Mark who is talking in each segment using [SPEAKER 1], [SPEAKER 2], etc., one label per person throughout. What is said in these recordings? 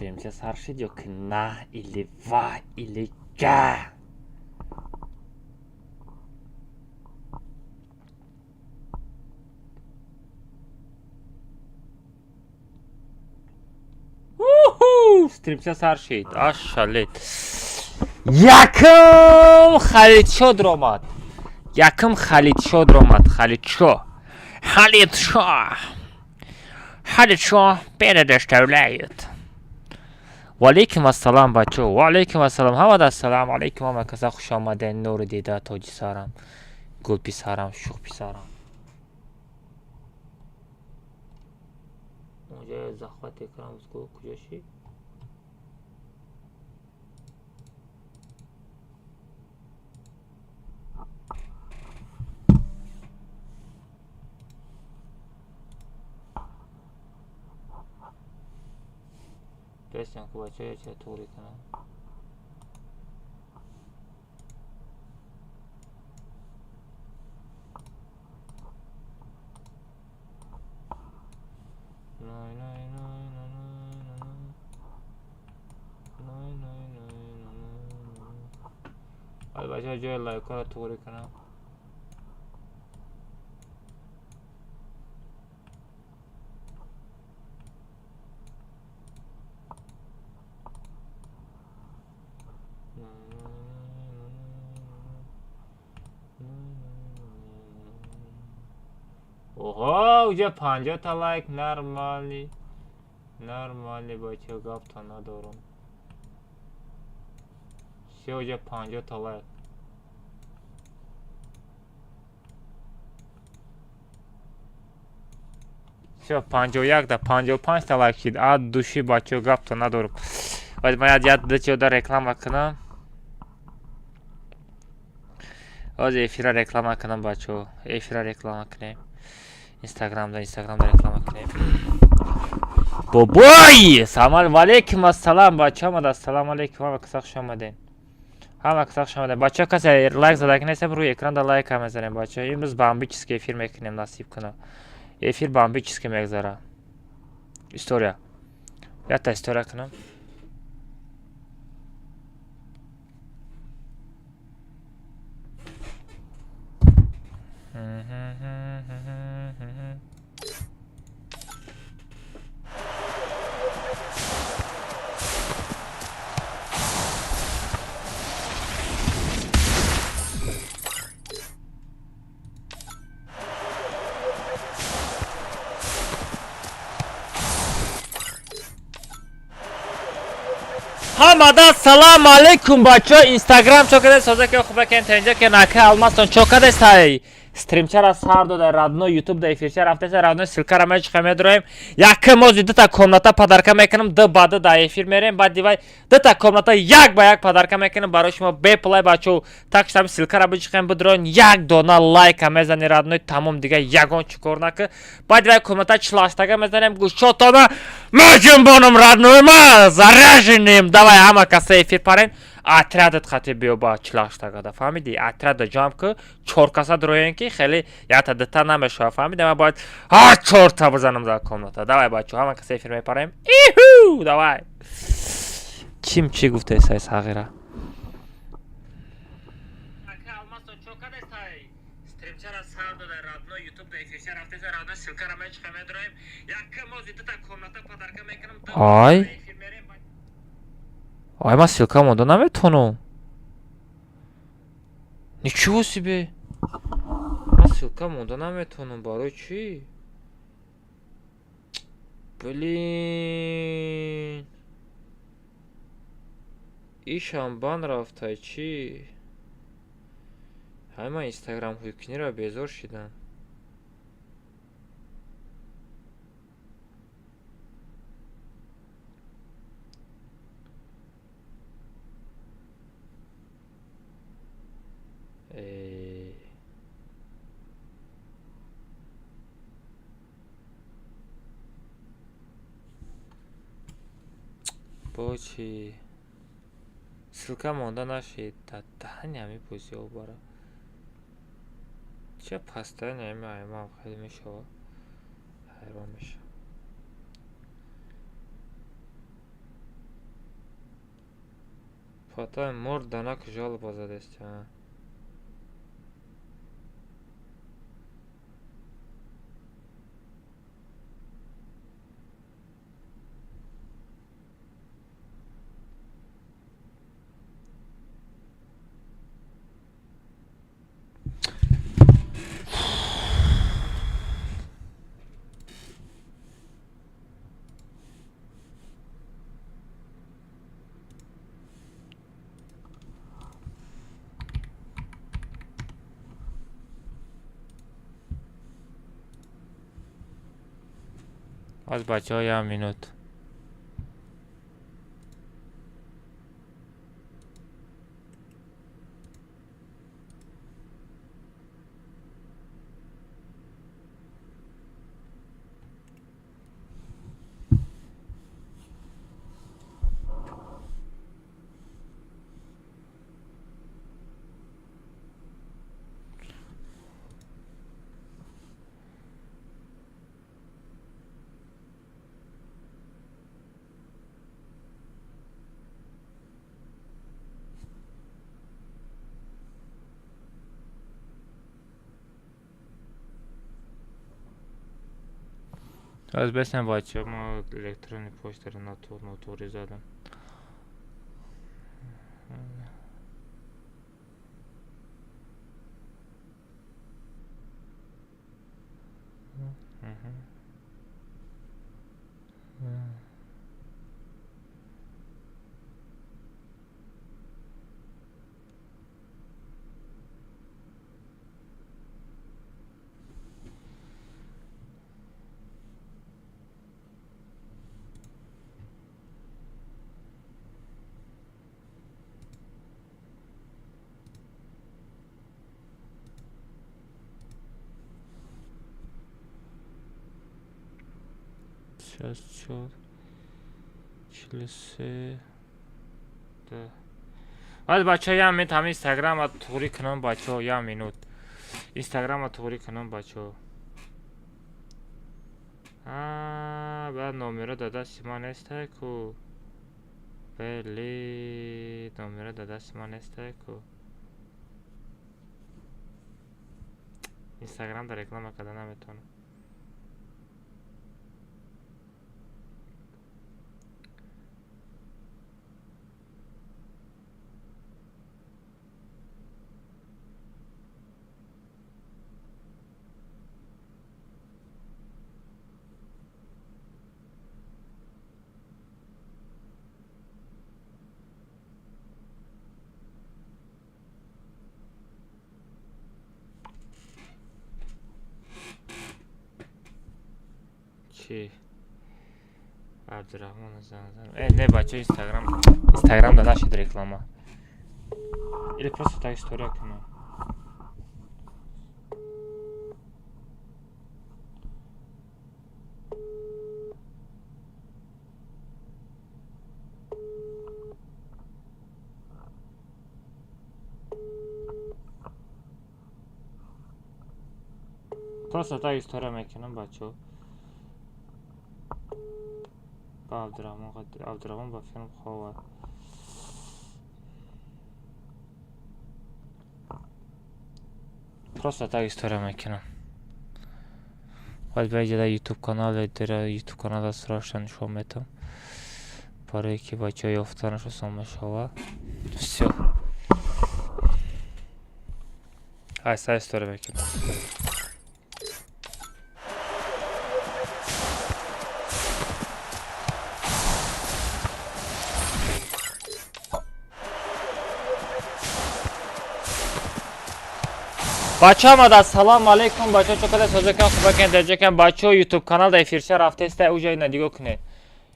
[SPEAKER 1] Стремимся старше идет на или ва или га. Стремимся старше идет. Ашалет. Якым Халидшод ромад. Якым Халидшод ромад. Халидшо. Халидшо. Халидшо передоставляет. وعلیکم السلام بچه و علیکم السلام حمد السلام علیکم همه کسا خوش آمده نور دیده تاجی سارم گل پیسارم شوخ پیسارم اونجا زخوت اکرام از گل کجاشی؟ درستم که بچه ها چه طوری کنم حالا بچه ها جای لایک ها رو طوری کنم اوها اونجا 50 تا لایک نرمالی بچه گفت تا ندارم چه اونجا 50 تا لایک چه 51 تا 55 تا لایک شد اد دوشی بچه گفت تا ندارم باید باید یاد دچه دا رکلام کنم از افیرا رکلام کنم بچه افیرا رکلام کنیم اینستاگرام دا رکلام کنیم بابای سلام علیکم السلام بچه ها السلام علیکم همه کسا خوش آمدین بچه ها کسی لایک زده که نیستم روی اکران دا لایک هم میزنیم بچه ها امروز بامبیچسکی افیر میکنیم نصیب کنم افیر بامبیچسکی میگذاره استوریا یا تا استوریا کنم همه سلام علیکم بچه ها اینستاگرام چوکده سازه که خوبه که اینجا که نکه الماستان چوکده سای استریم چرا سر داده رادنو یوتیوب دا افیر چرا رفته سر رادنو سلکه را میچ خمه درایم یک موزی دو تا کامناتا پدرکه میکنم دو باده دا افیر میریم بعد دیوای دو تا کامناتا یک با یک پدرکه میکنم برای شما بی پلای بچه تاکش هم سلکه را بچ خمه بدراین یک دونا لایک هم میزنی رادنو تمام دیگه یگان چکور نکه بعد دیوای کامناتا چلاشتگه میزنیم گوش شوتانا میجم بانم رادنو ما زرجنیم دوای همه کسی افیر پارین اطرادت خطی بیو با چلاشتگه دا فهمیدی اطراد جام که چور کسا دروین که خیلی یا تا دتا نمیشه فهمیدی من باید ها چور تا بزنم در کامناتا دوای بچه همه کسی افیر میپاریم ایهو دوای چی گفته ایسای صغیره آی من سلکه مونده نمیتونم ничего себе من سلکه مونده نمیتونم برای چی блин ایشم بان رفته چی همه اینستاگرام حکنی را بیزار شدن با چی ссылка монда нашид дҳани пӯзи обара ча пастани аймам хеле мешава ҳайрон меша фатай мор данак жалоба задест аз бачаҳо як минут аз беснем бачаҳо мо электронни почтаро нотури задам аз бачаҳо як минут ҳамин инстаграмро туғрӣ кунам бачаҳо як минут инстаграмро туғрӣ кунам бачаҳо баъд номеро да дасти ман нестай ку беле номеро да дасти ман нестай ку инстаграмда реклама карда наметавонам Абдурахмон не бача инстаграм да нашид реклама или просто так история кунам просто так история мекунам бачаҳо Абдурахмон ба филм ховар просто так история мекунам باید بگید یوتیوب کانال داره یوتیوب کانال سراشتن نشون میتم برای که بچه های افتانش رو سامه شوا все айста история мекунам بچه ها مدد سلام علیکم بچه ها چکده سازه کن خوبه کن درجه کن بچه ها یوتیوب کانال در افیرچه رفته است اوجای ندیگو کنه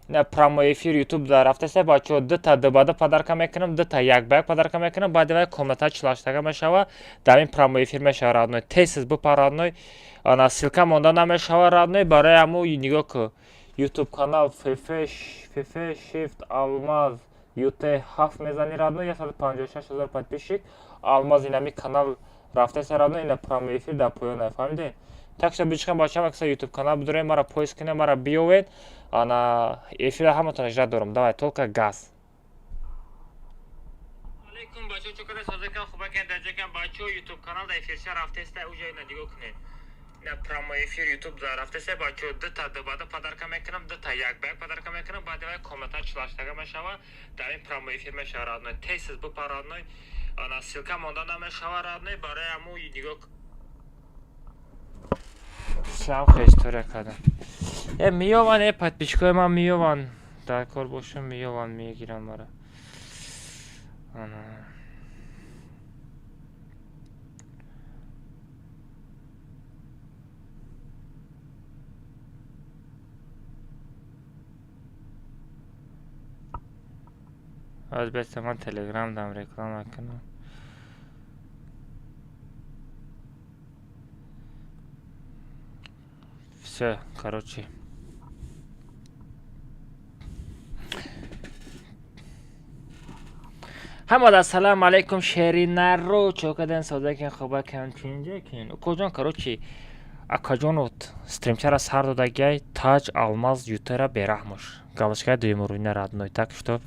[SPEAKER 1] نه پرامو افیر یوتیوب در رفته است بچه ها دو تا دباده پدرکه میکنم دو تا یک بیگ پدرکه میکنم باید وی کومنت چلاشتگه میشوه در این پرامو افیر میشه رادنوی تیسز بپر رادنوی آنا سیلکه مونده نمیشوه رادنوی برای امو نگاه که یوتیوب کانال فیفه شیفت آلماز UT7 میزنی رادنو 156,000 подписчик. Алмаз инами канал рафтеса радно ина прямо эфир да поёна фаҳмидед. Так что бичкан бачам акса YouTube канал будурем мара поиск кине мара биёвед. Ана эфир ҳаматон ижрат дорам. Давай толка газ. Алейкум бачо чукада созакан хубакан даҷакан бачо YouTube канал да эфирша рафтеста уҷа ина диго кинед. На прямо эфир YouTube за рафтеса бачо дта дбада падарка мекунам дта як бак падарка мекунам баъд комментар чилаштага мешава дар ин прямо эфир мешава радной тесис бупа радной ана ссилка монда намешава радной барои аму диго шамха история кардам миёван подписчикои ман миёван дар кор бошам миёван мегирам мара از بس من تلگرام دارم رکلام میکنم все короче ҳамада ассалому алайкум шеринаро чокадан содакин хубакан чинҷакин кожон короче акаҷонот стримчара сар додагай таҷ алмаз ютера бераҳмуш галашкай дуюмуруина радной так что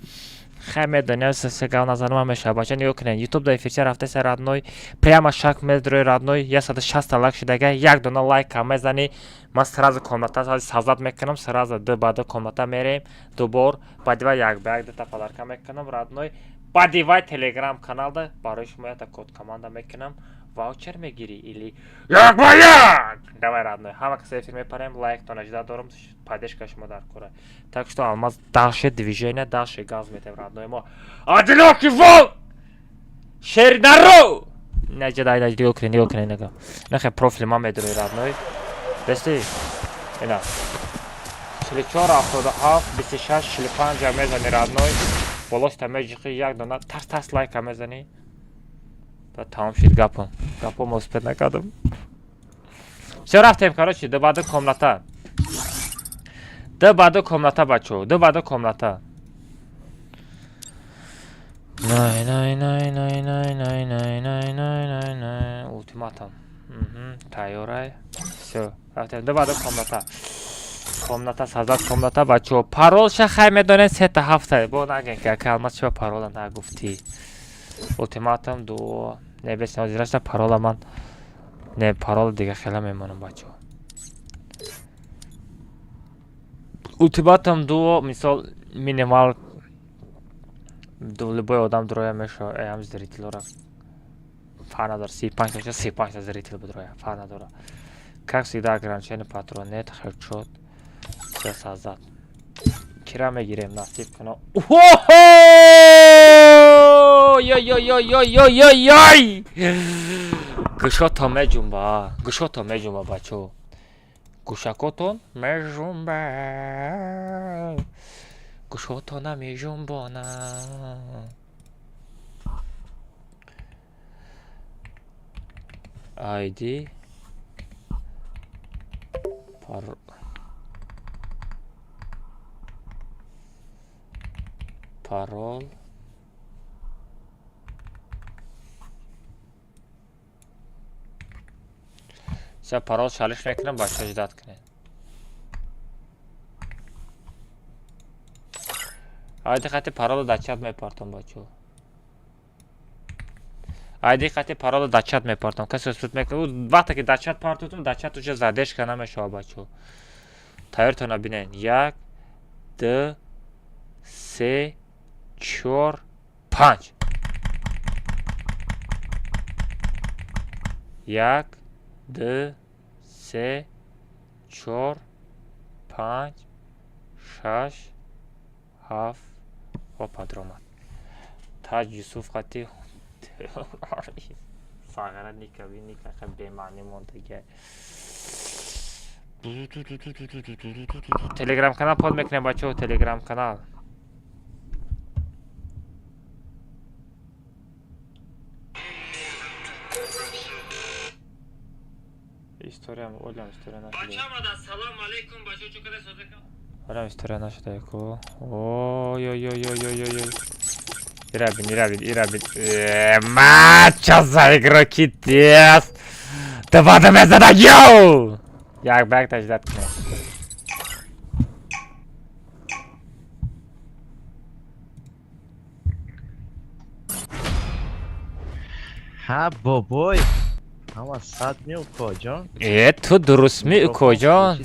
[SPEAKER 1] хаме донёса гал назарма меша бача нигоҳ кунед YouTube да эфирча рафтеса радной прямо шак медрои радной 160 лайк шудага як дона лайка мезани ман сразу комната сазат мекунам сразу баъда комната мерем дубор бадива як ба як дата подарка мекунам радной бадива телеграм каналда барои шумо ята код команда мекунам ваучер мегирӣ или як ба як давай радной ҳама касе эфир мепарем лайктон ажда дорам поддержка шумо дар кора так что алмаз дальше движение дальше газ метем радной мо одинокий волк шеринаро наҷа дай нигоҳ кунед нигоҳ нахе профили ман медрои радной бести ина 44 77 26 45 мезани радной болошта меҷиқи як дона тарс лайка мезани тамом шид гапом успед накардам все рафтем короче дбаду комната бачо дбаду комната ултиматум тайёрай все рафтем дбаду комната сазад комната бачо паролша хай медонед 3-7 бо наген ки алмаз чо парола нагуфти ултиматум ду небес нозирашта парола ман не парола дига хела мемонам бачо ултиматум ду мисол минимал ду любой одам дроя меша ам зрителора фанадор 35 зрител будроя фанадора как всегда ограничение патрон нет хедшот все сазад кира мегирем насиб куно ой гӯшото меҷунба бачо гӯшакотон меҷунба гӯшотона меҷунбона айди парол все парол шалиш мекунам бача ҷидат кунед айди хати парола дачат мепартам бачо айди хати парола дачат мепартам касе суд мекунад вақте ки дачат партотум дачат уже задешка намешава бачо тайёртона бинен 1 2 3 4 5 1 2 3 4 5 6 7 опа дромад таҷ юсуф хати фағара никави никаха бемаъни мондага телеграм канал под мекунем бачаҳо телеграм канал история олям история наши бачаҳо салому алайкум бачаҳо чӯ када созакам حالا استرا نشده کو. اوی اوی اوی اوی اوی اوی. ایرا بین. Мача за игроки тест. Ты потом я задаю. Jak bek też zatknę.
[SPEAKER 2] Ha بابای اما صد میو کجان
[SPEAKER 1] تو درست می کجان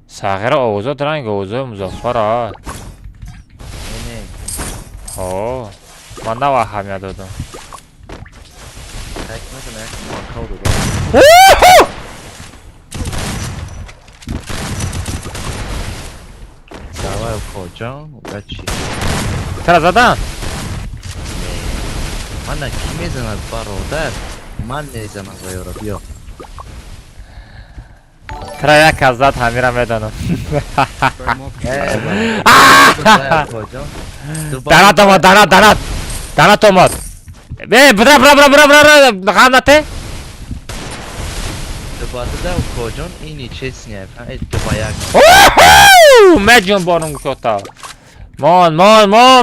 [SPEAKER 1] صغیر آوزا درنگ آوزا مزافر ها ها من نوع همیه دادم
[SPEAKER 2] سوای کجان و چی
[SPEAKER 1] ترا زدن
[SPEAKER 2] من کی میزند برادر من میزنم و یارو بیا
[SPEAKER 1] ترا یک از زد همیره میدانم دانت اومد برا غنته
[SPEAKER 2] دوباره کجان اینی چیز نیه
[SPEAKER 1] مجنون بانم گشتا مان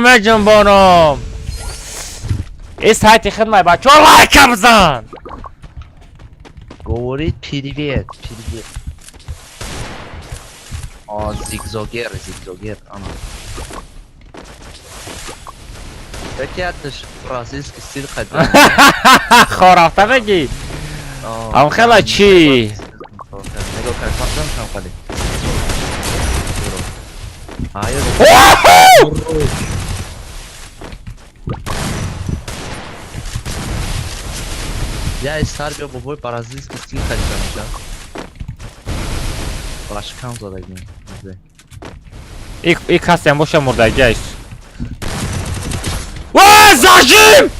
[SPEAKER 1] مجنون بانم این سایتی خدمت بچه ها لایک بزن
[SPEAKER 2] говорит привет зигзагер ана бекиятш российский стиль хотел
[SPEAKER 1] خورافته بگی ام خیلی چی
[SPEAKER 2] نگاه کن فقط هم خالی я из Сарбии бобой бразильский стиль хотел башкам задагим
[SPEAKER 1] ilk kastem boşa murda geç Vay zajim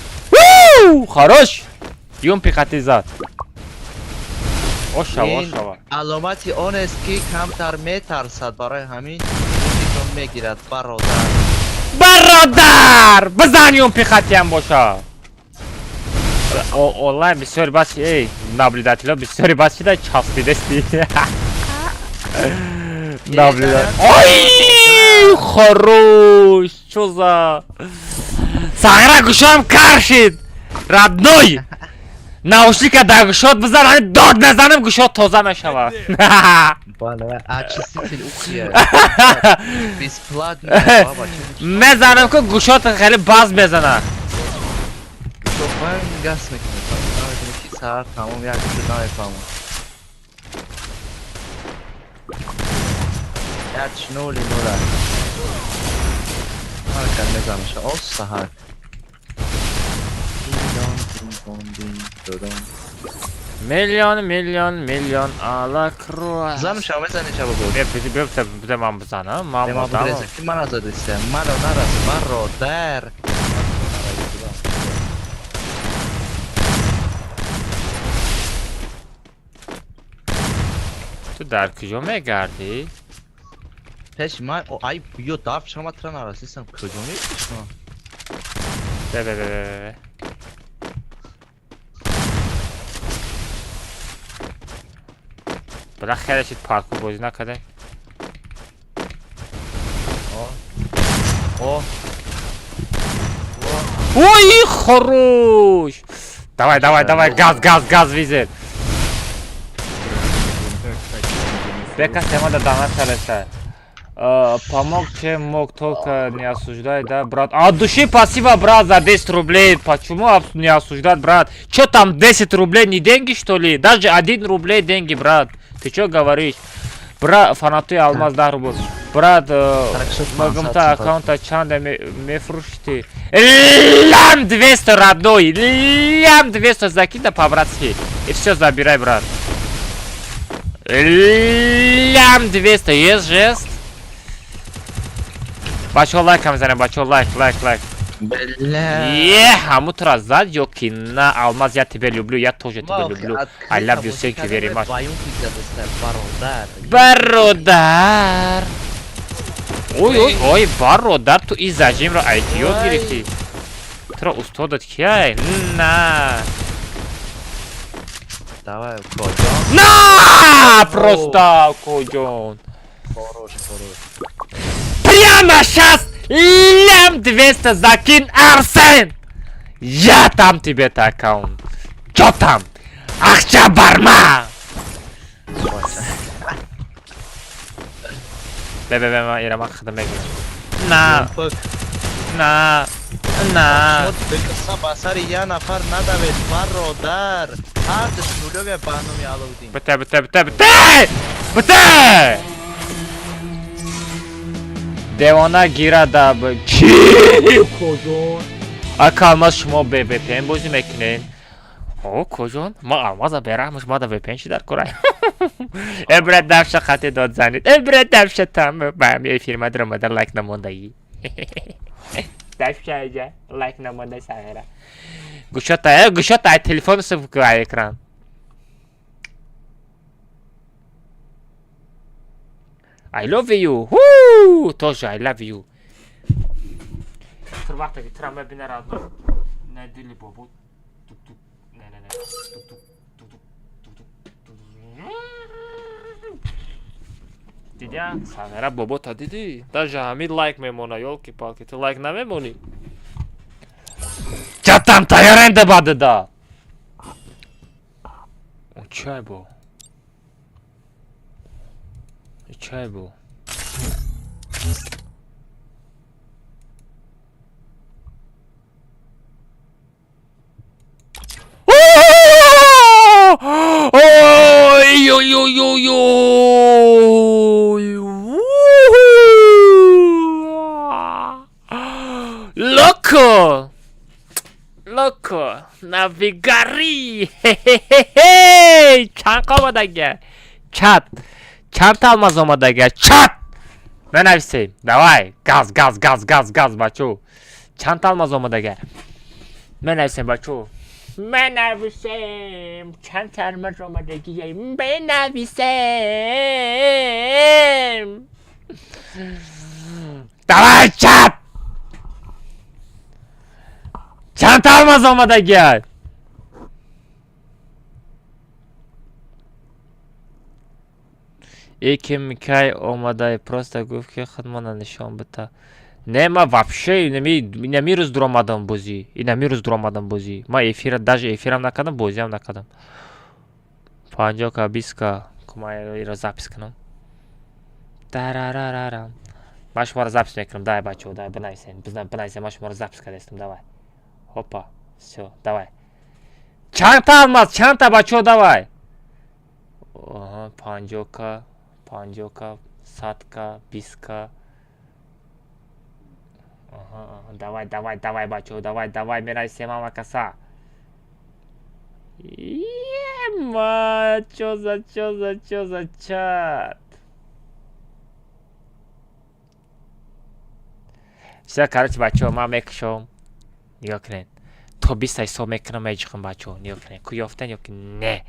[SPEAKER 1] Хорош Yum pikati zat Oşava
[SPEAKER 2] علامتی آن است که کمتر میترسد برای همین میگیرد
[SPEAKER 1] برادر بزن یون پیخاتی هم باشه اونلاین بسیاری باز ای نابلیداتیلا بسیاری باز شده چسبیده ستی نابلیدات ای خروش چوزا ساغره گوشم کار شد ردنوی наушника در گوشات بزن داد نزنم گوشات تازه میشوه میزنم که گوشات خیلی باز بزنه میلیون آلا کرو
[SPEAKER 2] زنم شما میزنی شبا بود
[SPEAKER 1] بده من بزنم
[SPEAKER 2] من بودرسه که من از آدرسه من رو نرس برادر
[SPEAKER 1] تو در کجا میگردی؟
[SPEAKER 2] پیش من ای بیو دافت شما ترا نرسیستم کجا میگردی شما؟
[SPEAKER 1] به بالاخره شید پارکور بازی نکرده اوی خروش давай газ визит бека тема да дана телеса помог чем мог только не осуждай да брат от души спасибо брат за 10 рублей почему не осуждать брат что там 10 рублей не деньги что ли даже 1 рублей деньги брат ты что говоришь брат фанаты алмаз дарбуз брат магамта аккаунта чанда мефрушти лям 200 родной лям 200 закинь да по-братски и все забирай брат лям 200 есть жест бачо лайк мизанем бачо лайк Хаму тра зад ё ки на алмаз я тебя люблю я тоже тебя люблю I love you thank you very much бародар ой бародар ту из зажимро айдиот гирифти тра устодат кияй на
[SPEAKER 2] Давай, кожан.
[SPEAKER 1] На! Просто, Коджон.
[SPEAKER 2] Хорош.
[SPEAKER 1] Прямо сейчас лям 200 закинь, Арсен! Я там тебе аккаунт. Чё там? Акча барма! Бе, ирама хадам бегирам. На.
[SPEAKER 2] Бекаса басари я нафар надавед бародар. Ардеш нулёвия барноми аловдим.
[SPEAKER 1] Бте! Девона гира да чи Коджон. Акалмаз шумо бе VPN бозӣ мекунед. О, Коджон, ма алмаза берамш ма да VPN чи дар кора. Эбрат давша хати дод занид. Эбрат давша там ба ми эфир мадра мадар лайк намондаи. Давша аҷа лайк намонда сагара. Гушота телефон сиф ка экран. I love you. Woo! Тоже I love you. Хр вақте ки трам мебинад не дили бобо. Тук. Не. Тук. Дидя? Сагара бобо та диди? Даже ҳамин лайк мемона, ёлки-палки, ту лайк намемонӣ? Ча там тайёренда бадида? Чай бо? Чай бо? Loco, navigari. Чанд омадага? Чат алмаз омадага? Чат! Менависем. Давай. Газ, бачо. Чанд алмаз омадага? Менависем, бачо. Менависем. Чанд алмаз омадагия? Менависем. Давай, чат! Чанд алмаз омадагия? Яким Микай омадай просто гуфт ки худмона нишон бита. Не, ма вообще инамирӯз дуромадам бозӣ. Ма даже эфирам накардам, бозиам накардам. 50 20 кума иро запис кунам. Тарарарарам. Ма шуморо запис мекунам. Давай бачо, давай бинависем. Ма шуморо запис кардастам, давай. Хопа, всё, давай. Чанта алмаз, чанта бачо, давай. 50 100 20. Давай, бачо, давай, менависем амакаса. Ема, чё за чат? Всё, короче, бачо, ман мекушам. Нигоҳ кунед. То 20 ҳисоб мекунам, меҷиқам бачо. Нигоҳ кунед. Ку ёфтан ё ки не.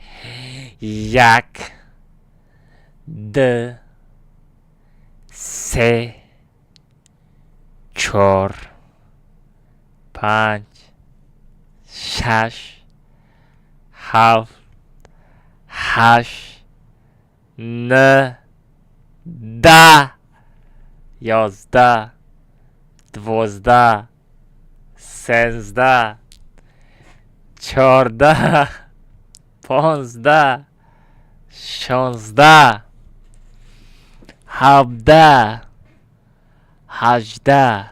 [SPEAKER 1] 1 2 3 4 5 6 7 8 9 10 11 12 13 14 15 16 17 18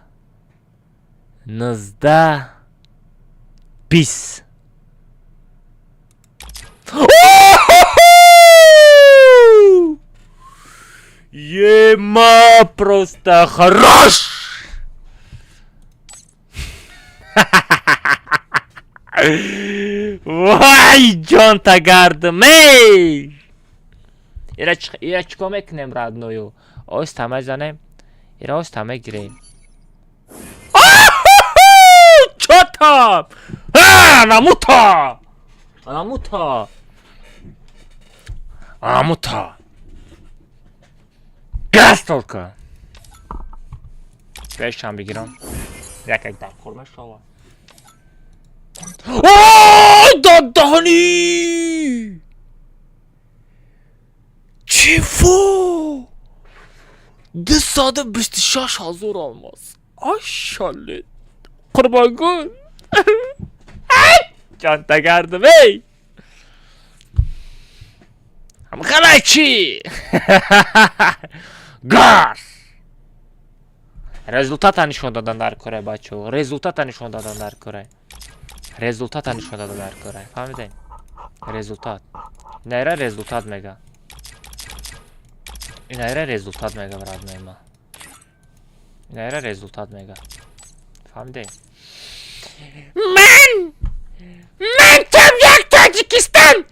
[SPEAKER 1] 19 20. Ема, просто хорош! Вай, ҷон тагардим, эй! Ира чико мекунем, родною? Оста мезанем? Ира оста мегирем? Чо там? Анамута! Газ толка! Бешам бигирам. Якак дар хурма шава. О, додани! فو 226,000 almaz. Maşallah. Kurban gül. Çanta gardım ey. Hamkalaki. Gaz. Результата нишон додан дар кора бачо. Результата нишон додан дар кора. Результата нишон додан дар кора. Фаҳмиден? Результат. Инайра результат мега. Инайра результат мега брат мема. Инайра результат мега. Фаҳмиден? Ман там як Таҷикистон.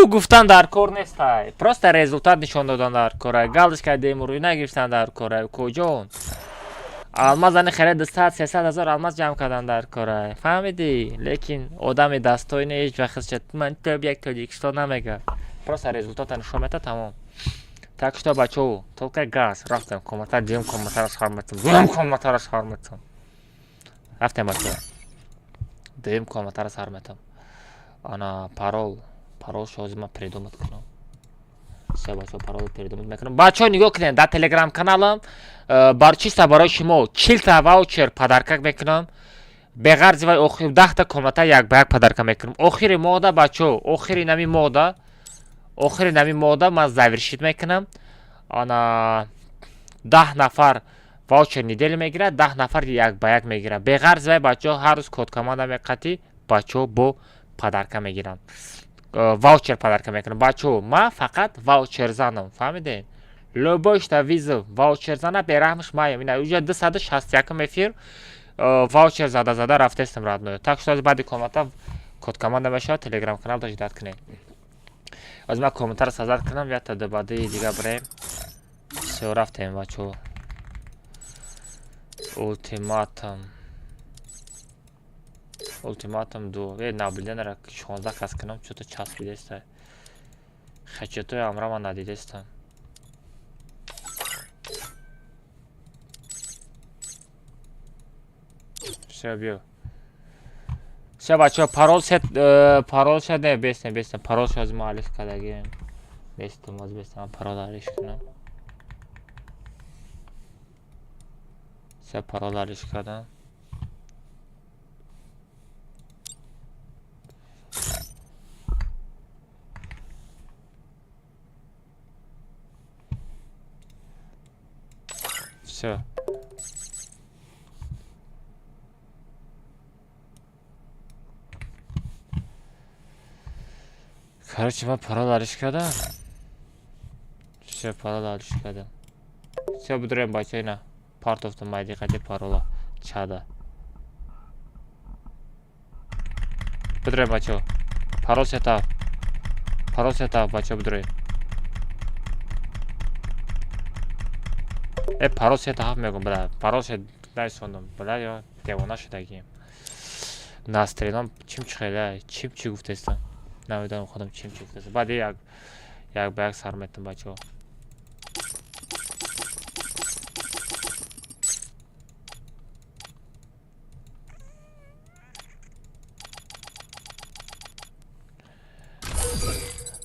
[SPEAKER 1] Гуфтан дар кор нестай. Просто результат нишон додан дар кора. Галочка демуруй нагирифтан дар кора. Куҷон? Алмазани харид 100-300,000 алмаз ҷамъ кардан дар кора. Фаҳмидӣ? Лекин одами дастойне ҳеҷ вақт ман там як Таҷикистон намега. Просто результата нишон мета тамом. Так что бачо, только газ. Рафтем комната, дим комната сар метам. Дим комната сар метам. Рафтем бачо. Дим комната сар метам. Ана парол шозима придумать кунам. Все бачо парол придумать мекунам. Бачо нигоҳ кунед дар телеграм каналам чиста барои шумо 40 та ваучер подарка мекунам. Беғарзи вай охир 10 та комната як ба як подарка мекунам. Охири моҳда бачо, охири нами моҳда ман завершит мекунам. Ана 10 нафар ваучер недели мегирад, 10 нафар як ба як мегирад. Беғарзи вай бачо ҳар рӯз код команда меқати бачо бо подарка мегирам. Ваучер подарка мекунам. Бачо ма фақат ваучер занам. Фаҳмиден? Любой что визу ваучер зана берахмш маем. Ина уже 261 эфир ваучер зада рафтестам родной. Так что аз баъди коммента код команда мешавад, телеграм канал дошт дат кунед. аз ман комментар сазад кунам, я та до баъди дига бирем. Всё рафтем бачо. Ультиматум 2. Наблюденера 16 кас кунам, чӯто часпидеста. Хачетои амрама надидестам. Все, бью. Все, бачо, парол шед не, бестем. Парол шед ма алиф кадагим. Бестем, парол алиш кунам. Все, парол алиш кадам. Все. Короче, ман парол алиш кардам. Все, парол алиш кардам. Все, будурем бачо, ина. Part of the майди қади парола. Чада. Будурем бачо. Парол сетав. Бачо, будурем. парол сетав мегум, бля. Парол сет найсондам. Бля, ё девона шудагим. Настрелам чим чихела? Чим чи гуфтестам? Намедонам худам чим чи гуфтестам. Баъди як ба як сар метам бачо.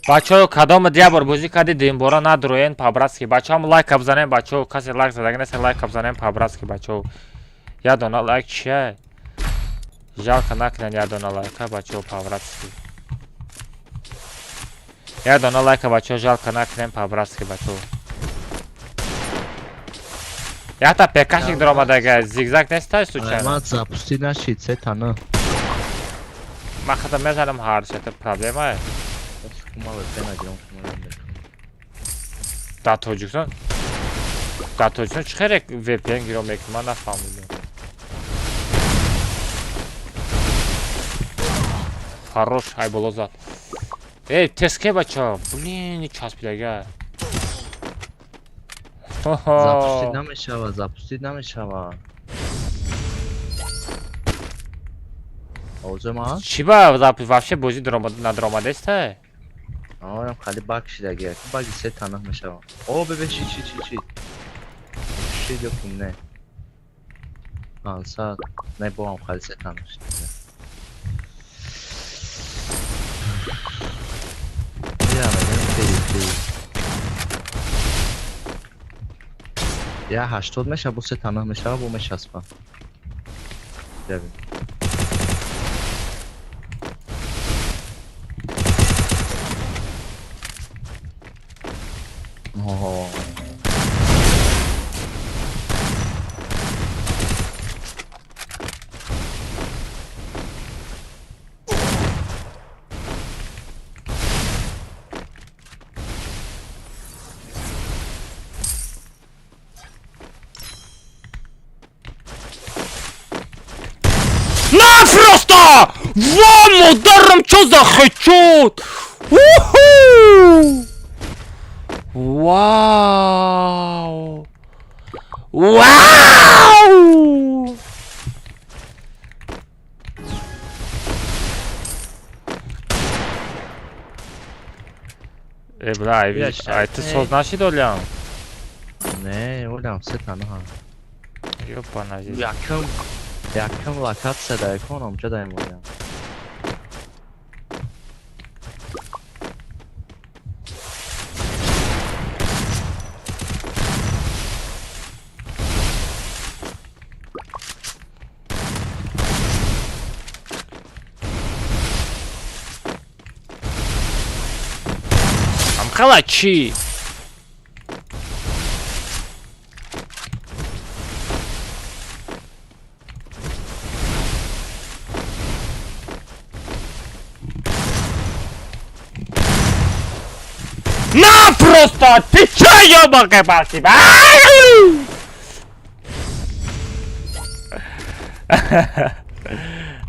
[SPEAKER 1] бачаҳо кадом дия бор бозӣ кардидем бора надроен пабратски бачаҳам лайк абзанем бачаҳо касе лайк задаги нест лайк абзанем пабратски бачаҳо я дона лайк чия жалко накунен я дона лайка бачаҳо пабратски я дона лайка бачаҳо жалко накунен пабратски бачаҳо яхта пекашик даромадага зигзаг нестай случайно
[SPEAKER 2] ман запусти нашид сетана
[SPEAKER 1] ман хата мезанам ҳарчета проблемае дар тоҷикистон чӣ хеле VPN гиро мекунад ман нафаҳмидам ҳарош ай боло зад теске бача блин часпидага
[SPEAKER 2] запустить намешавад
[SPEAKER 1] чӣ ба вообще бозӣ надромадеста
[SPEAKER 2] آرام خالی باگ شده باگی سه تنه میشه او ببین چی کنه آنسا نه با هم خالی سه تنه شده بیا مگه یا 80 میشه بو سه تنه میشه بو میشه اسپا ببین اوه
[SPEAKER 1] На просто! Вам ударом что за хачут? Уху! Вау! Вау! Бля, а ты сознаши долям?
[SPEAKER 2] نه اولم سه تنه ها
[SPEAKER 1] Ёпана здесь.
[SPEAKER 2] یکم وقت صدای کنم چه دایم بودم
[SPEAKER 1] Am халачи! На просто! Ты чё, ёбаная палки?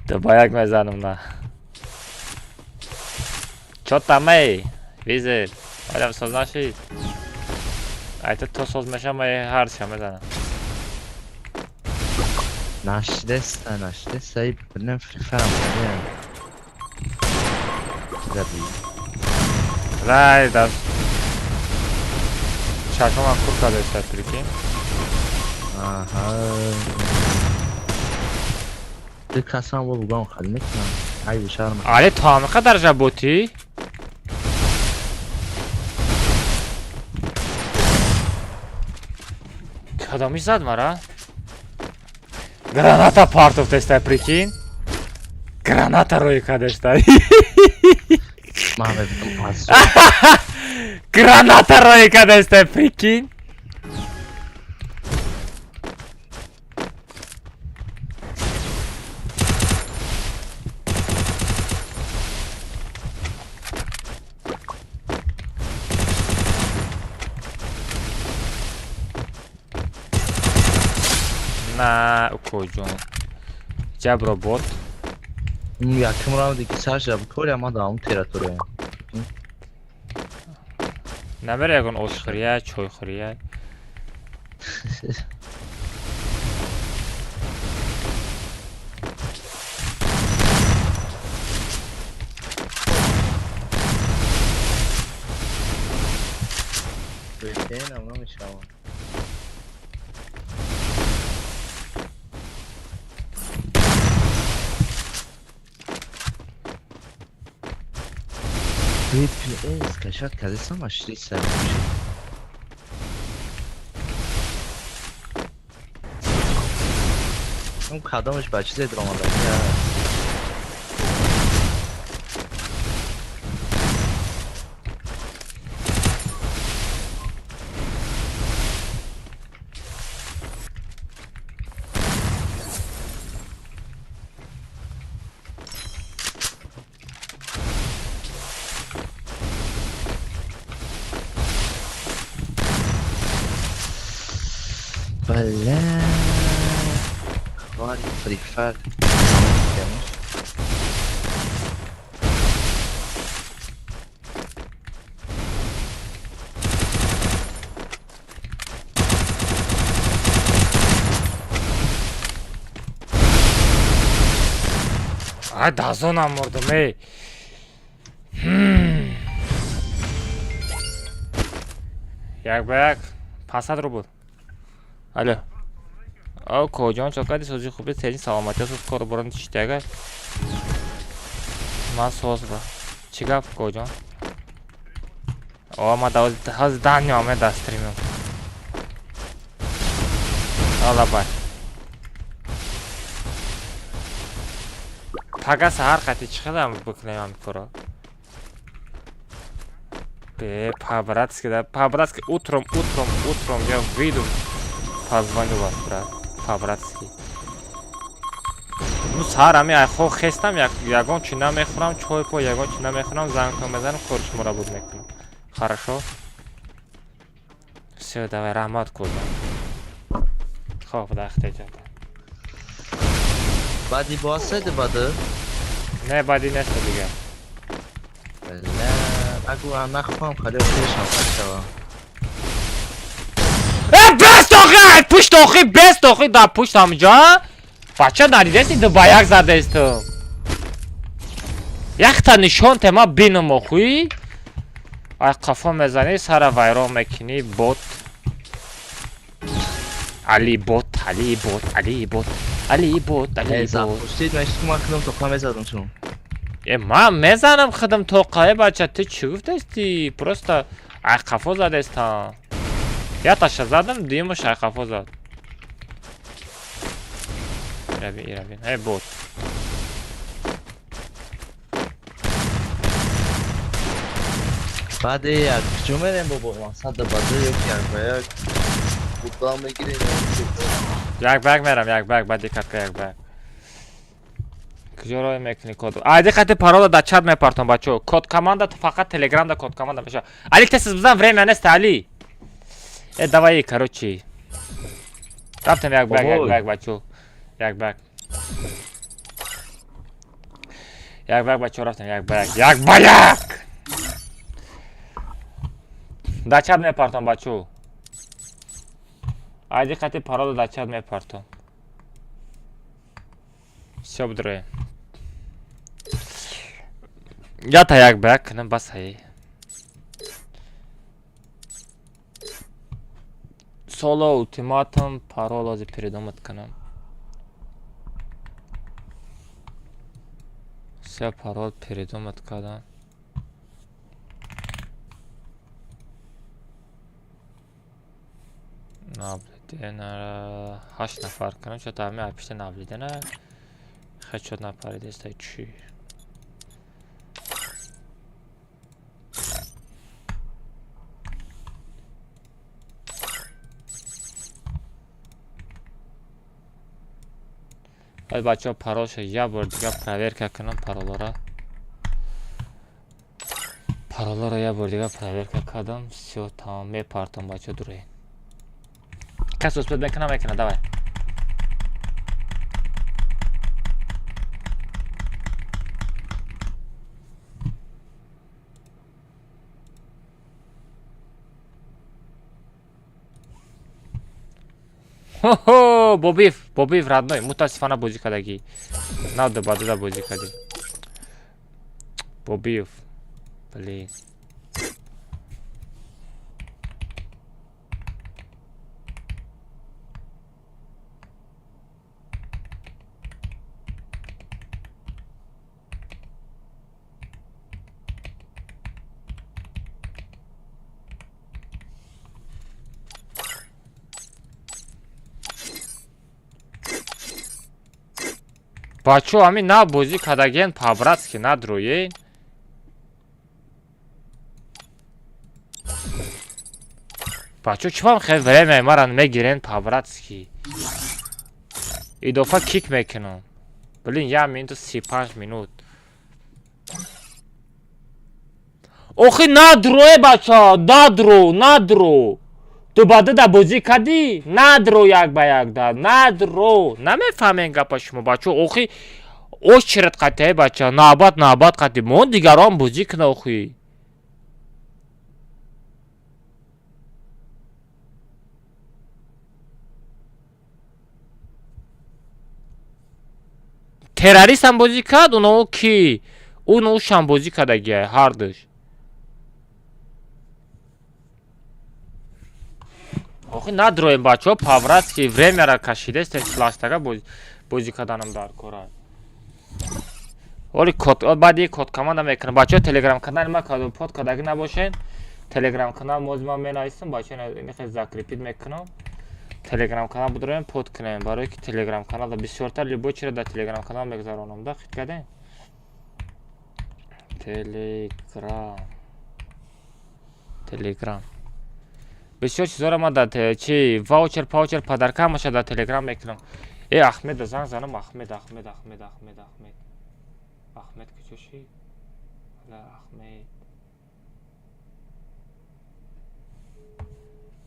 [SPEAKER 1] To jak mnie za mną. Co tam ej? Widzę. Ale co znaczy? A to co zmieszamy harcia mezana.
[SPEAKER 2] نشدسته ای برنم فرم کنیم زبی
[SPEAKER 1] Raj, da. Čakam vam kurka da je sad priki.
[SPEAKER 2] آها یک کسان با بگم خیلی میکنم ای بشارم
[SPEAKER 1] Ali to هم kadar žaboti? Kada mi zad mara? Granata partov te staj prikин? Granata roji kada staj.
[SPEAKER 2] محمد بگم پاس
[SPEAKER 1] Granata roji kada staj prikin? Na kojun. Jab robot.
[SPEAKER 2] یکم راو دیگه سرش جب کوری اما دام تیراتوره
[SPEAKER 1] Namere yakın oşkırıya, çoykırıya.
[SPEAKER 2] بهترین اونا میشم Great PS کشات کرده سم اشتی سر میشه اون کدامش بچه زید راماده بله کاری فریفر
[SPEAKER 1] Ay dazonam vurdum ey. Jak bayak pasad robot. Alo. О, кожан чакади созӣ хуби тени саломатия суз кор борон читага. Ман созба. Чӣ гап кожан? О, ма ҳаз данё омад дар стримим. حالا باید پگس هر قطعی چقدر بکنیم هم پرا به پابراتسکی در پابراتسکی утром я выйду позвоню вас брат пабратский ну сар ами айхо хестам ягон чи намехӯрам чой по ягон чи намехӯрам занка мезанам кори шуморо буд мекунам хорошо всё давай раҳмат кӯдам хоб дахтеҷата
[SPEAKER 2] баъди босед бади
[SPEAKER 1] не баъди нест дигар
[SPEAKER 2] агу нахфам хали хӯшам бачава
[SPEAKER 1] бест охи пушт охи бест охи да пушт ҳамҷа бача надидеси ду ба як задесту якта нишон тема бинум охи ай қафо мезани сара вайрон мекини бот али бот али бот али бот али бот али бот
[SPEAKER 2] запустить мен чӣ кунам тоқа мезадам чун
[SPEAKER 1] ман мезанам хидам тоқае бача ту чӣ гуфтасти просто ай қафо задестам яташа задам дуюмаш ай қафо зад иравин ай бот
[SPEAKER 2] баъди як ҷо мерем бобо мақсад баъди як ба як футбол мегирем
[SPEAKER 1] як баг мерам як баг баъди катка як баг куҷо роҳ мекунӣ код айди хати парола дар чат мепартам бачо код команда ту фақат телеграмда код команда меша али тесис бизан время нест али давай короче рафтам як баг бачо як баг бачо рафтам як ба як дар чат мепартам бачо айди хати парола дар чат мепартам всё будроем ята як баг кунам бас ҳай соло ултиматум паролази придумать кунам все парол придумать кардам наблюдена 8 нафар кунам чо тами айпишта наблюдена хачот напаридестай чӣ باید بچه ها پرالش یه بار دیگه پرورکه کنم پرالا را یه بار دیگه پرورکه کردم سیو تمام میپرتم بچه ها دوره کس اصبت میکنه دوای хо бобиев родной мутасифона бозӣ кардагӣ навда бадуда бозӣ кардӣ бобиев блин бачо ҳамин нав бозӣ кардаген пабратски надроен бачо чӣ хел времяи мара мегирен пабратски идофа кик мекунам блин 1 минуту 35 минут охи надроe бачо надро ту бадида бозӣ кардӣ надро як ба як да надро намефаҳмем гапа шумо бачо охи очеред қатъи бача навбат қатъи мон дигарон бозӣ кунад охи террорист ҳам бозӣ кард уно ки ушам бозӣ кардагия ҳардуш охи надроем бачаҳо павратски времяра кашидестем флаштага бозӣ карданам дар кора оли баъди код команда мекунам бачаҳо телеграм канали ма под кардагӣ набошен телеграм канал мозима менависам бачаҳо нихел закрепит мекунам Telegram-канал будем подкнем, барои ки Telegram-канал бисёртар любой чиро дар Telegram-канал мегузаронам. Да, хит кардем. Telegram. بسیار چیزا ما در چی واوچر پدرکم باشه در تلگرام میکنم. ای احمد زنگ زنم احمد کجاشی؟ احمد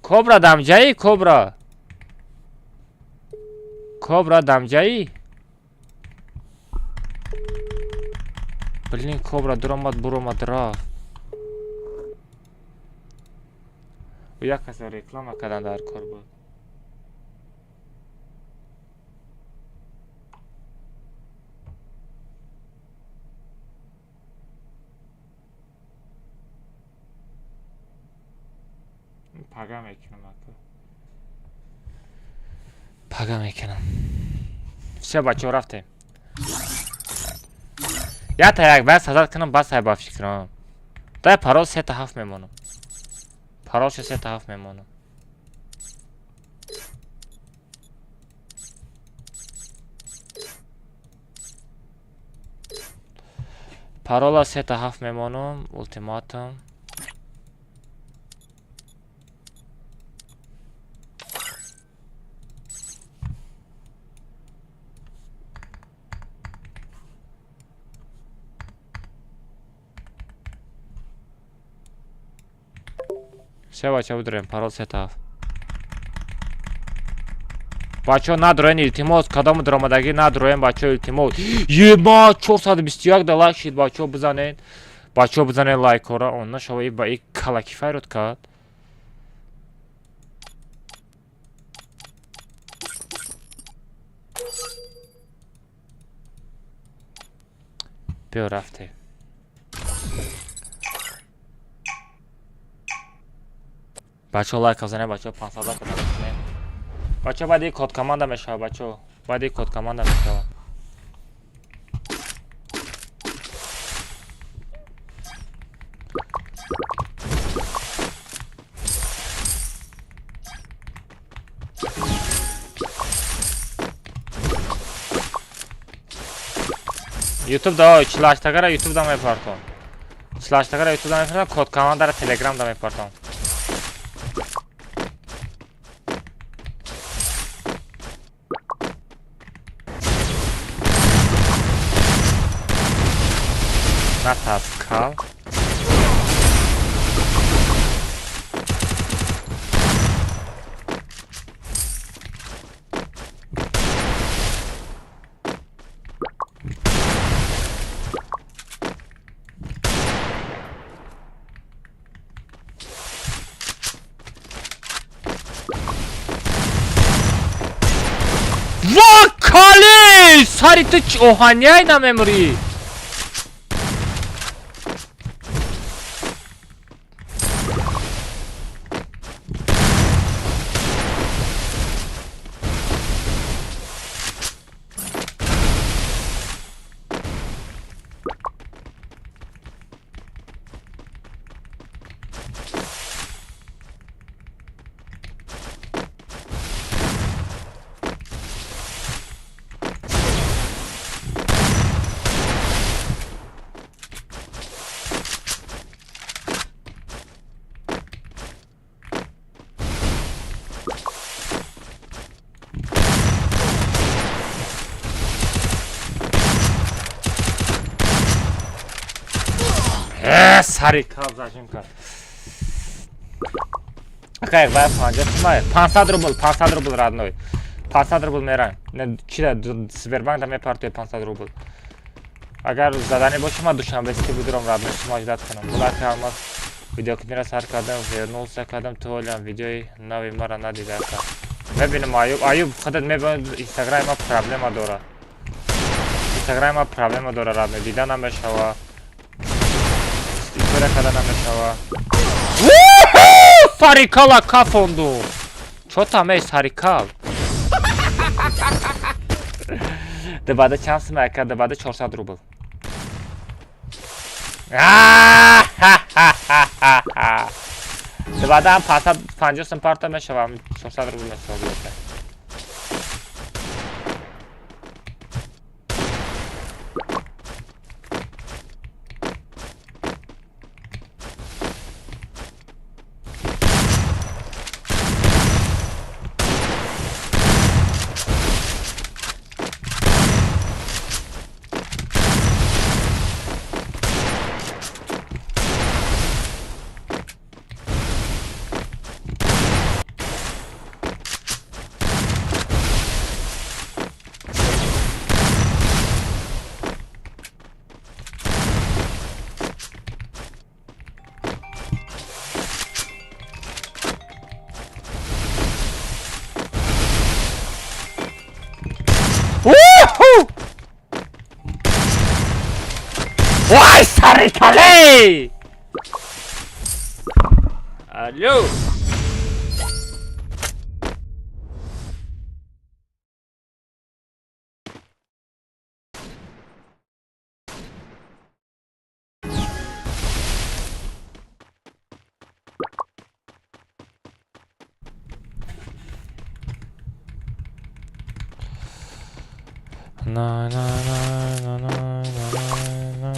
[SPEAKER 1] کبرا دمجایی کبرا دمجایی بلین کبرا درآمد برآمد رفت و یک کس رکلام کردن در کار بود. پاگا میکنم سه بچه رفتیم یا تا یک بس حضرت کنم بس های با فکرم دای پراز 3 تا 7 میمونم پراز 3 تا 7 میمونم پارولا 3 تا 7 میمونم التیماتم سه بچه بودریم پارول 3 تا 7 بچه ندروین التیمات کدام درآمدگی ندروین بچه التیمات یه ما 421 دا لایک شید بچه بزنین لایک ها اون شوی با این کلکی فایرود کرد بیا رفته بچه لایک بزنین بچه 500 کنید بچه بعد یک کد کاماند میشه بچه بعد یک کد کاماند میشه یوتیوب دا چلاش تگره یوتیوب دا میپرتم چلاش تگره یوتیوب دا میپرتم کد کاماند در تلگرام دا میپرتم نتاسکال وا کالی ساری تو چه اوهانیای نمیموری سری کاب زاشیم کرد اکای باید 500 روبل رادنوی 500 روبل میرن نه چی دا سبربانک دا میپرتوی 500 روبل اگر زدنی باشه ما دوشنبه ستی بودرم رادنوی شما اجداد کنم بلاک алмаз ویدیو کنی را سر کردم вернулся کردم توالیم ویدیوی نوی مرا ندیده کرد میبینم ایوب خودت میبینم اینستاگرام ما پرابلم داره اینستاگرام ما پرابلم داره رادنوی دیده نمیشه و Böyle kadar aşağı. Sarikala kafondu. Çota mey sarikal. Debada chans meka debada 400 rubl. بعدا پاسا 50 سم پارتا میشوم 400 روبل میشه. وای سر کله الو na na na na na na na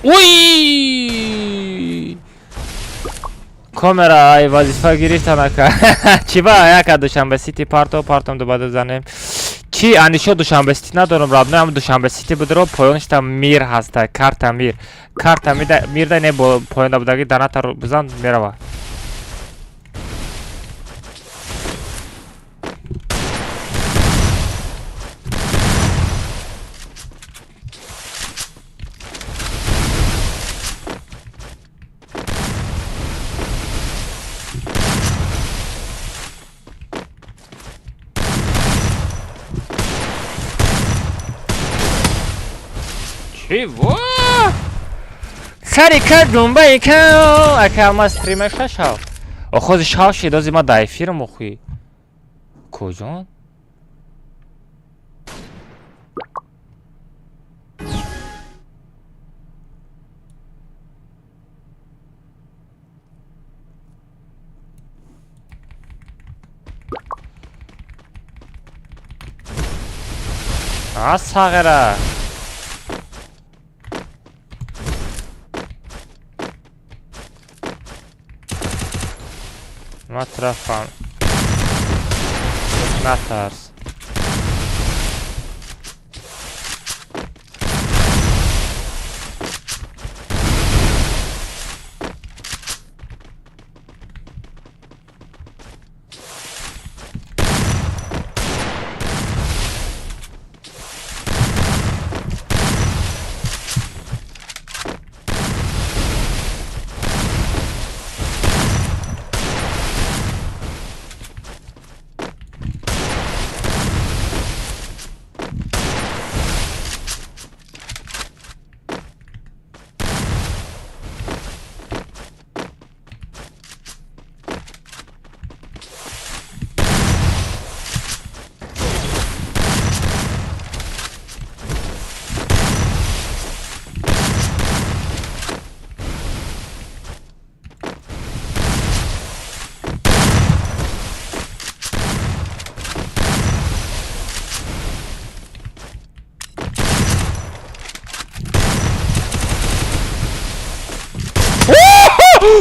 [SPEAKER 1] Uy! Kamera ای وظیفه گرفتم اکا چی با اکا دوشنبه سیتی پارتم دوباره بزنیم چی انیشو دوشنبه سیتی ندارم رابنه هم دوشنبه سیتی بود رو پایانش تا میر هسته کارت میر ده نه با پایان بودگی دانه تا رو بزن میره Чего? Сарика думбайка, ака ма стримеш шашав. Охоз шавши дози ма да эфирм охуи. Кожон? Асагара. Матрafan. Natars.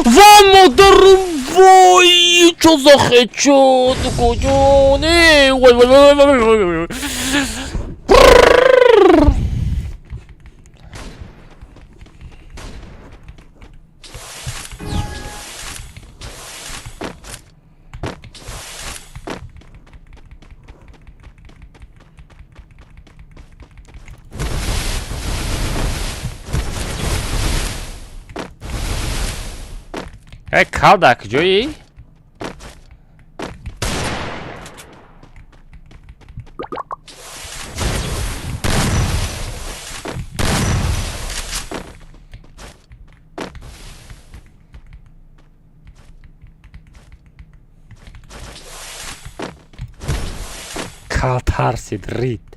[SPEAKER 1] Vamos дорогой, чё за хэчо, ты кожоны? Kaldak, Joey. Kaltak. ترسید رید.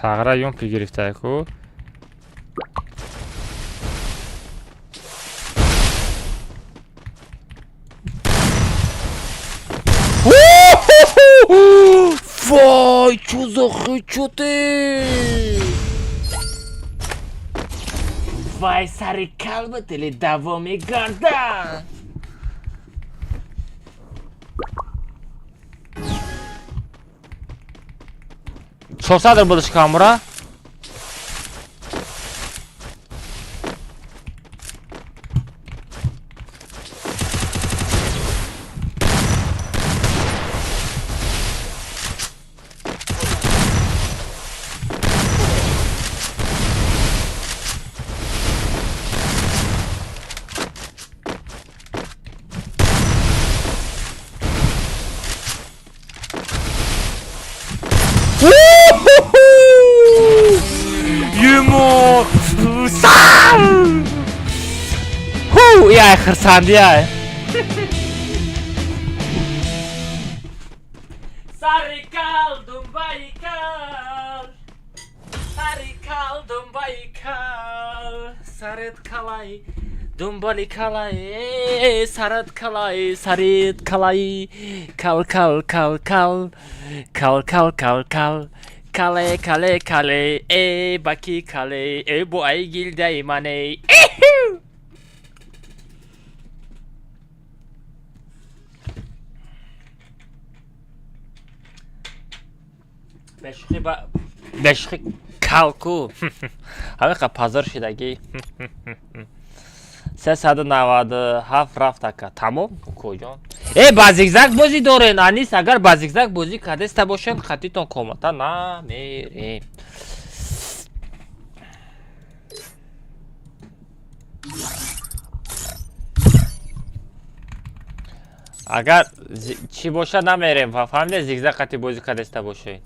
[SPEAKER 1] сағра ёмпи гирифтааку. Вай, чё за хуй, чё ты? Вай, сари калбат или давоми гардан? چهارصد بودش کامرا. Я херсанди я. Sarikal dumbaikal. Sarikal dumbaikal. Saret kalay. Dumbali kalay. Saret kalay. Saret kalay. Kal kal kal kal. Kal kal kal kal. Kale kale kale. Baki kale. Bu aygil daymane. бешхи калку ҳамиқа пазар шидаги 397 рафтака тамом куҷон ба зигзаг бозӣ дорен анис агар ба зигзаг бозӣ кардеста бошед хаттитон комата намерем агар чӣ бошад намерем фаҳмиде зигзаг хатти бозӣ кардеста бошед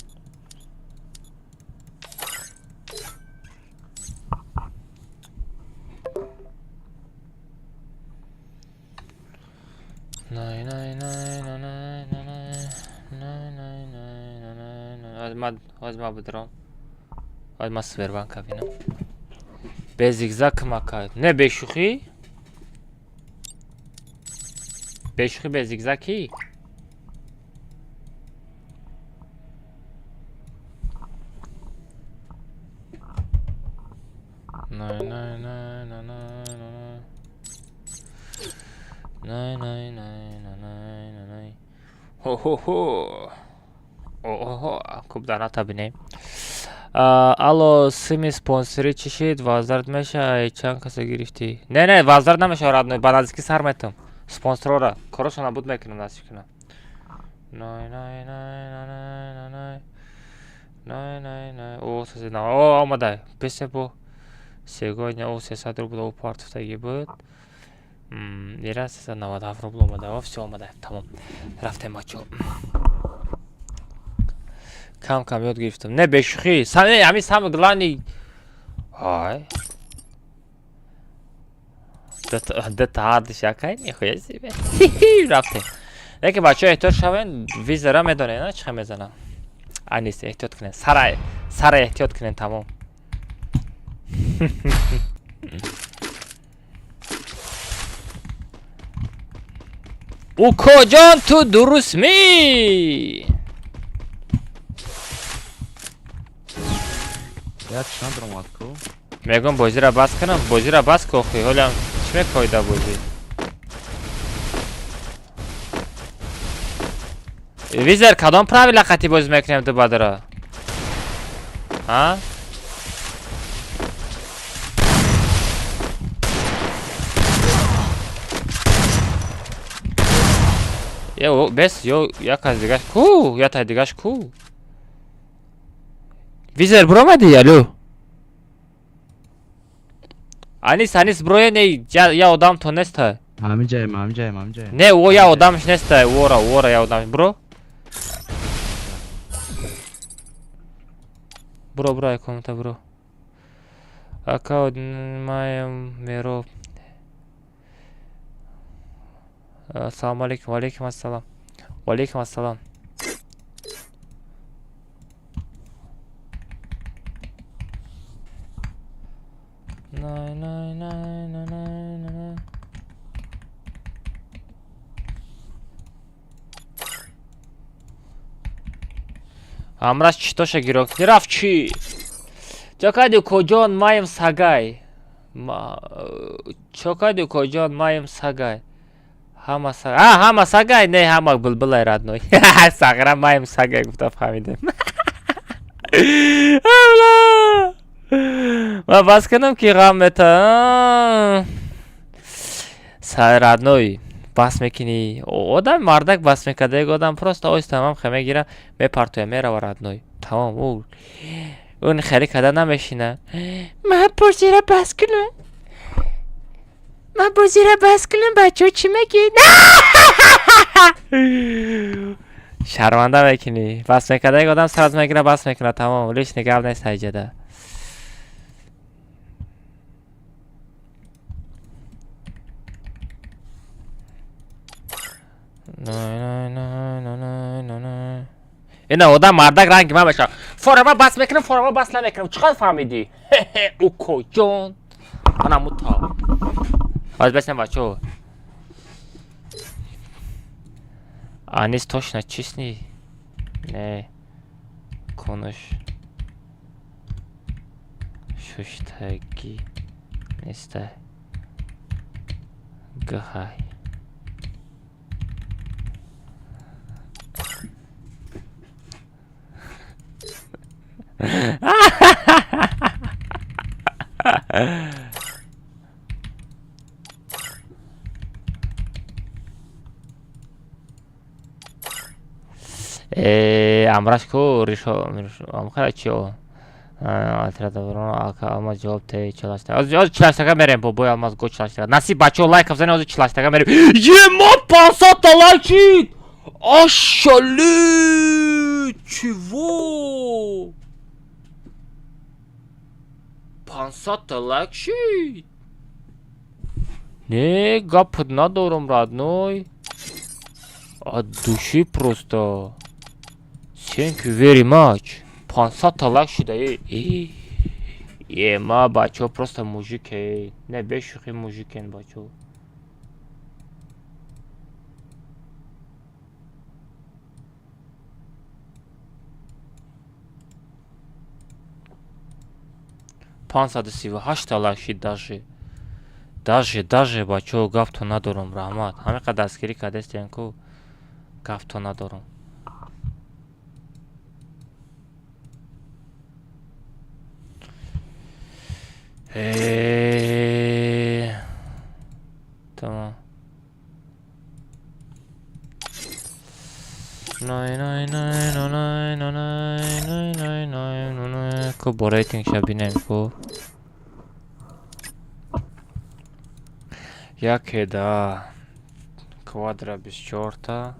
[SPEAKER 1] ҳозир ма бидиром ҳозир ма свербанка бинам без зигзаг мака не бешухӣ бешухӣ без зигзаг ки خوب در نتابینیم الو سیمی سپونسری چی شید وازدارد میشه چند کسی گرفتی نه وازدارد نمیشه رادنوی بعد از که سر میتم سپونسر را کارشو نبود میکنم دست کنم نه او سازی نه او آمده بسه بو سیگوینه او 300 روبل او پارتفتگی بود یه 397 روبل اومده و все اومده تمام رفتیم بچه کم کم یاد گرفتم نه بشخی همین سم گلانی های دتا هارد شکای میخوایی زیبه رفتیم لیکن بچه احتیاط شوین ویزره میدونه نه چه میزنم انیست احتیاط کنین سر احتیاط کنین تمام او کجان تو درست می
[SPEAKER 2] як шандром атку
[SPEAKER 1] мегум бозира бас канам бозира бас кохи ҳолам чӣ мекоҳӣ да бозӣ визер кадом правила хати бозӣ мекунем ду бадара а бес ё яказ дигаш ку ятай дигаш ку Визер бромади, алло. Анис броя не, я одам то неста.
[SPEAKER 2] Мамиджай.
[SPEAKER 1] Не, о я одамш неста, ора я одамш, бро. Бро, я комната, бро. Ака маем меро. Ассаламу алейкум, алейкум ассалам. Алейкум ассалам. Най. Амраз читоша гирокти рафчи. Чокади коҷон маем сагай. Чокади коҷон маем сагай. Ҳама сагай, не ҳама булбулай радной. Сагра маем сагай гуфта фаҳмидем. ва бас кардам ки ғам мета. Радной бас мекини. Одам мардак бас мекарда, як одам просто оистам хе мегира, мепартоя, мерава радной. Тамом اون خیلی کده نمیشینه. من پرزیره بس کنم بچه چی میگی؟ شرمنده میکنی. بس میکده یک آدم سرت میگیره بس میکنه تمام. لیش نگاه نیست هیجده. نه اینا آدم مردک رنگ من بشه. فورما بس میکنم فورما بس نمیکنم. چقدر فهمیدی؟ او کجان؟ منم تا باز بسیم بچه آنیز توش نه چیست نی؟ نه کنش ششتگی نیسته گهای امراش کو ریشو امخه چیو الترا اما جواب ته چلاشتا از چلاشتا میریم بابا алмаз گو چلاشتا نصیب بچه لایک بزنید از چلاشتا میریم یه ما 500 تا لایک اشالی چیو 500 تا лайк шид. Не, гап надорам, родной. От души просто. Thank you very much. 500 та лайк шида. Ма, бачо, просто мужик. Не, бешухи мужикен, бачо. پانصد و 38 تا لایک شد даже бачо гап то надорам раҳмат ҳаме қа дастгирӣ кардастиям ку гап то надорам тамом ку бо рейтингша бинем ку яке да квадра 24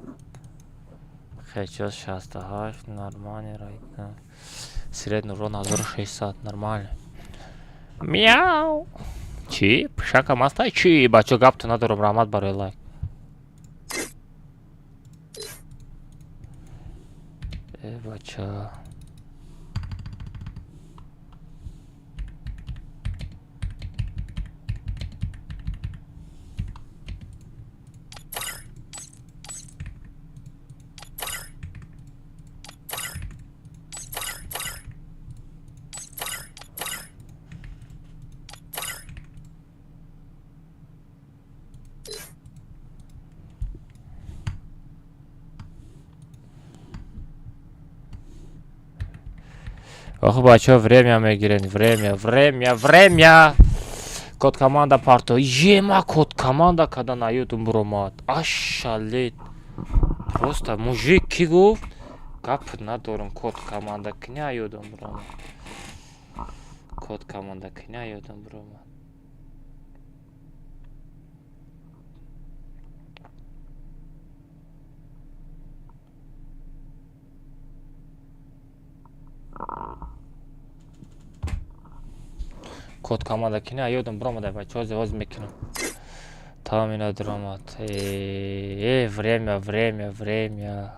[SPEAKER 1] хечос 68 нормальный рейтинг средний урон 1600 нормально мяу чи пшака мастай чи бачо гап то надорам раҳмат барои лайк бача ох бачо время мегирен время код команда парто ема код команда када на ютуб буромад ашалет просто мужик ки гуфт Кап надорум код команда княюдум брома. Код команда княюдум брома. Код команда княюдум брома, да бачо завоз мекину. Тамина драмат. Время.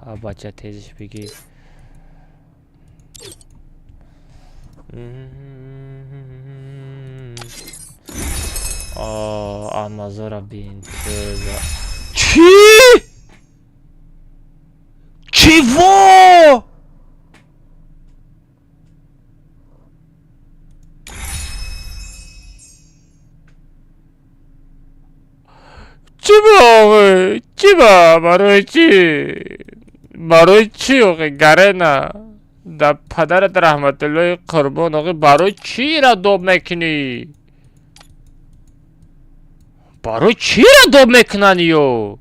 [SPEAKER 1] А бача тезиш беги. Амазора бинтеза. Чего? Чего, барочи, оғи гарена. Да падарат рахматуллоҳи қурбон, оғи барои чиро доб мекунӣ? Барои чиро доб мекунанд ё?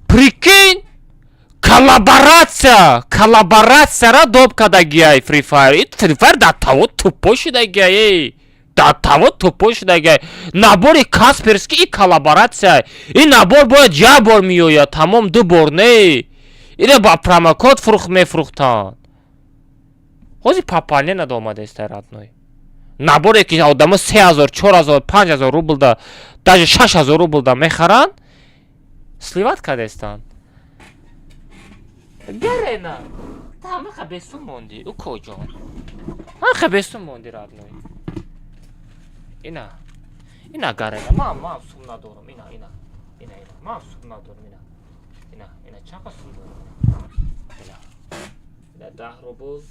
[SPEAKER 1] Прикинь, коллаборацияро доб кардагиай Free Fire. Ин Free Fire дар таво тупо шудагиай. Дар таво тупо шудагиай. Набори Касперский ин коллаборация. Ин набор бояд як бор меояд, тамом 2 бор не. Ине ба промокод фурӯх мефурӯхтанд. ҳозир папалне надомадаст родной. Наборе ки одамо 3000, 4000, 5000 рубл да, даже 6000 рубл да мехаранд, сливат кардастанд. Гарена, там хабесу монди, у коҷон. Хабесу монди родной. Ина гарена, ман сум надорам, ина. Ман сум надорам, ина чақа сум дорам. Ина 10 рубл,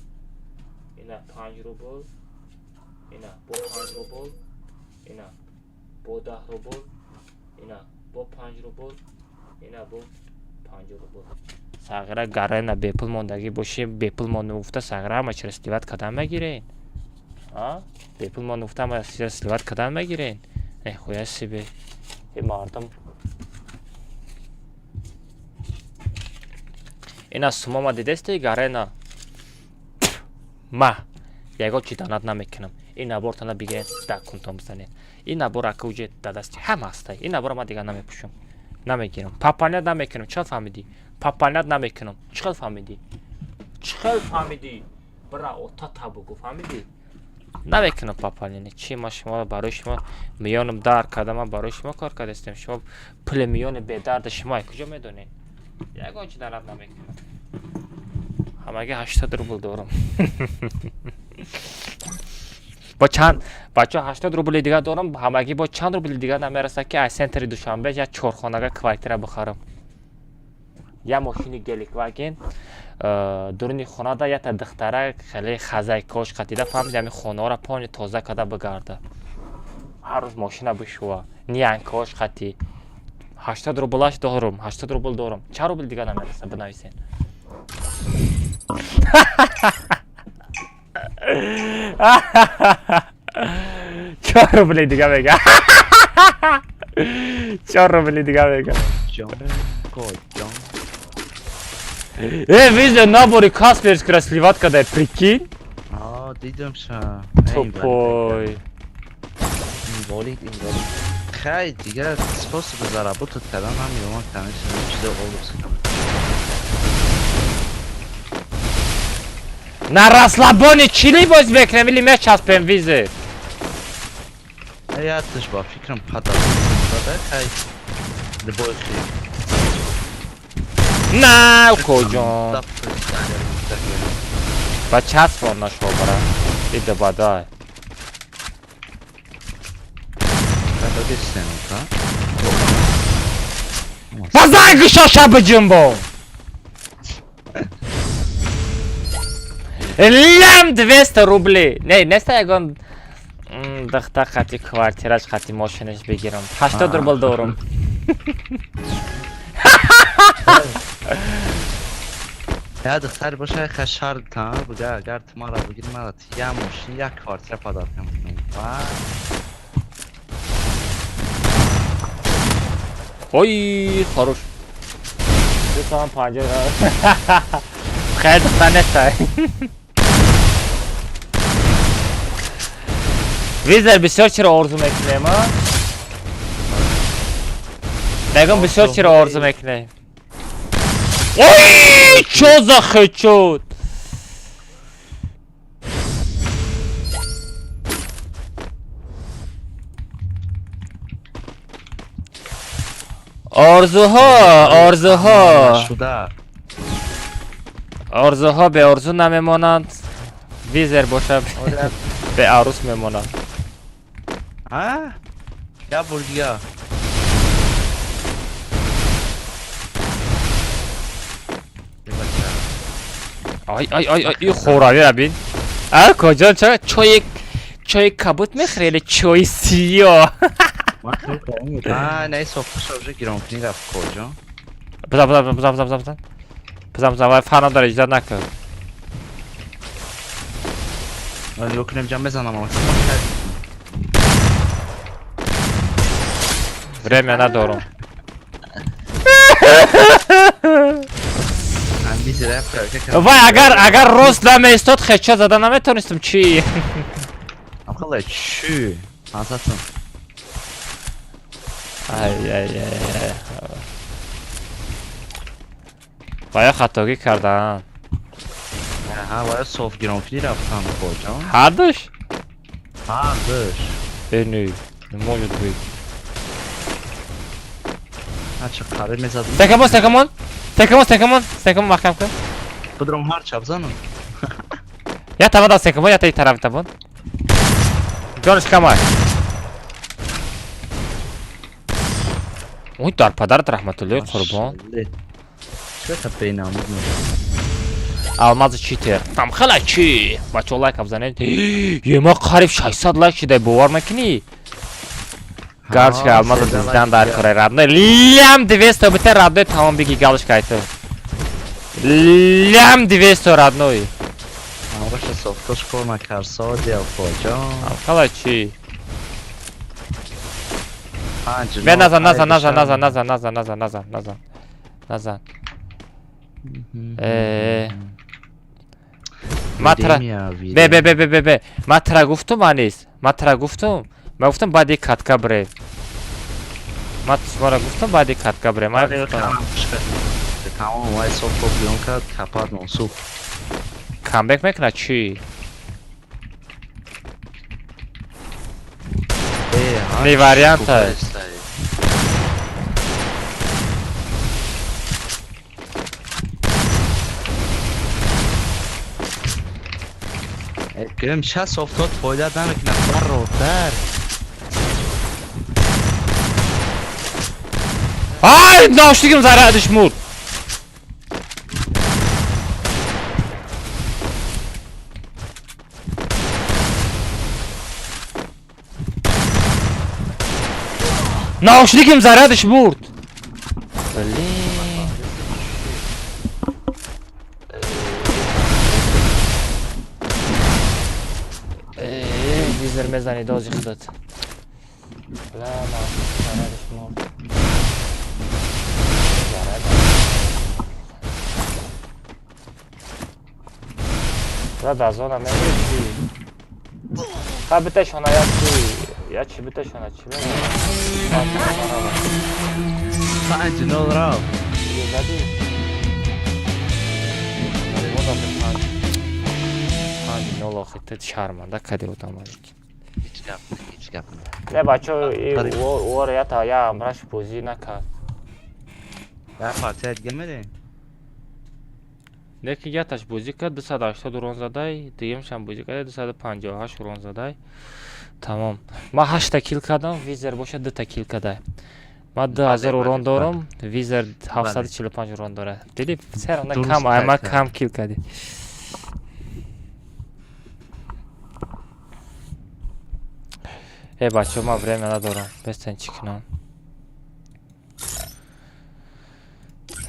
[SPEAKER 1] ина 5 рубл, ина бо 5 рубл, ина бо 10 рубл, ина бо 5 рубл, ина бо 5 рубл. Сағира гарена бепул мондагӣ боши, бепул мон муфта сағира ама чиро сливат кадан мегирен? Бепул мон муфта ама чиро сливат кадан мегирен? Хуя себе, мардам. Ина сумома дидести гарена. Ма яго чи данат намекунам. Ин набор тана бигирен, да кунтон бизанед. Ин набор ака уҷе да дасти ҳама ҳастай. Ин набора ма дига намепушам. Намегирам. Папалнят намекунам. Чӣ хел фаҳмидӣ? Папалнят намекунам. Чӣ хел фаҳмидӣ? Чӣ хел фаҳмидӣ? Бра ота табугу фаҳмидӣ? Намекунам папалнят. Чӣ ма шумо барои шумо миёнам дар кардам, барои шумо кор кардастем. Шумо пули миёни бедарди шумо куҷо медонед? Ягон чи данат намекунам. Ҳамаga 80 рубл дорам. Бо чанд бача 80 рубли дига дорам, ҳамаги бо чанд рубли дига намераса ки аз центри Душанбе як 4хонага квартира бихарам. Я машини Геликваген дуруни хонада ята духтара хеле хазай кош қатида фаҳмиди ами хонаро пони тоза када бигарда. Ҳар рӯз машина бишува. Ниан кош қати. 80 рублаш дорам, 80 рубл дорам. Чанд рубли дига намераса бинависен. 4 рубли дига мега. 4 рубли дига мега.
[SPEAKER 2] Коҷон.
[SPEAKER 1] Вижу набори Касперскиро сливат кадай, прикинь?
[SPEAKER 2] Дидам ша.
[SPEAKER 1] Тупой.
[SPEAKER 2] Инвалид. Хай, дига способ заработать кардан ҳамин, конечно, чизо олус.
[SPEAKER 1] На расслабоне чили боз мекунам или мечаспем визе?
[SPEAKER 2] Ятш ба фикрам падар. Хай. Дебойхи.
[SPEAKER 1] На, коҷон. Ба часпон нашо бара. Ида бадай. Базайгы шоша бижимбон. Лям 200 рублей. Не, неста ягон дахта қати квартираш қати машинаш бигирам. 80 рубл дорам.
[SPEAKER 2] Я духтар боша ха шарт та буда агар ту мара бигири мара я машин як квартира падар кам.
[SPEAKER 1] Ой, хорош. دوستان 50 خیلی دختر نستای ویزر بسیار چرا آرزو میکنیم ها؟ بگم بسیار چرا آرزو میکنیم اوی چو زخه شد آرزوها به آرزو نمیمانند ویزر باشه به عروس میمانند
[SPEAKER 2] ها؟ یا بردیا
[SPEAKER 1] آی خوراوی را بین کجا چای کبوت میخری چای سیاه
[SPEAKER 2] نه صفحه شبجه گرانپینی رفت کجا
[SPEAKER 1] بزن فرام داره اجداد نکن
[SPEAKER 2] ولی بکنیم جمع بزنم اما
[SPEAKER 1] بریم یا ندارم وای اگر روز نمیستاد خیچه زده نمیتونستم چی
[SPEAKER 2] خیلی چی حساتم
[SPEAKER 1] ای باید خطاگی کردن
[SPEAKER 2] ها باید صوف گرانپینی رفتم کجا
[SPEAKER 1] هر دوش؟
[SPEAKER 2] ها دوش
[SPEAKER 1] اینی موجود بید
[SPEAKER 2] چه قرار میزدم
[SPEAKER 1] سکمون محکم کن
[SPEAKER 2] بدرم هر چپ زنم
[SPEAKER 1] یا تا بعد سکمون یا تا این طرف تبون جانش کمای اوی در پدرت رحمت الله قربان
[SPEAKER 2] چه تپه نامود
[SPEAKER 1] алмаз читер там خلا چی بچه لایک بزنید یه ما قریب 600 لایک شده باور میکنی галочка алмаз bizdan dar ko'ray radnoy лям 200 bitta radnoy tamom begi галочка aytib лям 200 radnoy
[SPEAKER 2] باشه صفتش کنه کرساد یا کجا
[SPEAKER 1] خلا چی
[SPEAKER 2] پنج
[SPEAKER 1] به نزن به من ترا گفتم انیس من گفتم بعد یک کاتکا بره من تمام گفتم بعد یک کاتکا بره من
[SPEAKER 2] تمام وای صفت رو بیان کرد کپاد منصوب
[SPEAKER 1] کامبک میکنه چی نی واریانت هست
[SPEAKER 2] گرم چه صفتات فایده نمیکنه برادر
[SPEAKER 1] آی ناشتگیم زرعدش مرد ناشتگیم زرعدش مرد ویزر میزنی دازی خودت لا ما زرعدش مرد زد از آنم نمیشی خواه بتشانه یا چی بتشانه چی
[SPEAKER 2] پنج نول راو
[SPEAKER 1] یه زدی پنج نول آخی تد شرمنده کدی بودم
[SPEAKER 2] هیچ گپ
[SPEAKER 1] نه بچه او یا تا یا امرش بوزی نکرد
[SPEAKER 2] در پارتی دیگه میده
[SPEAKER 1] لیکن یه تاش بوزی کرد 280 رون زده دیگه هم بوزی کرد 258 رون زده تمام ما 8 تا کیل کردم ویزر باشه 2 تا کیل کرده ما 2000 رون دارم ویزر 745 رون داره دیدی سر اون کم اما کم کیل کردی ای بچه ما время ندارم بستن چی کنم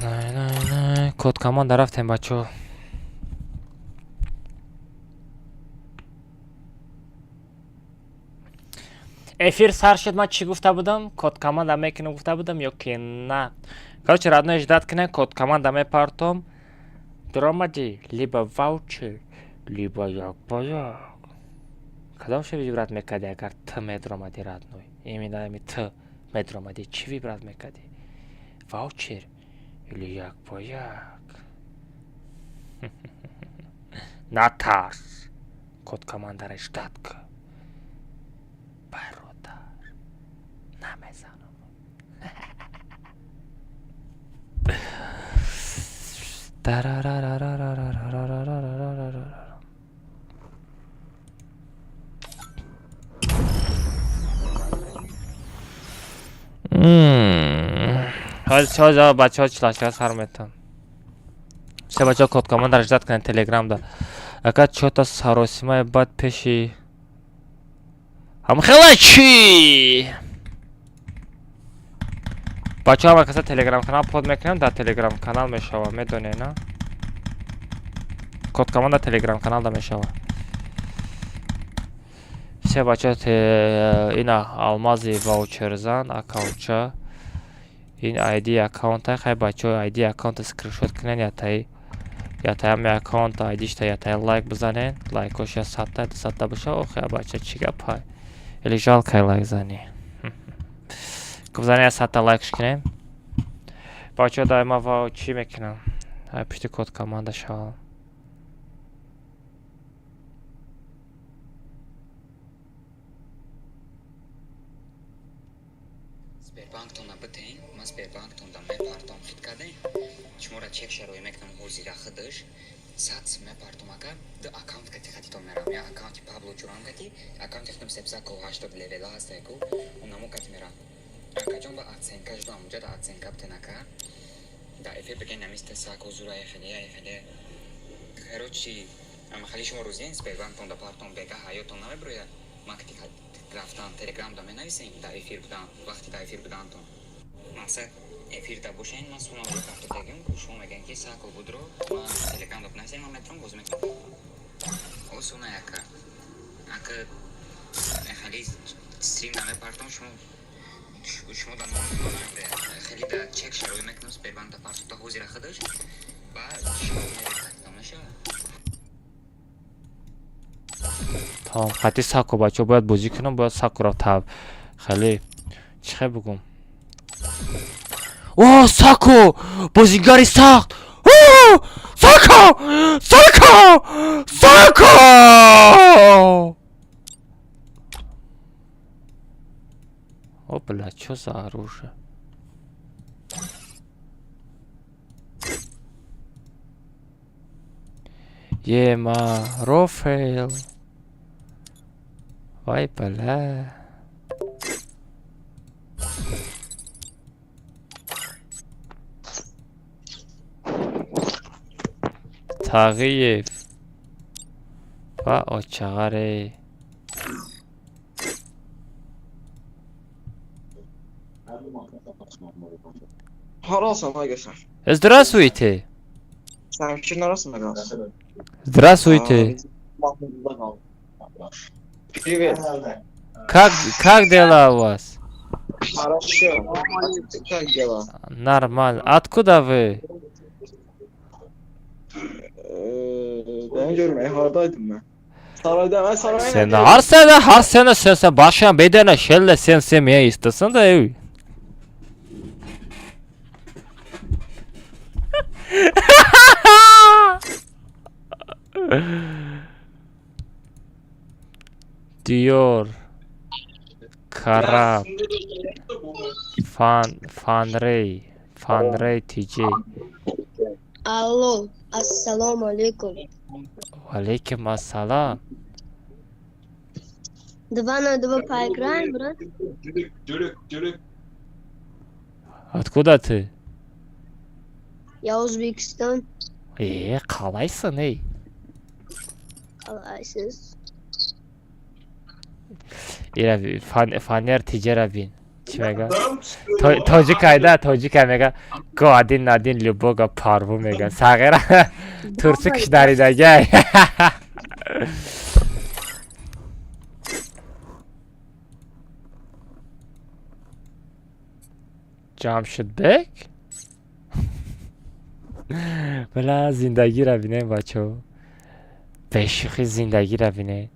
[SPEAKER 1] نه کد کمان رفتیم بچه Эфир сар шуд, ман чӣ гуфта будам? Код команда мекунем гуфта будам ё ки на? Короче, родной ждат кине, код команда мепартом. Дромади, либо ваучер, либо як бояк. Кадом ше вибрат мекади агар т медромади родной? Именно ами т медромади чӣ вибрат мекади? Ваучер или як бояк? Натарс. Код командаро ждат ки. Бародар. Намезанам. Ҳозир бачаҳо чилашка сар метавонанд. Се бачаҳо код командаро ждат кунанд телеграмда. Акад чота саросимаи бад пеши ҳамхелачи. бачаҳо ҳама каса телеграм канал под мекунем, дар телеграм канал мешава, медонед на? Код команда телеграм каналда мешава. Все бачаҳо ина алмази ваучерзан аккаунтча. ин ID аккаунта, хай бачаҳо ID аккаунта скриншот кунен, ятаи ҳами аккаунта ID-шта ятаи лайк бизанен. Лайкош я 100 200 боша. Охе бача чӣ гапай? Или жалкай лайк зани. Гузани я 100 лайкш кунем. Бачаҳо даима ва чӣ мекунам? Ай пишти код команда шавам.
[SPEAKER 3] Сбербанктон битен, ман Сбербанктон да мепартом хиткаден. Шуморо чек шарои мекунам ҳозира хидиш. Сац мепартом ага д аккаунт кати хатитон мерам. Я аккаунти Пабло Чуран кати, аккаунти хитам сепсако 80 левела ҳастеку. Унамо кати мерам. Акаҷон ба адсенка ждам, уҷа да адсенка бтенака. Да эфир беген намисте сако зура ефеле. Короче, ама хали шумо рӯзиен Сбербанктон да партом бега ҳаётон намеброяд. Ман кати рафтан телеграм да менависем да эфир будан, вақти да эфир будантон. Мақсад эфир да бошен, ман суна ро карту тегим, шумо меган ки сако будро, ман телеграм да нависем, ман метром боз мекунам. О суна яка. Ака хали стрим да мепартом шумо да хали да чек шарои мекунам Сбербанк да парту та ҳозира хидаш. Ба шумо мекунам наша.
[SPEAKER 1] Тамом, хати сако бачаҳо бояд бозӣ кунам, бояд сакоро таб. Хеле чӣ хай бигум? О, сако! Бозигари сахт! О! Сако! О, бля, чё за оружие? Ема, Рофейл. Вай, бля. Тағиев ва Очағаре.
[SPEAKER 4] Хорошо, Магиша.
[SPEAKER 1] Здравствуйте.
[SPEAKER 4] Самчина раз нагал.
[SPEAKER 1] Здравствуйте.
[SPEAKER 4] Привет.
[SPEAKER 1] Как дела у вас?
[SPEAKER 4] Хорошо. Как дела?
[SPEAKER 1] Нормально. Откуда вы?
[SPEAKER 4] Ben görmeye hardaydım ben. Sarayda ben sarayda.
[SPEAKER 1] Sen her sene sen başlayan bedene şelle sen semeye istesin de ev. Diyor Karab Fanrey TJ.
[SPEAKER 5] Алло, ассаламу алейкум.
[SPEAKER 1] Алейкум ассалам.
[SPEAKER 5] 2 на 2 поиграем, брат?
[SPEAKER 1] Откуда ты?
[SPEAKER 5] Я Узбекистан.
[SPEAKER 1] Қалайсың ей?
[SPEAKER 5] Қалайсыз?
[SPEAKER 1] Фанер тижера бин. Чимега? Тоҷик айда, тоҷик мега го один любога парву мега. Сағира турси киш даридага. Jamshidbek? بلا زندگی را بینه بچه ها به شوخی زندگی را بینه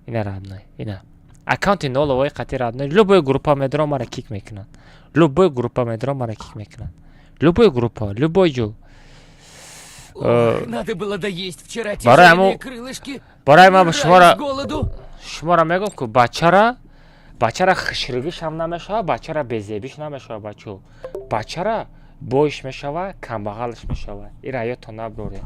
[SPEAKER 1] اینا را نه اینا اکانت نولوی قطعی را نه لوبوی گروپا مدرا مرا کیک میکنن لوبوی گروپا مدرا مرا کیک میکنن لوبوی گروپا لوبوی جو
[SPEAKER 6] Надо было доесть вчера те
[SPEAKER 1] Барай
[SPEAKER 6] жареные
[SPEAKER 1] ему-
[SPEAKER 6] крылышки.
[SPEAKER 1] برای ما
[SPEAKER 6] Умираю
[SPEAKER 1] شما
[SPEAKER 6] с
[SPEAKER 1] را
[SPEAKER 6] голоду.
[SPEAKER 1] شما را میگم که بچه را خشرگیش هم نمیشه بچه را بزیبیش نمیشه بچه را بویش میشوه کمبغلش میشوه این را یادتون نبرورین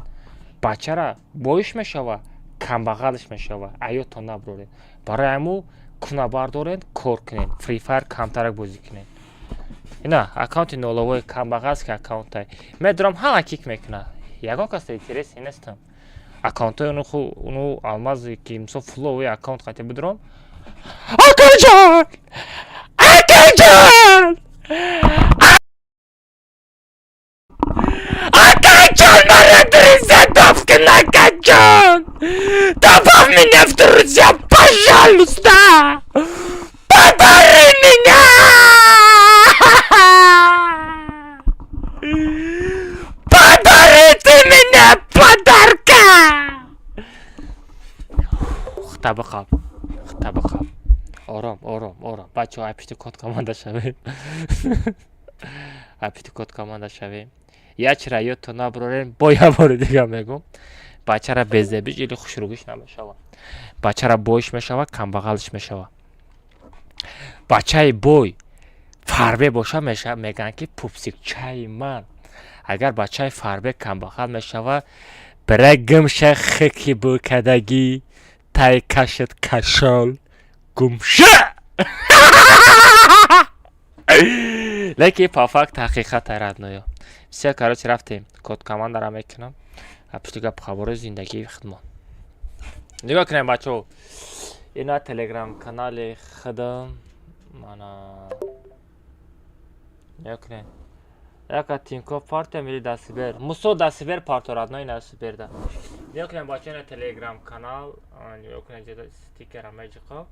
[SPEAKER 1] بچه را بویش میشوه کمبغلش میشوه ایاتون نبرورین برای امو کنه بردارین کار کنین فری فایر کمترک بازی کنین اینا اکاونت نولوی کمبغل است که اکاونت های میدرم همه کیک میکنه یگان کس اینترسی نیستم اکاونت های اونو алмазی که مثلا فلوی اکاونت قطعی بدرم Akacan! Akacan! Akacan, моя друзья, товки Akacan! Добавь меня в друзья, пожалуйста! Подари меня! Подарите меня подарка! Хтабахаб. آرام بچه ها اپیتی کد کامانده شویم اپیتی کد کامانده شویم یک را یادتون نبرارین با یه بار دیگه میگم بچه را بزدبیش ایلی خوشروگیش نمیشوه بچه را بویش میشوه کمبغلش میشوه بچه بوی فربه باشه میشه میگن که پوپسیک چای من اگر بچه فربه کمبغل میشوه برای گمشه خکی بو کدگی تای کشت کشال گمشه لیکی پافاک حقیقت رد نیا بسیار کاروچ رفتیم کد کمان دارم میکنم اپشتیگه خبر زندگی خدمان نگاه کنیم بچه ها اینا تلگرام کانال خودم مانا نگاه کنیم یکا تینکو پارت میری دستیبر موسو دستیبر پارت رد نیا دستیبر ده نگاه کنیم بچه اینا تلگرام کانال نگاه کنیم جدا ستیکر همه جقا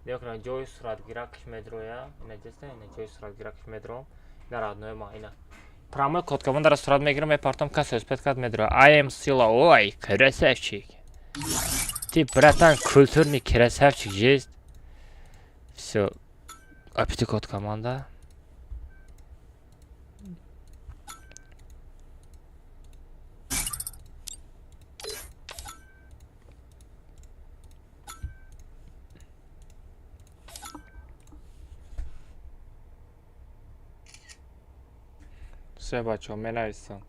[SPEAKER 1] نگاه کنیم جوی سرعتگیرکش مدرویا اینا جسته اینا جوی سرعتگیرکش مدرو اینا رادنوی ما اینا پراموی کد کمان در سرعت میگیرم میپارتم کسی اسپت کد مدرو I am Sila ой красавчик ты братан культурный красавчик есть все опять код команда все бачо менайсан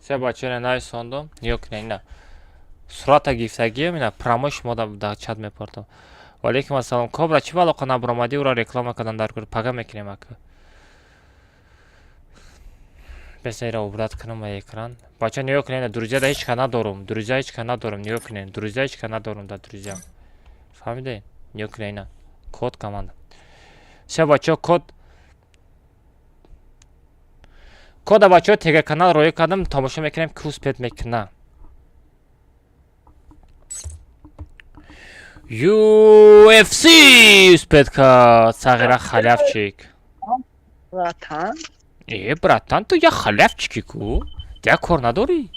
[SPEAKER 1] все бачо менайсондум ёк не сурата гифтагием ина промош мода да чат мепортам валейкум ассалом кобра чӣ балоқа набуромадӣ ура реклама кардан дар гур пага мекунем ака бесайра убрат кунам ба экран бача нигоҳ кунед друзьяда ҳеч ка надорум друзья ҳеч ка надорум нигоҳ кунед друзья ҳеч ка надорум да друзья фаҳмидед нигоҳ кунед ина код команда все бачаҳо кода бачаҳо тега канал роё кардам тамошо мекунем ки успет мекуна UFC успет кард сағира халявчик
[SPEAKER 4] Братан?
[SPEAKER 1] братан ту я халявчики ку я кор надорӣ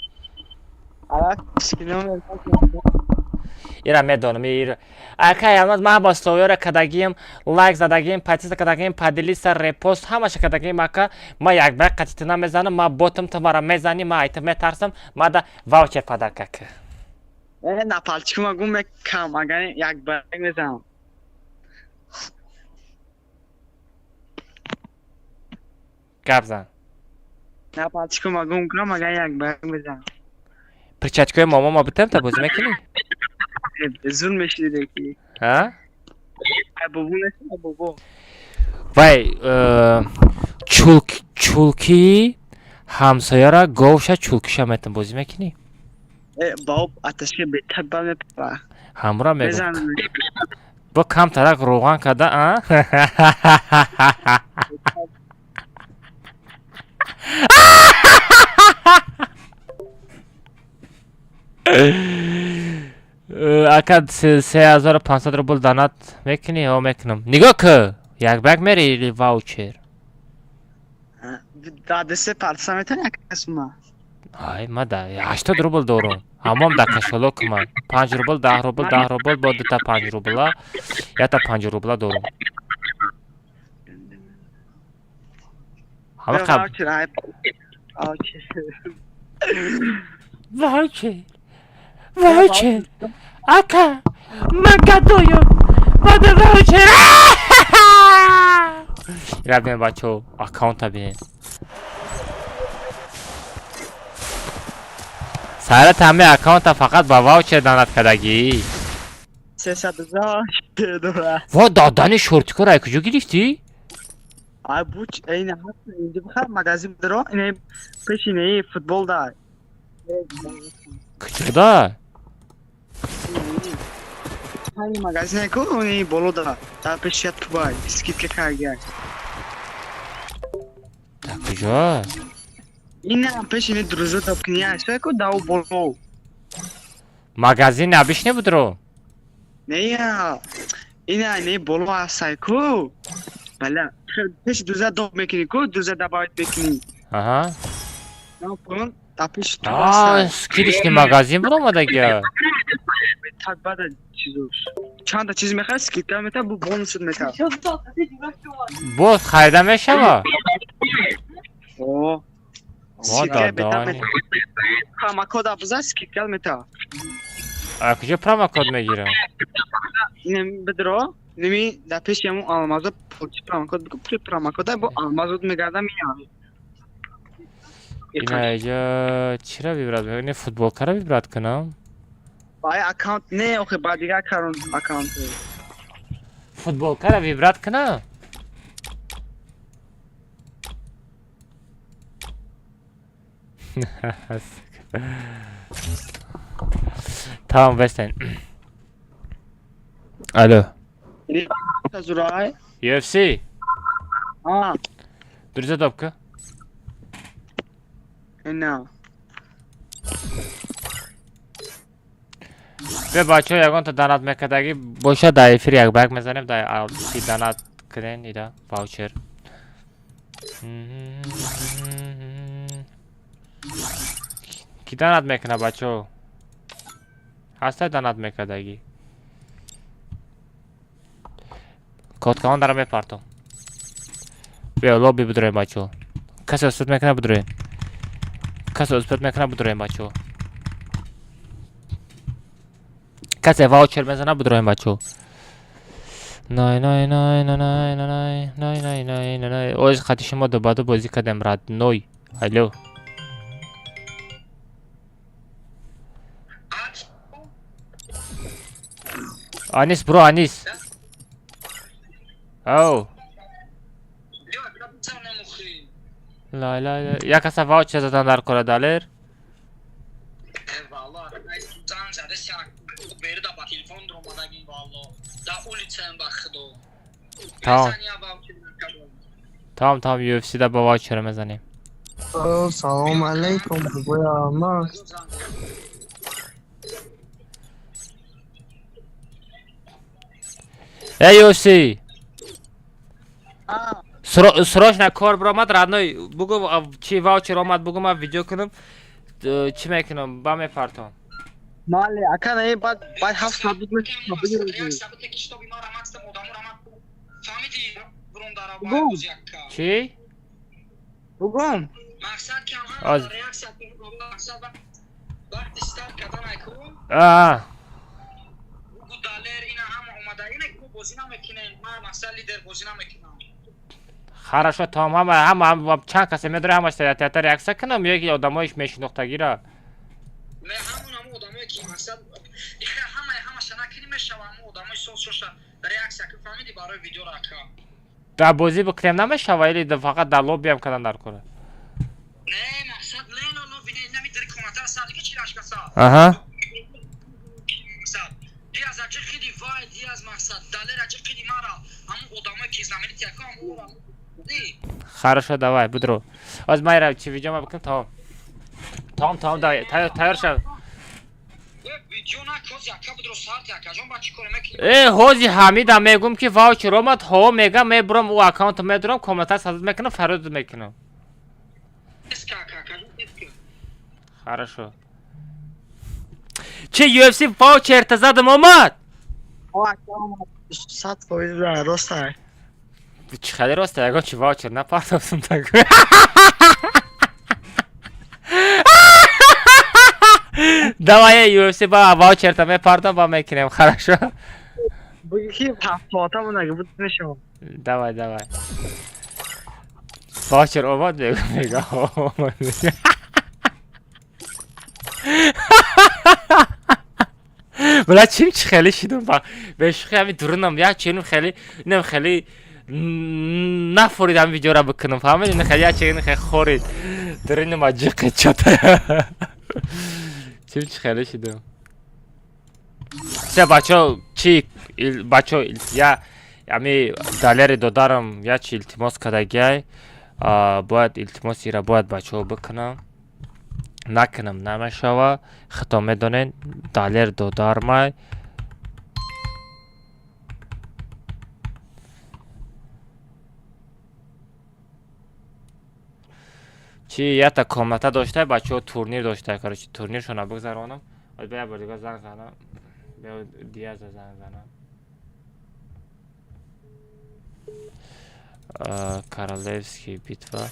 [SPEAKER 1] ира медонам акай амаз ман ба стоёра кадагим лайк задагим подписка кадагим поделиться репост ҳамаша кадагим ака ман якбар қатити намезанам ман ботам ту мара мезани ман айтиб метарсам мада ваучер подарка ка
[SPEAKER 4] Na palčku mogu me kam, a ga jak barek ne znam.
[SPEAKER 1] гап зан
[SPEAKER 4] Na palčku mogu kam, a ga jak barek ne znam.
[SPEAKER 1] при чачкои момома битем та бозӣ мекунӣ
[SPEAKER 4] Zul meshidi ki.
[SPEAKER 1] а
[SPEAKER 4] Bubu ne bubu.
[SPEAKER 1] вай чулки ҳамсояра говша чулкиша метам бозӣ мекунӣ
[SPEAKER 6] باب آتشی بهتر بمیپره
[SPEAKER 1] همراه میگم
[SPEAKER 6] بزن
[SPEAKER 1] با کم ترک روغن کده اکد 3500 روبل دانت میکنی یا میکنم نگاه که یک بگ میری واوچر
[SPEAKER 6] داده سه پرسه میتونی یک قسمه
[SPEAKER 1] ای مده 80 روبل دارم همام در کشولوک من 5 روبل 10 روبل 10 روبل با دوتا 5 روبلا یا تا 5 روبلا دارم همه قبل واوچر اکا من گدویم بده واوچر را بین بچه اکاونت بین سرت همه اکاونت فقط با واوچر دانت کدگی
[SPEAKER 6] 300,000 دوره
[SPEAKER 1] وا دادن شورتیکو رای کجا گرفتی؟
[SPEAKER 6] آی بوچ اینه هست اینجا بخیر مگازین درو اینه پیش اینه فوتبال دار
[SPEAKER 1] کجا دا؟
[SPEAKER 6] همین مگازینه که اونی بولو دار در پیشیت پبای سکیت که کارگر
[SPEAKER 1] در کجا؟
[SPEAKER 6] اینه هم پیش اینه دروزو تاب کنی هسته که داو بولو
[SPEAKER 1] مگازین نبیش نبود رو
[SPEAKER 6] نه یا اینه بولو هسته که بله پیش دوزه داب میکنی که دوزه دبایت بکنی
[SPEAKER 1] آها
[SPEAKER 6] نه پولون در پیش تو
[SPEAKER 1] آه
[SPEAKER 6] هسته
[SPEAKER 1] سکیلش نی مگازین برو اومده گه
[SPEAKER 6] تک بعد چیزوش چند تا چیز میخواد سکیت کنم میتا بو بونوسد میتا
[SPEAKER 1] بود خریده میشه با
[SPEAKER 6] اوه
[SPEAKER 1] وا دادانی
[SPEAKER 6] پراماکود افزا سکیت کنم میتا
[SPEAKER 1] کجا پراماکود میگیرم
[SPEAKER 6] اینم بدرو نمی در پیش همون آلمازو پولچی پراماکود بگو پراماکود با آلمازو میگردم میام
[SPEAKER 1] این اینجا چی را بیبرد بگم این فوتبال که را بیبرد کنم
[SPEAKER 6] بای اکاونت نه اوخی با دیگه کارون اکاونت
[SPEAKER 1] فوتبال که را بیبرد کنم tamam بستین الو
[SPEAKER 6] تزرعه
[SPEAKER 1] UFC
[SPEAKER 6] آه
[SPEAKER 1] درجه دابکه
[SPEAKER 6] نه
[SPEAKER 1] به بچه ها یکان تا دانت میکدگی باشه در ایفیر یک بگ میزنیم در سی دانت کنین ایده واوچر کی دانت میکنه بچه ها هسته دانت میکدگی کاتکان دارم میپرتم بیا لابی بدرویم بچه ها کسی اسپت میکنه بدرویم کسی اسپت میکنه بدرویم بچه ها کسی واوچر میزنه بدرویم بچه ها نای نای نای نای نای نای نای نای نای نای اوز خطی شما دوباره بازی کردم رد نوی الو آنیس برو آنیس او لا لا لا یک کسی واوچر زدن در کره دالر tamam UFC'de با واوچر میزنیم
[SPEAKER 4] سلام علیکم بگویا ما
[SPEAKER 1] ای UFC سراش کار برآمد ردنای بگو چی واوچر آمد بگو من ویدیو کنم چی میکنم با میپرتم
[SPEAKER 6] مالی اکن ای بعد هفت ثابت میشه
[SPEAKER 1] چی؟
[SPEAKER 6] بگم
[SPEAKER 1] از آه خراشو تمام هم چند کسی میداره همش تیاتر یکسه کنم یکی آدمایش میشناختگی را
[SPEAKER 3] نه همون آدمایی که مثلا همه شناکی نمیشه و همون آدمای سوشا ریاکشن که فهمیدی برای ویدیو را که
[SPEAKER 1] در بازی بکنیم نمیشه ولی فقط در لوبی هم کردن در کره
[SPEAKER 3] نه مقصد نه لوبی نه
[SPEAKER 7] نمی دری کامنتر سر دیگه چی راش کسا
[SPEAKER 1] Aha.
[SPEAKER 7] مقصد دیاز اجر خیلی وای دیاز مقصد دلر اجر خیلی مرا همون ادامه کیز نمیری تیکا همون دی
[SPEAKER 1] Хорошо, давай, بدرو. از مایرا چی ویدیو ما بکن تام давай. تیار شو.
[SPEAKER 7] ویدیو نکوز یکا بدرو سارت یکا جون با چی کنه مکی
[SPEAKER 1] هوزی حمیدم میگم که واوچر اومد ها میگم می برم او اکانت میدارم کامنت سازد میکنم فرود میکنم.
[SPEAKER 7] اسکا کاکا جون اسکا
[SPEAKER 1] Хорошо. چه UFC واوچر تزدم اومد.
[SPEAKER 6] 100% راست आहे.
[SPEAKER 1] چه خیلی راسته اگه چی واوچر نپرداختم تا давай UFC با واوچر تا میپردم با میکنم. хорошо.
[SPEAKER 6] بگی هفتاتا مونه بود نشون.
[SPEAKER 1] давай. واوچر اومد میگم بلا چیم چی خیلی شدم با بهش خیلی درونم یا چینم خیلی اینم خیلی نفوریدم ویدیو را بکنم فهمید این خیلی چین خیلی خورید درونم اجیقه چطه چیم چی خیلی شدم چه بچه یا امی دلار دادارم یا چی التماس کدگی باید التماسی را باید بچه ها بکنم نکنم نمیشوه خطا میدونین دلار دادار مای چی یا تا کامنتا داشته بچه ها تورنیر داشته کارو چی تورنیر شونه بگذارانم باید بیا بردگاه زنگ زنم بیا دیاز زنگ زنم Королевский битва.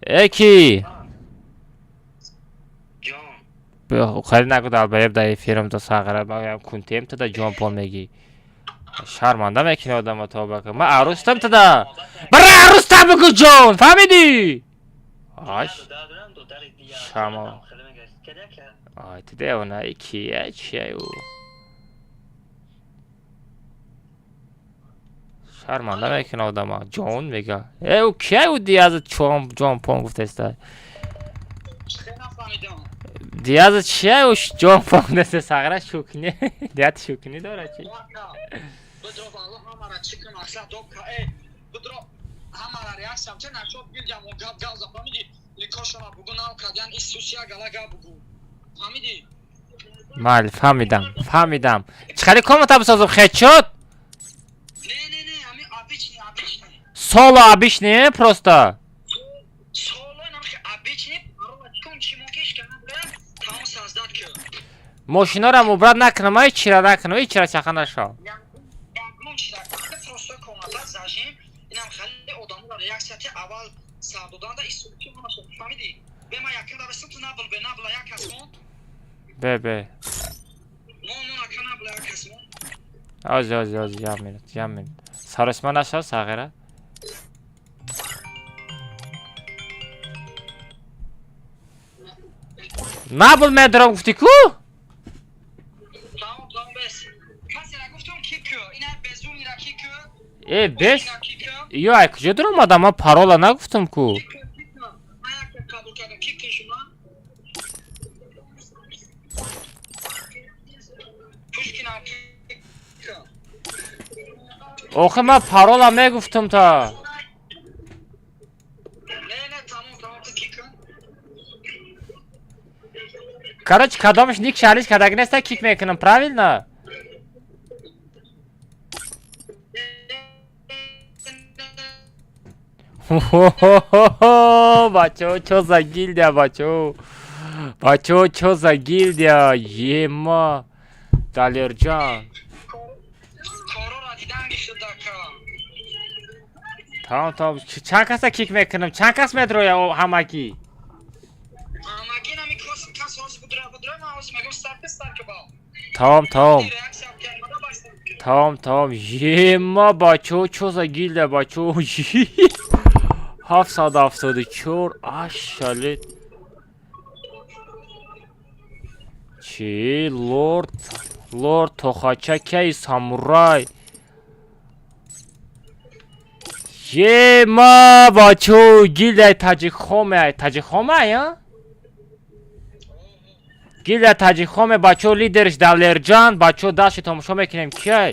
[SPEAKER 1] Эки!
[SPEAKER 7] جان
[SPEAKER 1] خیلی نگو در بیب در فیلم تا ساغره بگم کنتیم تا دا جان پا میگی شرمنده میکنی آدم تا بگم من عروستم تا دا برای عروستم بگو جان فهمیدی؟ آش شما آی تده اونه ایکیه چیه او شرمنده میکنه آدم ها جان میگه او کیه او دیازت جان پا گفته است
[SPEAKER 7] خیلی نفهمیدم
[SPEAKER 1] دیاز چیه او جان پا گفته ساغره شوکنی دیات شوکنی داره چی؟
[SPEAKER 7] بدرو والله همارا چیکن اصلا دوکا بدرو همارا ریاکسیام چه نشود گیلجم و گاب گازا فهمیدی لیکاشما بگو ناو کردن ای سوسیا گلا بگو فهمیدی
[SPEAKER 1] مال فهمیدم چخیلی کامنتا بسازم خیلی شد
[SPEAKER 7] نه همین آبیچنی
[SPEAKER 1] سولو обычный просто
[SPEAKER 7] سولو نمیشه آبیچنی برو چکن چی موکش کنم برم تمام سازداد که
[SPEAKER 1] ماشینا را مبرد نکنم ای چی را نکنم ای چی را چخه نشو
[SPEAKER 7] یکمون چی را پروستا کامنتا زاجیم اینم خیلی ادامه را ریاکسیتی اول سردودان دا ایسو که ماشو فهمیدی به ما یکم را بسیم تو نبل به نبلا یک کسمون
[SPEAKER 1] به
[SPEAKER 7] مونون اکا نبلا یک کسمون
[SPEAKER 1] از یام سارسما نشو ساغره نبول میدارم گفتی کو؟
[SPEAKER 7] تمام بس کسی را گفتم کیکو اینا بزونی را کیکو
[SPEAKER 1] ای بس یو ای کجا دارم آدم ها پارولا نگفتم کو
[SPEAKER 7] قبول کردم کیک شما پوشکینا
[SPEAKER 1] آخه من پارولا میگفتم تا
[SPEAKER 7] نه تمام تو کیک
[SPEAKER 1] Короче, кадомыш ник шалиш кадагнеста кик мекунам, правильно? Бачо, чё за гильдия, бачо? Бачо, чё за гильдия? Ема, Далерджан. Tamam. Çan kasa kik mekunam, çan kas medroya o hamaki. Tamam. Ема, бачо, чё за гильдия, бачо? 774 aşalet. Çi Lord Toxaçakay Samuray. Ема, бачо, гильдия Таджикхоме, ya? گیل تاجیخوم بچه لیدرش دلرجان بچه داشت تماشا میکنیم که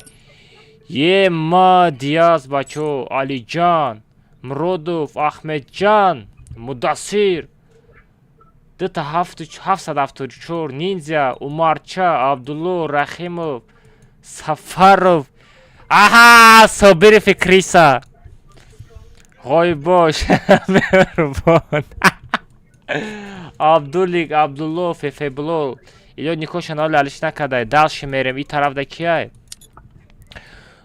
[SPEAKER 1] یه ما دیاز بچه علی جان مرودوف احمد جان مدثر دتا 774 نینجا عمرچا عبدالله رحیموف سفروف آها صابر فکریسا های باش مهربان عبدالله عبدالله فیفبلو ایلو نیکوشن حال علیش نکده دلش میرم این طرف ده کیه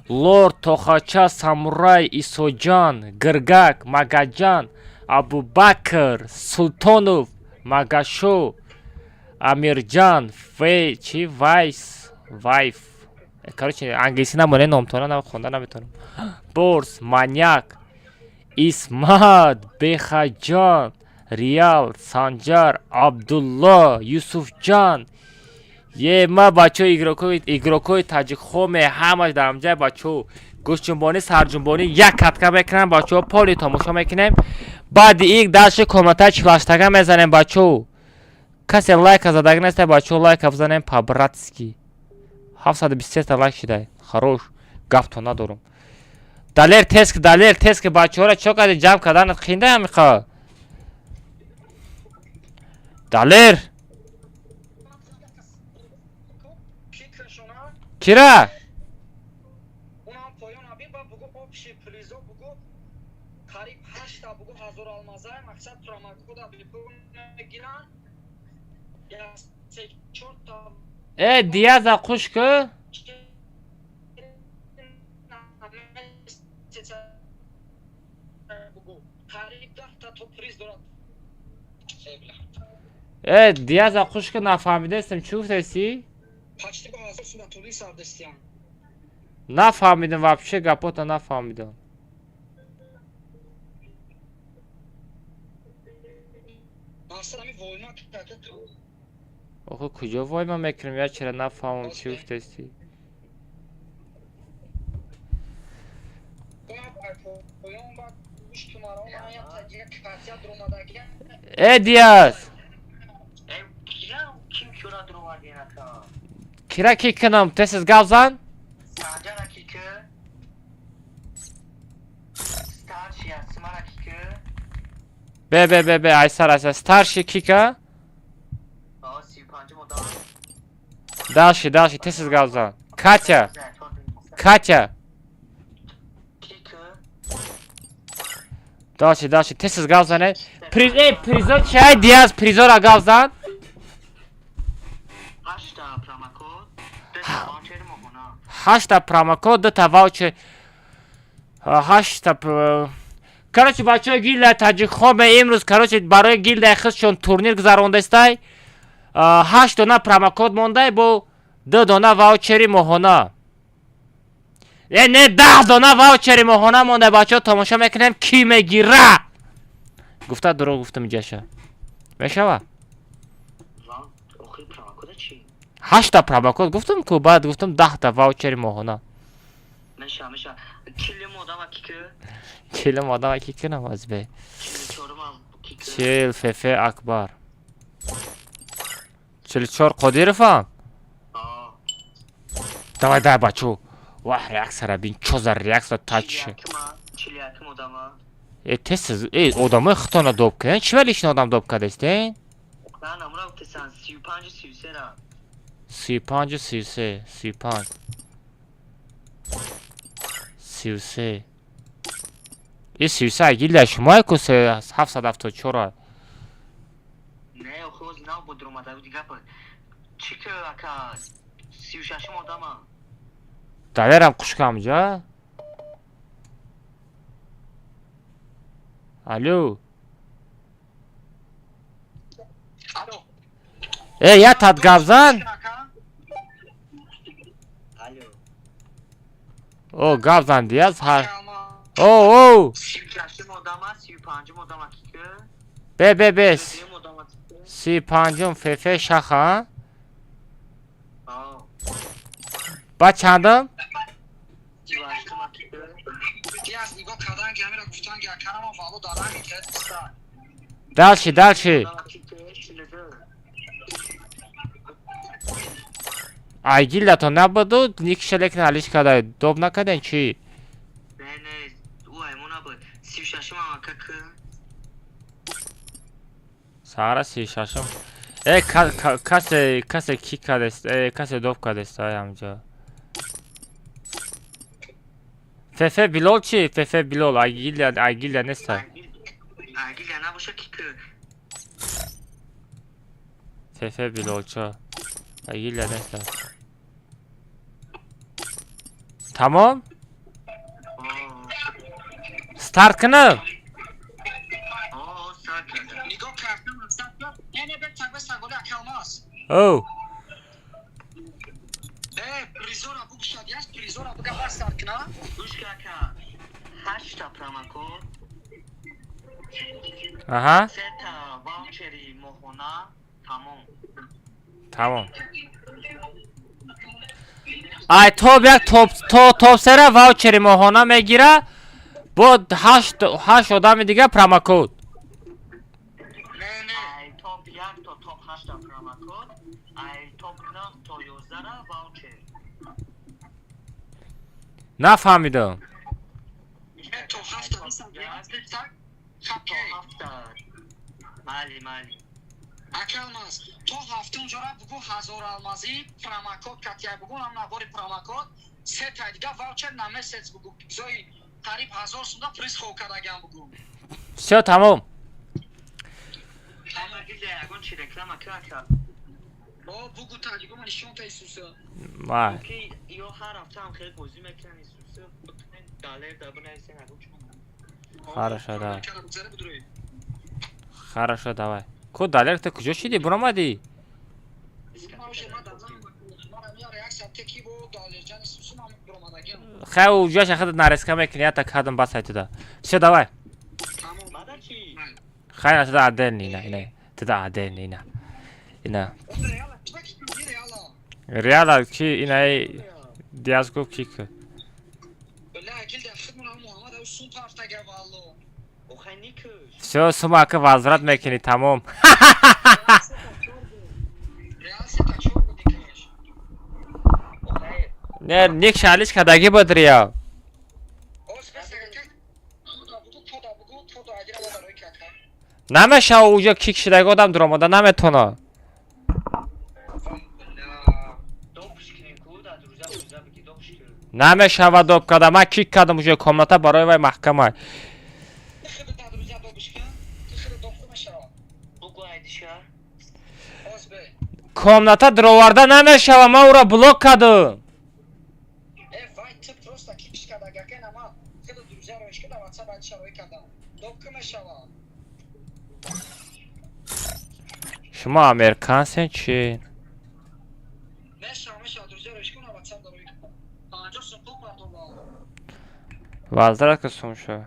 [SPEAKER 1] لورد توخاچا سامورای ایسوجان گرگک مگاجان ابو بکر سلطانوف مگاشو امیرجان چی وایف короче انگلیسی نمونه نامتونم خوندن نمیتونم بورس مانیاک اسمت بخجان ریال سانجار عبدالله یوسف جان یه ما بچه ایگروکوی تاجیک خومه همش در همجای بچه گوش جنبانی سر جنبانی یک کتکه بکنم بچه ها پالی تماشا میکنیم بعد یک داشت کومنتای چلاشتگه میزنیم بچه ها کسی لایک زدگی نیسته بچه ها لایک بزنیم پابراتسکی 723 لایک شده خروش گفت تو ندارم دلیر تسک بچه ها را چو کده جمع کردن خینده هم میخواه دلیر کیرا
[SPEAKER 7] اونم پایان ابی با بگو آبشی پلیزو بگو قریب 8 تا بگو هزار المازه مقصد پرومو کد بگو نگیرن یا 3-4 تا
[SPEAKER 1] دیاز خوش که
[SPEAKER 7] بگو قریب 10 تا تو پریز دارد
[SPEAKER 1] دیاز خوش که نفهمیده استم چی گفتی؟
[SPEAKER 7] پاچتی با هزار سودا تولی سردستیان
[SPEAKER 1] نفهمیدم вообще گپاتا نفهمیدم
[SPEAKER 7] اصلا می وایما کرده تو
[SPEAKER 1] آخه کجا وای من میکنم یا چرا نفهمم چی گفتی؟ دیاز کیرا کی کنم تسز گاوزان؟ به ایسر ستارشی کیکا داشی تسز گاوزان کاتیا داشی تسز گاوزانه پریزو چای دیاز پریزو را گاوزان 8 تا پروموکود 2 تا واوچر 8 تا короче بچه گیلد تاجیک خوب امروز короче برای گیلد خودشون تورنیر گذرانده استای 8 دونه پروموکود مونده با 2 دونه واوچری ماهانه نه 10 دونه واوچری ماهانه مونده بچه تماشا میکنیم کی میگیره گفته دروغ گفتم جاشه میشوه 8 تا پروموکود گفتم که بعد گفتم 10 تا واوچری ماهانه
[SPEAKER 6] میشه کلی مودم کی
[SPEAKER 1] کلم آدم کی کنم از به 40 ففه اکبر 44 قدیر فهم давай بچو واه ریاکس را بین چوزر ریاکس را تاچ تست آدم خطانه دوب کردن چی ولیشن آدم دوب کرده استین؟ 35 33 این 33 گیل شما کسه 774
[SPEAKER 6] نه خوز نه بود رومده بود دیگه چی که اکا 36 مادم
[SPEAKER 1] دلرم قشکم جا الو یا تاد گابزان او گابزان دیاز هر او
[SPEAKER 6] 36 مادم 35 مادم
[SPEAKER 1] به 35 ففه شخه با چندم؟ دلشی айгилатон набуду никшалек налиш када доб накаден чи
[SPEAKER 6] نه نه او ایمونا بود 36 هم که
[SPEAKER 1] сара 36 касе ки кадест касе доб кадест амҷо фефе билол чи фефе билол айгила неста
[SPEAKER 6] اگه یا نباشه که
[SPEAKER 1] фефе билол чо айгила неста тамом старт кунам
[SPEAKER 6] ساعت کرده
[SPEAKER 7] نگاه کردم مقصد کرد اینه به تک بس تگوله اکلماس
[SPEAKER 1] او
[SPEAKER 7] پریزورا بگو شدیش پریزورا بگو بس سر کنا
[SPEAKER 6] گوش که 8 تا پراماکو
[SPEAKER 1] аҳа
[SPEAKER 6] 3 تا واوچری مهونا تمام
[SPEAKER 1] тамом ай тоб як топсера ваучери моҳона мегира бо 8 одами дига промокод
[SPEAKER 7] نه نه
[SPEAKER 6] ای توپ 1 تا توپ 8 تا پراماکو ای توپ 9 تا 11 را واوچر
[SPEAKER 1] нафаҳмидам
[SPEAKER 7] تو هفته بسن تک خبکی
[SPEAKER 6] مالی مالی
[SPEAKER 7] اکلماس تو هفته اونجا را بگو 1000 المازی پراماکود کتیه بگو هم نباری پراماکود 3 تا دیگه واوچر نمه سیت بگو زوی قریب 1000 سونده پریز خوب کردگم بگو
[SPEAKER 1] всё тамом
[SPEAKER 6] اما دیگه اگون چی رکلام که
[SPEAKER 7] بگو تا دیگه من نشون تا ایسوسه
[SPEAKER 1] май
[SPEAKER 6] که یا هر هفته هم خیلی بازی میکنی سوسه دالر دابونه ایسین اگون چون
[SPEAKER 1] хорошо давай хорошо давай ку далер ты куҷо шиди буромадӣ хай уҷа шахад нареска мекунӣ ята кадам бас айтуда всё давай
[SPEAKER 6] مادر چی؟
[SPEAKER 1] хай на туда адерни ина туда адерни ина реала чи инаи диазгу кик
[SPEAKER 6] اوخی نیکش
[SPEAKER 1] всё сумака возврат мекунӣ тамом не ник шалиш кадаги бодрия намешава уҷа кик шидаги одам дуромада наметона
[SPEAKER 6] دوبش کنی کود از روزه بگی دوبش کنی
[SPEAKER 1] намешава доб када ман кик кардам уҷа комната барои вай маҳкамай
[SPEAKER 6] بگو ایدیشه
[SPEAKER 1] комната дуроварда намешава ман ӯро блок кардам шумо американсен чи возврат кусум шо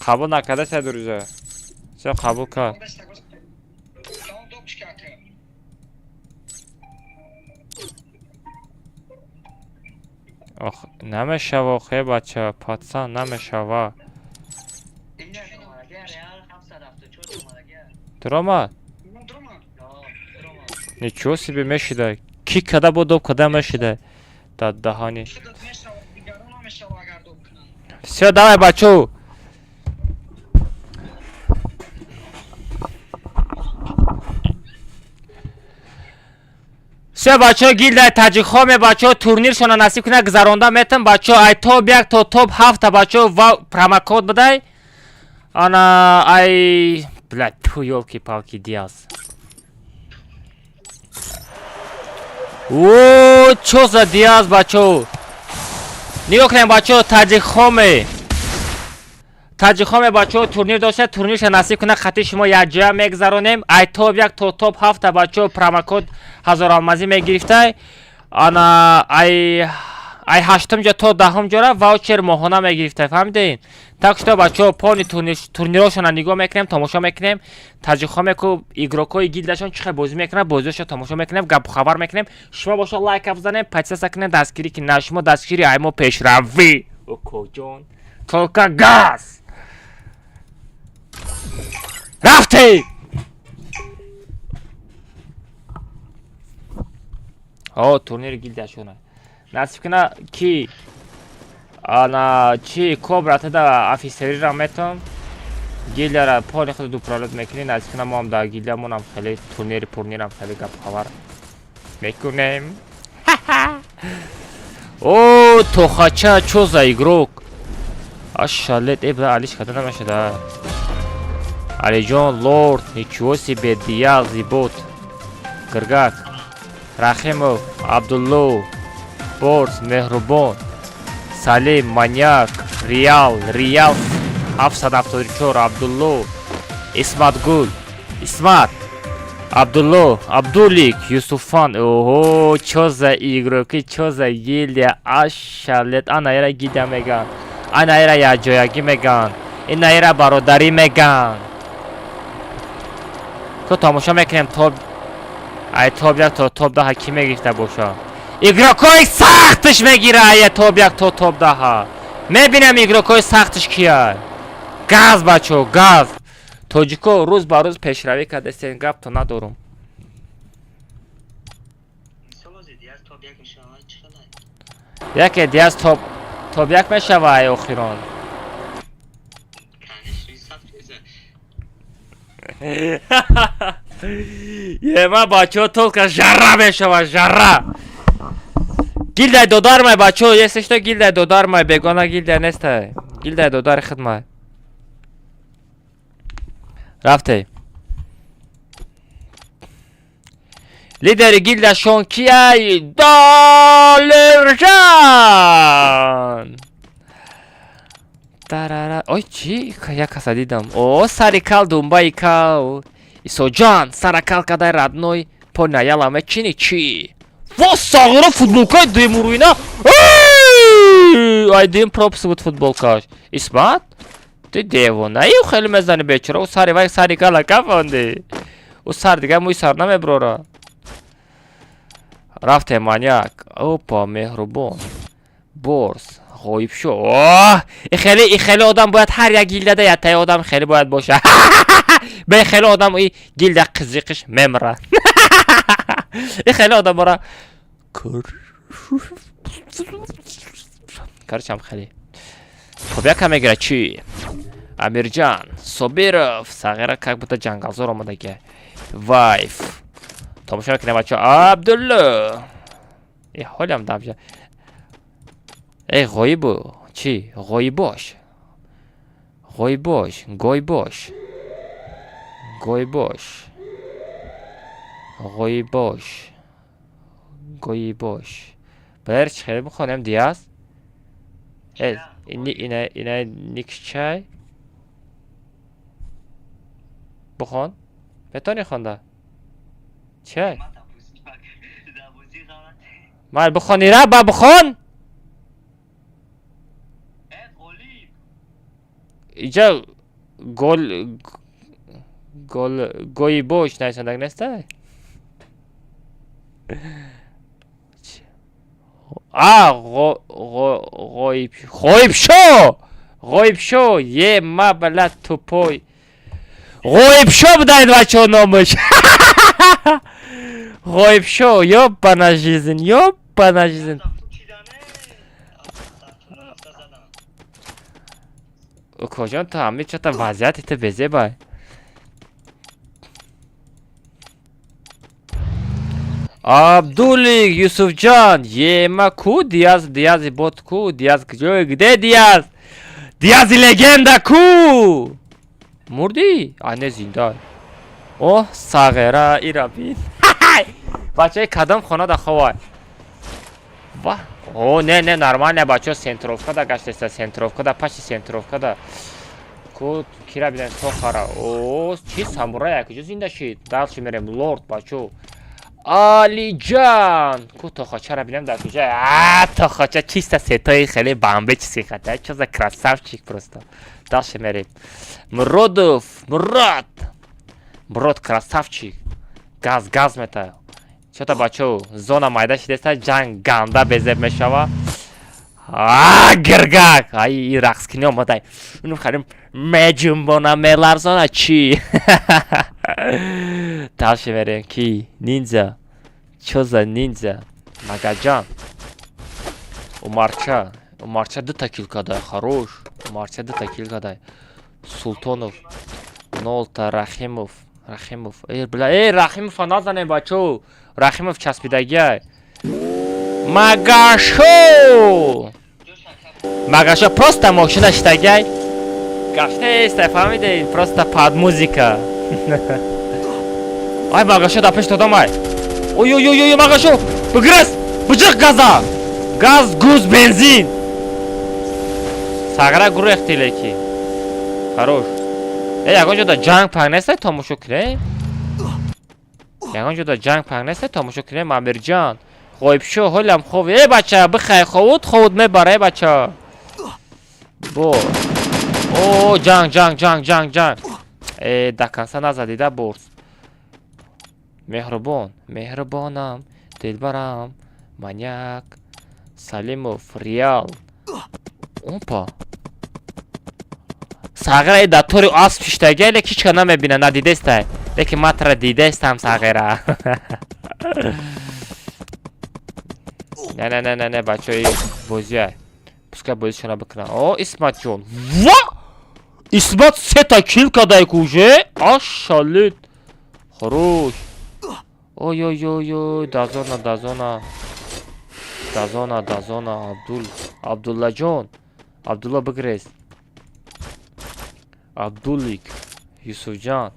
[SPEAKER 1] қабул накарда садурӯза чо қабул кард намешава охе бача патсан намешава
[SPEAKER 6] ریال 774 اومدگه
[SPEAKER 1] дуромад
[SPEAKER 6] درمان
[SPEAKER 1] ничего себе мешида ки када бо доб када мешида да даҳани всё давай бачо всё бачо гилдай таҷикхоме бачо турниршона насиб кунад гузаронда метам бачо ай топ 1 то топ 7 бачо ва промокод бидай ана ай блядь ту ёлки-палки диаз о чо за диаз бачо нигоҳ кунем бачо таҷикхоме бачо турнир дошта турнирша насиб кунад хати шумо якҷоя мегузаронем ай топ 1 то топ 7 бачо промокод 1000 алмазӣ мегирифтай ана ай 8-ҷо то 10-ҷора ваучер моҳона мегирифта, фаҳмидин? Так что бачаҳо пони турнирошона нигоҳ мекунем, тамошо мекунем, таҷрибаҳо мекунем, игрокҳои гилдашон чӣ хел бозӣ мекунанд, бозиашо тамошо мекунем, гапу хабар мекунем. Шумо бошо лайка бизанем, подписаться кунем, дастгирӣ ки на шумо дастгирӣ ай мо пешравӣ. Окоҷон, толка газ. Рафтем! О, турнири гилдиашона. Насиб куна ки ана чи кобра тада офисерира метон. Гилдиара пони худ дупролот мекуни. Насиб куна мо ҳам дар гилдиамон ҳам хеле турнири пурнирам хеле гап хабар мекунем. О, тохача чо за игрок. Ашалет эбла алиш када намешада. Алиҷон лорд, ничего себе, Диаз, Зибот, Гиргак, Рахимов, Абдулло, Борс, Меҳрубон, Салим, Маньяк, Реал 774, Абдулло, Исматгул, Исмат, Абдулло, Абдулик, Юсуфан. Ого, чё за игроки, чё за гильдия, ашалет. Анаира гильдия меган, анаира яҷоягӣ меган, инаира бародарӣ меган. То тамошо мекунем топ ай топ 1 то топ 10 ки мегирифта боша. Игрокои сахтиш мегира ай топ 1 то топ 10. Мебинем игрокои сахтиш кия. Газ бачо, газ. Тоҷико рӯз ба рӯз пешравӣ кардастен, гап то надорум. Яке Диаз топ 1 мешава ай охирон. Ема бачо толка жарра мешава, жарра. Гилдай додар май бачо, если что гилдай додар май, бегона гилдия неста. Гилдай додар хидмат. Рафте. Лидери гилда шон кияй Долержан. Тарара. Ой, чи? Як каса дидам. О, сари кал думбаи кал. Исоҷан, саракал кадай радной понаяла чини чи? Во сағира футболкаи демуруина. Ай дем пропс буд футболкаш. Исмат? Ты девона. Ию хеле мезани бечора. У сари вай сари кала кафанди. У сар дига муи сар намеброра. Рафте Маньяк. Опа, Меҳрубон. Борс. غایب شو. این خیلی آدم باید هر یک گیلده یا تای آدم خیلی باید باشه. به خیلی آدم این گیلده قزیقش ممره. این خیلی آدم برا کارشم خیلی. خب یکم میگره چی؟ امیرجان صابیرف صغیره که بوده جنگلزار آمده که وایف تماشا میکنه بچه عبدالله. این حالی هم دمشه. ای غایبو چی؟ غایباش غایباش گایباش گایباش غایباش گایباش بر چه خیلی بخونم دیاز اینه نیکس چای بخون بتانی خونده چای مال بخونی را با بخون اینجا گوی باش نیستندک نیسته غایب شو یه مبلت تو پای غایب شو بدهید بچه ها نامش غایب شو یا بنجیزین یا بنجیزین کجان تو همه چطور وضعیتی تو بزه بای عبدولی یوسف جان یه ما کو دیاز بوت کو دیاز کجای گده دیاز لگنده کو مردی؟ آنه زنده اوه ساغره ایرا بین بچه کدام خانه دا خواه واه او نه نرمال نه بچه سنتروفکا دا گشته سنتروفکا دا پشت سنتروفکا دا کو کیرا بیدن تو خارا او چی سامورای کجا زنده شید دلش میرم لورد بچه علیجان کو تاخاچه را بینم در کجا تاخاچه چیست ستای خیلی بامبه چیزی خطه چیز красавчик просто дальше мерим Мурод красавчик газ мета чё-то бачо зона майда шидеста ҷанг ганда безеб мешава гиргак ай рақс кини омадай уну харим меҷумбона меларзона чӣ дальше мерем ки нинза чё за нинза магаҷан умарча дута кил кадай хорош умарча дута кил кадай султонов 0 рахимов рахимов назанем бачо рахимов часпидагиай магашо просто мошина штагиай гаштест фаҳмидед просто под музика ай магашо да пеш додамай ой магашо бигирес биҷиқ газа газ гуз бензин сагра гурехтилеки хорош ягон ҷода ҷанг паҳн нестай тамошо кунем ягон ҷода ҷанг паҳн нестай тамошо кунем амирҷон ғоибшо ҳолам хоб бача бихай ховуд мебара бача бо о ҷанг даканса назадида бурс меҳрубонам дилбарам маньяк салимов реал опа сағира да тори асп шиштаги леки ҳичка намебина надидестай леки матра дидестам сағира не бачаи бозия пускай бозишона бикунам о исмат ҷон ва исмат сета кил кадай куже ашалит хорош ой дазона абдуллаҷон абдулла бигирес абдуллик юсуфҷан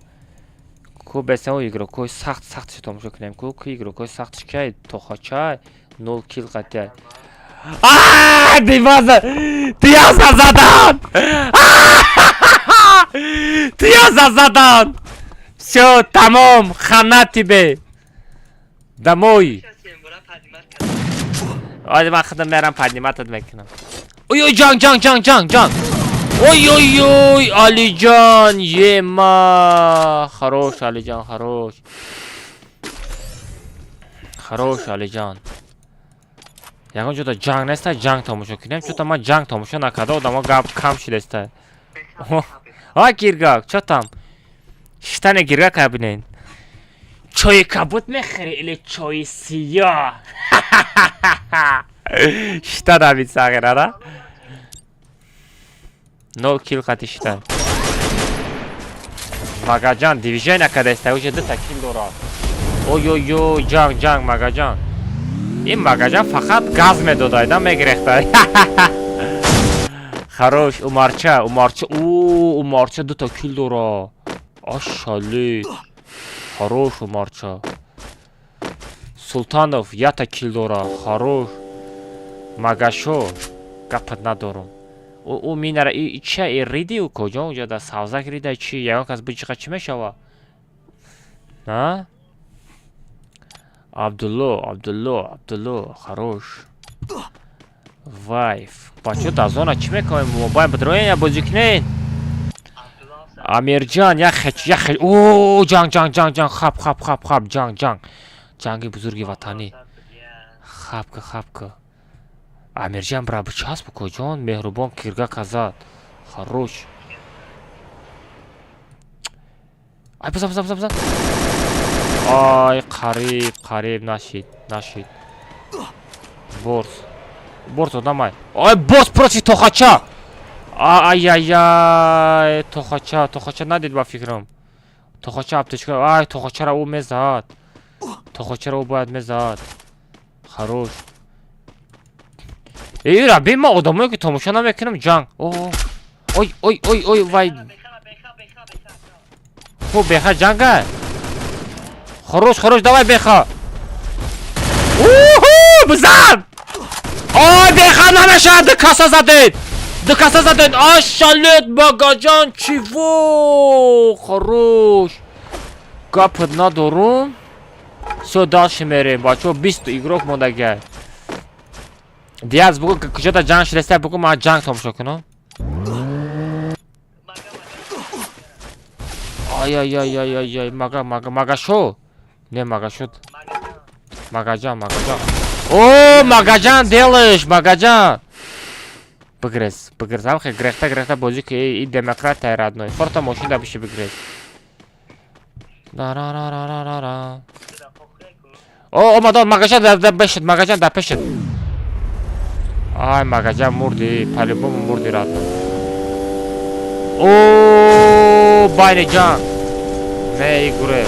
[SPEAKER 1] ку бесао игрокои сахтши тамошо кунем ку игрокои сахтш кай тохачай 0 кил қатяй тиёза задан всё тамом хана тебе домой ой ман худам мерам подниматат мекунам ой ҷанг ой алиҷон ема хорош алиҷон хорош алиҷон ягон ҷода ҷанг неста ҷанг тамошо кунем чӯта ман ҷанг тамошо накарда одамо гап кам шидеста ай гиргак чё там шитани гиргака бинен чои кабут мехӯри или чои сиёҳ шита навид сағирара 0 кил қати шита магаҷан дивижай накадаста уже 2 кил дорад ой ҷанг магаҷан ин магаҷан фақат газ медодайда мегирехта хорош умарча 2 кил дора ашалит хорош умарча султанов 1 кил дора хорош магашо гапат надорум او مینره ای چه ای ریدی او کجا اونجا در سوزک ریده چی یکان کس بچیقه چی میشوه نه عبدالله خروش وایف بچه در زونه چی میکنیم موبایل بدروین یا بازی کنین امیرجان یا خچ اوه جنگ خب جنگ بزرگی وطنی خب که амирҷан браби часп куҷон меҳрубон кирга казад хорош ай буза ай қариб нашид борс одамай ай борс проси тохача ай тохача надид ба фикрам тохача аптечка ай тохачара ӯ мезад тохачара ӯ бояд мезад хорош ира бин ман одамое ки тамошо намекунам ҷанг ой вай хуб беха ҷанга хорош давай беха бизан ой беха намешад ду каса задед ашалет магаҷан чиво хорош гапат надорум Все, дальше мерим, бачо, 20 игрок мондаги. Диаз, бугу, кujada jang shiresta, бугу, ма jang tomosha kunam. Ай, мага шо? Не мага шуд. Магаджан. О, Магаджан делаешь, Магаджан. Бигрез, амхе грехта бозӣ ки и демократ родной. Форта машин да биши бигрез. О, омадон Магаджан да пешед. Ай, Магаджан мурди, по-любому мурди родной. О, Байниҷан. Не игре.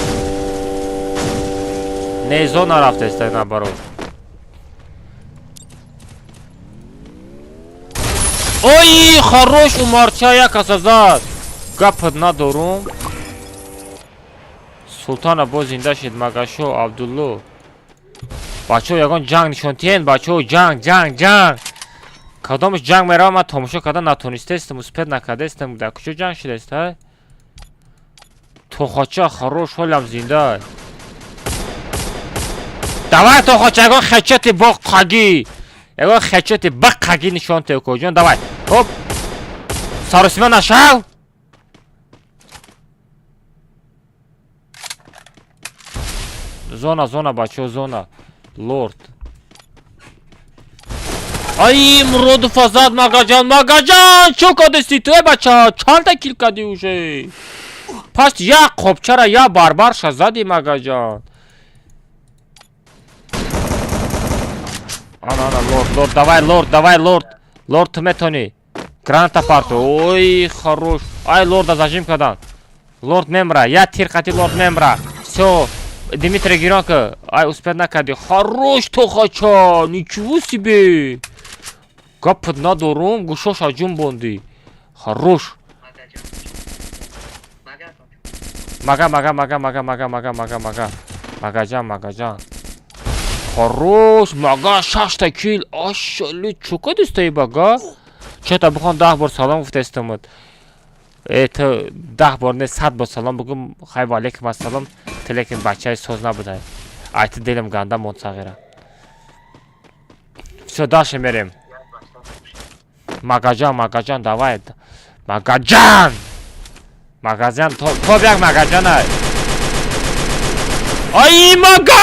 [SPEAKER 1] Не зона рафтеста наоборот. Ой, хорош Умарча як асазад. Гап надорум. Султана боз зинда шид Магашо Абдулло. Бачо ягон ҷанг нишонтиен, бачо ҷанг. Кадомиш ҷанг меравам, ман тамошо карда натонистестам, успед накардестам. Дар куҷо ҷанг шидест, ай? Тухача хорош, ҳолам зинда. Давай тухача ягон хечати бо қаги. Ягон хечати ба қаги нишонте куҷон, давай. Хоп. Саросима нашав. Зона, бачо, зона. Лорд. Ай, Муродов азад, Магаджан, чо кадисти ту, бача? Чанта кил кади уже? Пас я қопчара, я барбар шазади, Магаджан. Ана, лорд, давай, лорд. Лорд, ту метони. Граната парту, ой, хорош. Ай, лорда зажим кадан. Лорд мемра, я тир қати лорд мемра. Всё. Дмитрий Гиронко, ай, успед накарди. Хорош, тухача, ничего себе. Гап надорум, гушош аҷун бонди. Хорош. Мага. Магаҷан. Хорош, мага 6 кил. Ашали, чука дистай бага? Чета бухон 10 бор салом гуфтестамуд. Это 10 бор не 100 бор салом бугум. Хай ва алейкум ассалом. Лекин бачаи соз набудай. Айти дилим ганда монд сағира. Всё, дальше мерим. Магаҷан, давай. Магаҷан, тоб як Магаҷан ай. Ай, Мага!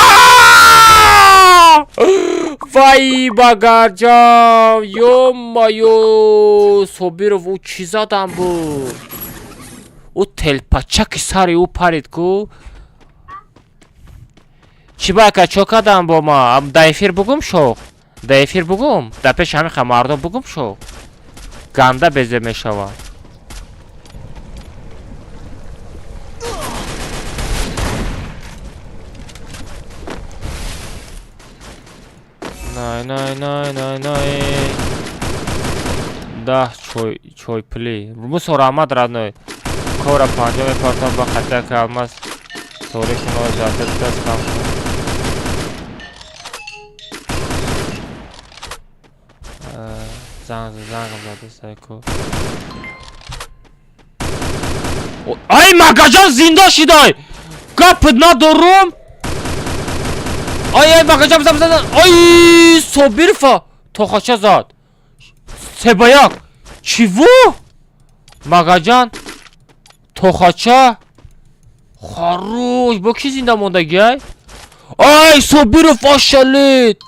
[SPEAKER 1] Вай, Магаҷан, ё-моё, Собиров у чӣ задам буд? У телпачаки сари у парид ку. Чӣ бака чо кардам бо ма? Да эфир бугум шоқ. Да эфир бугум. Да пеш ҳамиха мардум бугум шоқ. Ганда безе мешава. Най. Да, чой пли. Мусор Ахмад родной. Кора панҷоми партам ба хатяки алмаз. Торихи нои ҷатет даст кам. Зангам зади сайко. Ай, Магаҷан зинда шидай! Гап надорум! Ай, Магаҷан зад! Ай, Собирова! Тухача зад! Себаяк! Чиво? Магаҷан! Тухача! Хорош! Бо ки зинда мондаги ай? Ай, Собиров ашалид!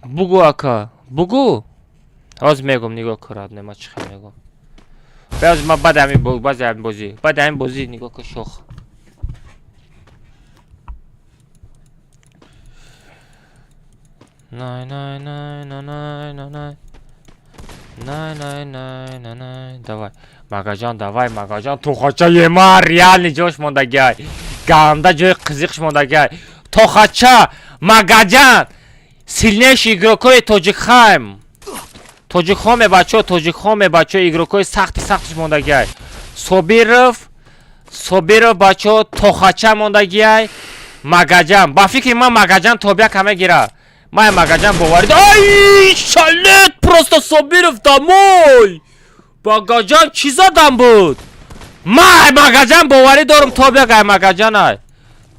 [SPEAKER 1] Бугу ака, бугу. Аз мегум нигоҳ кунад, нема чӣ хел мегум. Баъз ма баъди ҳамин бозӣ нигоҳ кун шох. Най. Давай. Магаҷан, тухача ема реальный ҷош мондаги ай. Ганда ҷои қызиқш мондаги ай. Тухача, Магаҷан. Сильнейший игрокои Тоҷикхом бачо, игрокои сахтиш мондаги ай. Собиров бачо, Тухача мондаги ай. Магаҷан, ба фикри ман Магаҷан тобия каме гира. Ман Магаҷан боварид. Ай, шалет просто Собиров домой. Магаҷан чӣ задам буд? Май магаҷан боварӣ дорум то бягай магаҷанай.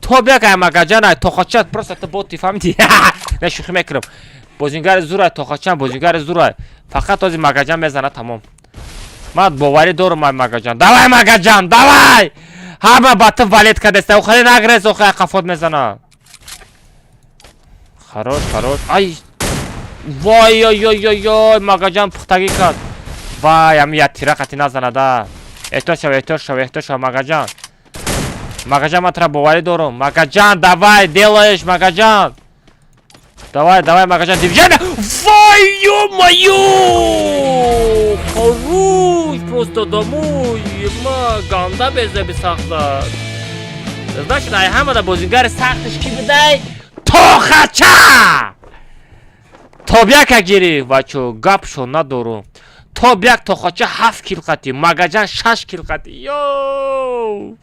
[SPEAKER 1] То бягай магаҷанай тохачат просто ты боти фаҳмидӣ? Не шӯхӣ мекунам. Бозингари зурай тохачан бозингари зурай. Фақат ози магаҷан мезана тамом. Ман боварӣ дорум ай магаҷан. Давай магаҷан, давай! Ҳама ба ту валид кадеста. Охали нагрез охай қафот мезана. Харош, харош. Ай! Вой, ой, ой, ой, ой, магаҷан пухтагӣ кард. Вай, ами як тира қати назанада. Эҳтиёт шав, магаҷан. Магаҷан ман тра боварӣ дорум. Магаҷан, давай, делаешь, магаҷан. Давай, магаҷан, движение. Вай, ё-моё! Хорош, просто домой. Ма ганда безаби сахта. Значит, ай ҳамада бозингари сахташ ки бидай? Тохача! Тобяка гирифт, бачо, гапшо надорум. Тобяк тохача 7 килқати, магаҷан 6 килқати. Йоу!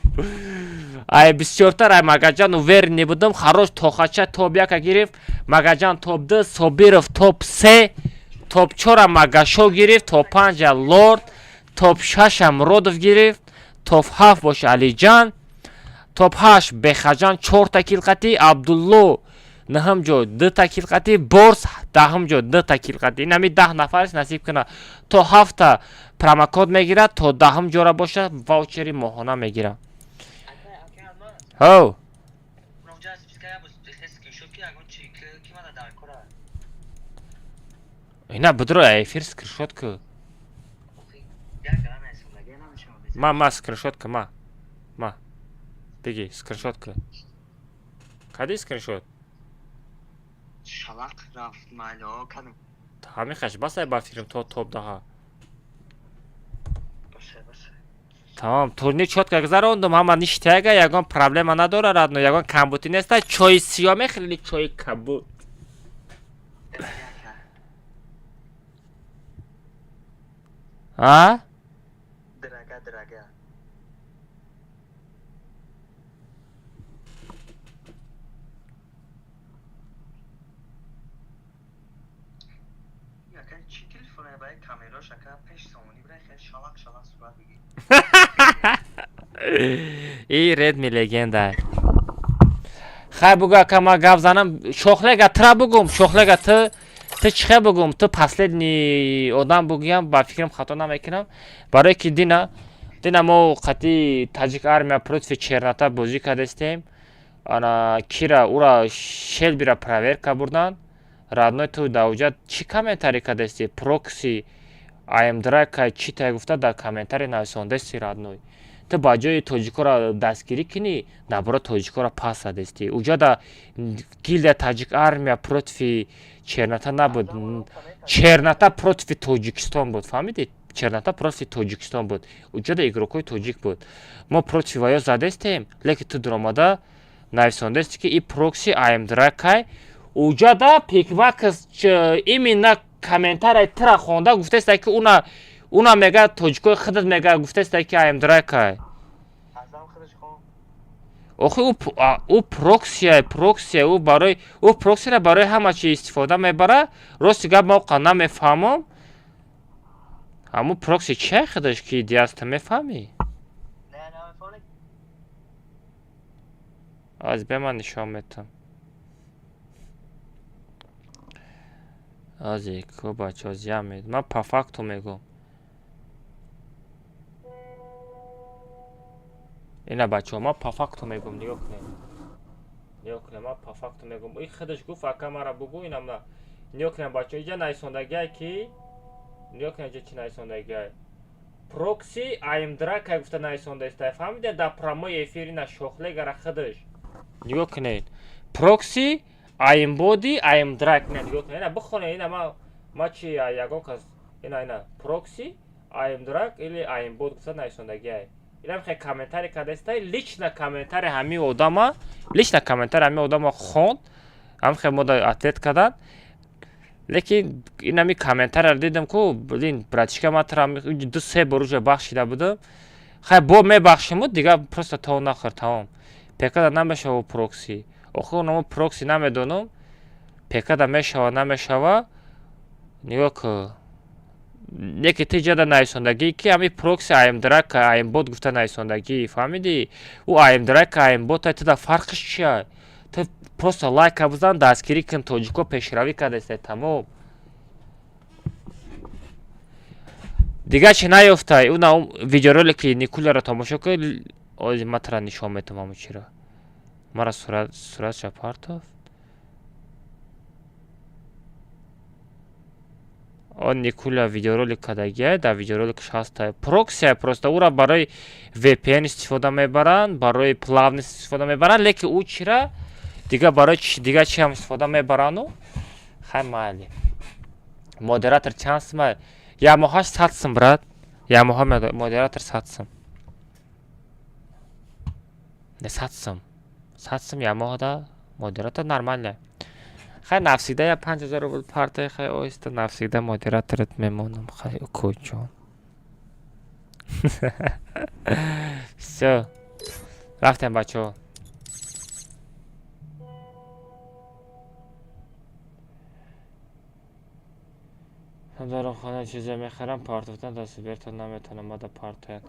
[SPEAKER 1] Ай бисёртар ай магаҷан увер небудам. Харош тохача тобяка гирифт. Магаҷан топ 2, Собиров топ 3, топ 4 магашо гирифт, топ 5 Лорд, топ 6 Муродов гирифт, топ 7 бош Алиҷан, топ 8 Бехаҷан 4 та килқати, Абдулло 9 ҷо 2 та килқати, Борс 10 ҷо 2 та килқати. Инами 10 нафарис насиб кана. То 7 та промокод мегирад, то 10 ҷора боша ваучери моҳона мегирад. Ҳо. Ина бидро эфир скриншот ку. Ма скриншот ку, ма. Беги скриншот ку. Кади скриншот?
[SPEAKER 6] Шалақ рафт майло канам.
[SPEAKER 1] Ҳамин хаш басай ба фирм то топ daha. Тамом, турни чотка гузарондум, ҳама ништяга, ягон проблема надорад, адно ягон камбути неста, чои сиё мехӯред, чои кабут. А?
[SPEAKER 6] Драга. Яка чи телефоне бай камера шака пеш сомони брай хел шалақ сурат бигӣ.
[SPEAKER 1] И Redmi легенда. Хай буга кама гап занам, шохлега тра бугум, шохлега ты чихе бугум, ты последний одам бугиям, ба фикрам хато намекунам. Барое ки дина мо қати таҷик армия против Черната бозӣ кардастем. Ана кира ура Шелбира проверка бурдан. Радной ту дауҷат чи комментарий кардасти? Прокси АМ-драйка чи тай гуфта дар комментарий нависондасти радной. Ты ба ҷои тоҷикора дастгирӣ кунӣ, набора тоҷикора пас задасти. Уҷа да гилдия таҷик армия против Черната набуд. Черната против Тоҷикистон буд, фаҳмидед? Черната против Тоҷикистон буд. Уҷа да игрокои тоҷик буд. Мо против ваё задастем, лекин ту дуромада нависондасти ки и прокси АМ-драйкай. Уҷа да пиквакс именно комментарий тра хонда гуфтаста ки уна мега тоҷикои худат мега гуфтаста ки АМ-драйкай. охи ӯ проксия ӯ проксира барои ҳама чи истифода мебара. Рости гап моқа намефаҳмам. ҳамун прокси чия худаш ки диаста мефаҳмӣ? аз бе ман нишон метам. ази ку бача аз ямед. Ман по факту мегӯм. ина бачаҳо ман по факту мегӯм, нигоҳ кунед, ман по факту мегӯм. ин худаш гуфт ака мара бугӯ, ина мана нигоҳ кунед бачаҳо, иҷа нависондагиай ки нигоҳ кунед иҷа чи нависондагиай. Прокси АМ-драйка гуфта нависондаистай, фаҳмидед дар промои эфир ина шохлегара худаш. нигоҳ кунед. Прокси АМ-боди АМ-драйк, ина нигоҳ кунед, ина бихонед, ина ма чи ягон кас ина прокси АМ-драйк или АМ-бод гуфта нависондагиай. ина мехоҳед комментарий кардастай, лично комментарий ҳамин одама хонд, ҳам мехоҳед мода ответ кардан. Лекин инами комментарийро дидам ку, блин, братишка ман тра 2-3 бор уже бахшида будам. Хай бо мебахшимуд, дига просто то нахӯр, тамом. Пекада намешава прокси. охир намо прокси намедонам. Пекада мешава, намешава. Нигоҳ ку. یکی تیجا نایساندگی که همی پروکسی ایم درک ایم بوت گفته نایساندگی فهمیدی او ایم درک ایم بوت تا فرقش چیه تو просто лайк بزن دستگیری کن توجیکو پیشروی کرده است تمام دیگه چی نیفته اون ویدیورولکی نیکولا را تماشا کن آزی متر نشان میتونم چی را مرا صورت شپارتو он Никуля видеоролик кадаги да видеороликш ҳаст проксия просто ура барои VPN истифода мебаранд барои плавность истифода мебаранд лекин у чира дига барои дига чи ҳам истифода мебаранду хай майли модератор чанд сум як моҳаш 100 сум брат як моҳа модератор 100 сум не 100 сум 100 сум як моҳа да модератор нормально خیلی نفسیده یا 5000 رو بود پارته خیلی اویسته نفسیده مدیراتورت میمونم خیلی کوچون سو رفتیم بچه ها در خانه چیزی میخرم پارتوتن دستی بیرتون نمیتونم ماده پارتوین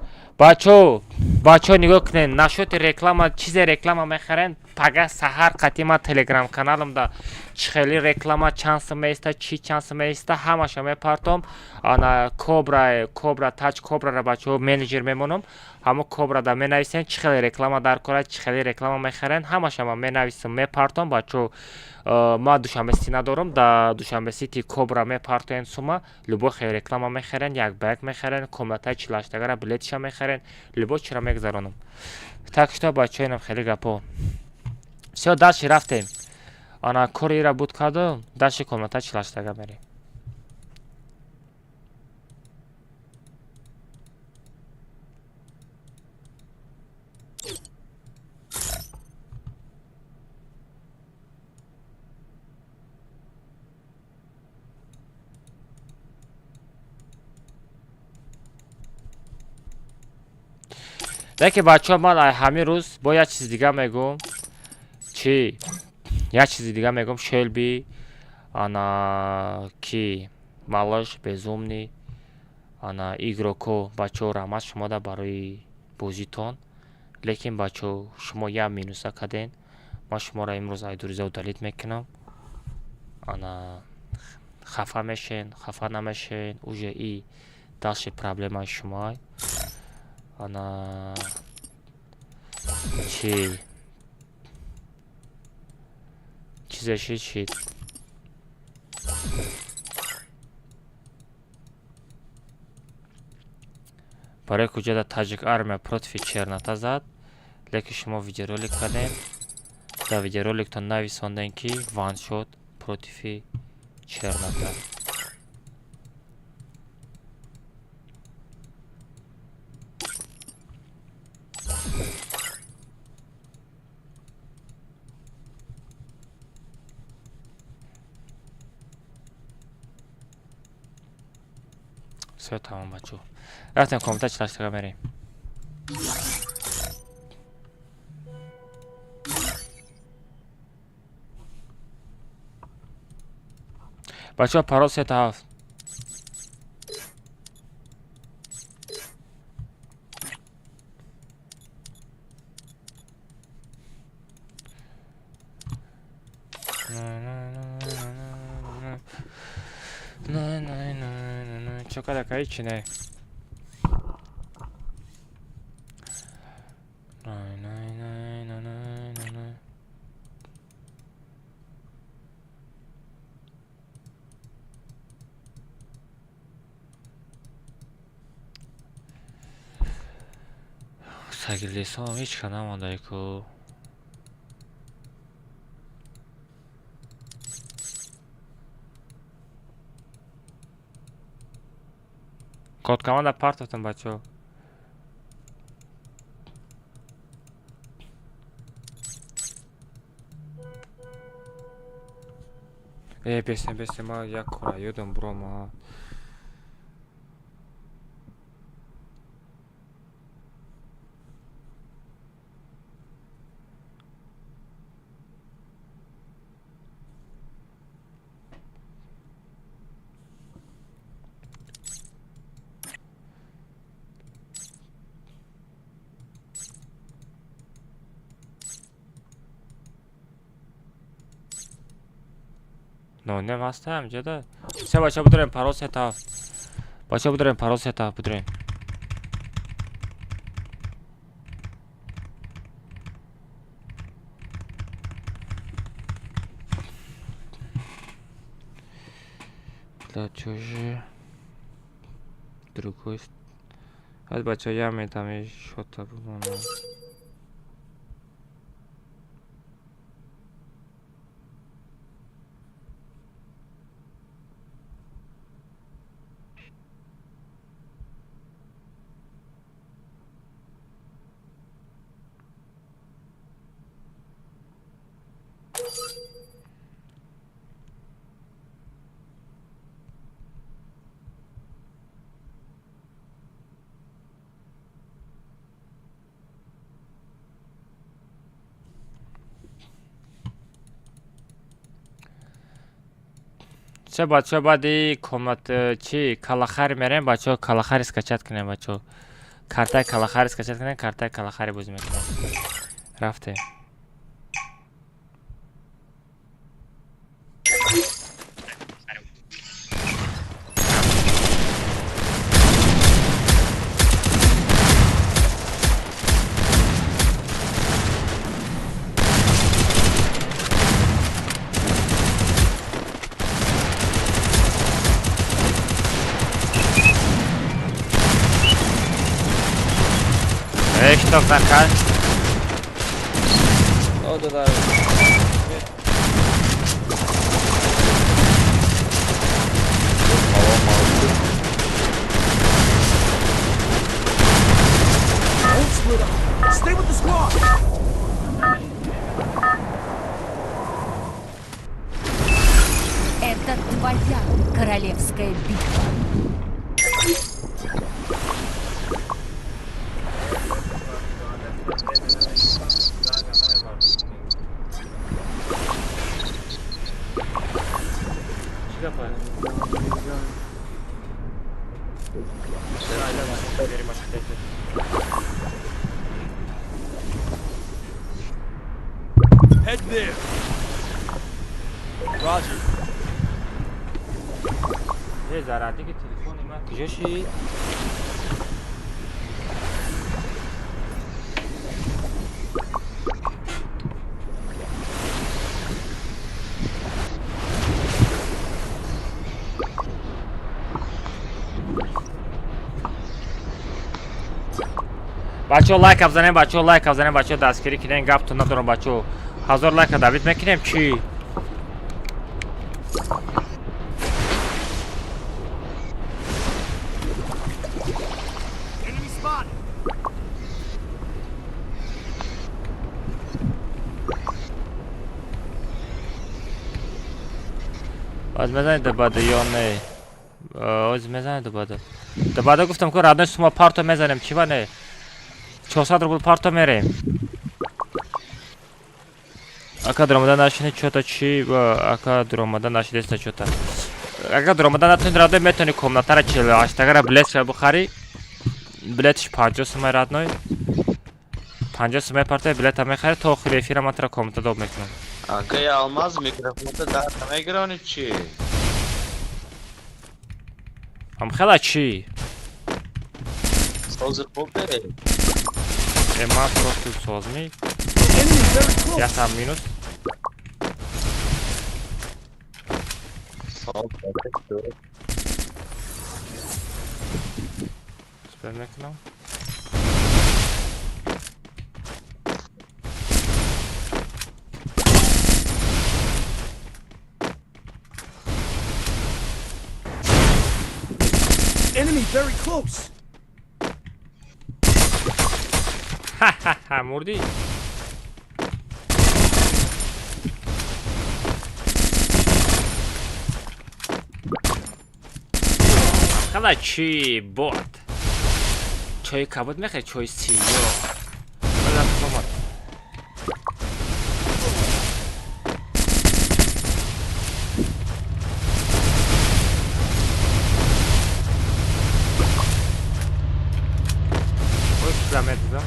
[SPEAKER 1] بچه ها نگاه کنین نشوت رکلام چیزی رکلام میخرین پگه سهر قدیما تلگرام کانالم دا خیلی رکلام چند سمه ایسته چی چند سمه ایسته همه میپارتم آنا کوبرا تاچ کوبرا را بچه ها منیجر میمونم همه کوبرا دا می نویسین چی خیلی رکلام در کاره چی خیلی رکلام میخرین همه می نویسم میپارتم بچه ما دوشنبه سی ندارم دا دوشنبه سی کوبرا میپارتوین سوما لبو خیلی رکلام میخرین یک بیگ میخرین کملتای چلاشتگه را بلیتش میخرین لبو چرا میگذارونم так что بچه اینم خیلی گپو все дальше رفتیم آنا کوری را بود کردم داشت کملتای چلاشتگه بریم دیگه بچه ها من همین روز با یک چیز دیگه میگم چی؟ یک چیز دیگه میگم شلبی انا کی مالش безумный انا игроко بچه ها رحمت شما دا برای بازیتون لیکن بچه ها شما یک مینوسه کدین ما شما را امروز ایدوریزه و دلیت میکنم انا خفه میشین خفه نمیشین اوجه ای دلش پرابلم شما она چی چیزشی چی برای کجا دا تاجیک армия против чернота зад леки шумо видеоролик кардем да видеороликтон нависондем ки ваншот против чернота все tamam бачо рахтем комната чилаштага мерем бачо парол 37 Чока да кайчи не. Сагилесам ҳеч ка намонда ку. Код команда партовтан бачо. Песня ма як кора ёдам брома. نونم هستم جدا سه بچه بداریم پروس تا بچه بداریم پروس تا بداریم для чужих другой از بچه های هم میتونم شده بودم چه بچه بعدی کامنت چی کلاخر میریم بچه کلاخر اسکچت کنیم بچه کارتای کلاخر اسکچت کنیم کارتای کلاخر بازی میکنیم رفته Echt toch naar gaan?
[SPEAKER 4] Oh, dat daar.
[SPEAKER 8] Stay with the squad!
[SPEAKER 9] Это твоя королевская битва.
[SPEAKER 8] Head there. Roger.
[SPEAKER 1] یه ذره دیگه تلفن من کجاشی؟ بچه لایک افزنه بچه لایک افزنه بچه دستگیری کنین گپ تو ندارم بچه 1000 لایک دعوت میکنیم چی؟
[SPEAKER 8] Enemy spotted.
[SPEAKER 1] باز میزنید دباده یا نه باز میزنید دباده گفتم که رادن شما پارتو میزنیم چی بانه 400 روبل پارتو میریم اکا درآمده نشینه چوتا چی با اکا درآمده نشیده است چوتا اگه درآمده نتونی راده میتونی کمناتر 48 اگر بلیت بخری بلیتش 50 سومه رادنوی 50 سومه پارتو بلیت هم میخری تا آخر افیر من ترا کمنت داد میکنم
[SPEAKER 2] Akay almaz mikrofonu da ekranı çi.
[SPEAKER 1] هم خیلی چی
[SPEAKER 2] Sazır popere.
[SPEAKER 1] اما تو سازمی
[SPEAKER 8] Enemy very close.
[SPEAKER 1] یا هم مینوس
[SPEAKER 2] Sağ ol.
[SPEAKER 1] سپر میکنم
[SPEAKER 8] Enemy very close.
[SPEAKER 1] مردی خلا چی بود چای کبود میخوای چای سیاه بلا بخوامد باید زمه دیدم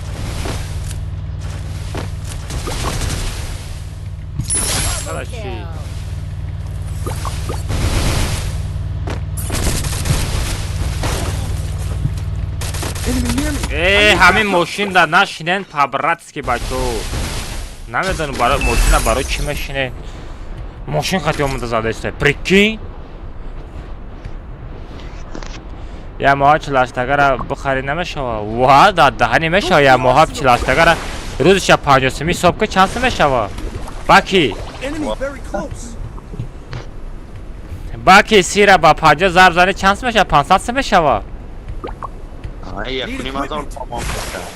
[SPEAKER 1] خلا چی همین ماشین در نشینن پابراتسکی بچو نمیدونم برای ماشین برای چی میشینه ماشین خطی آمده زده است پریکین یا ماها 40 تگه را بخری نمیشه واه دهنی میشه یا ماها 40 تگه را روز شب 50 صبح که چند میشه باکی
[SPEAKER 8] Enemy very close.
[SPEAKER 1] باکی سی را با 50 ضرب زنی چند میشه 500 میشه
[SPEAKER 2] یکنیم هزار تمام کرد.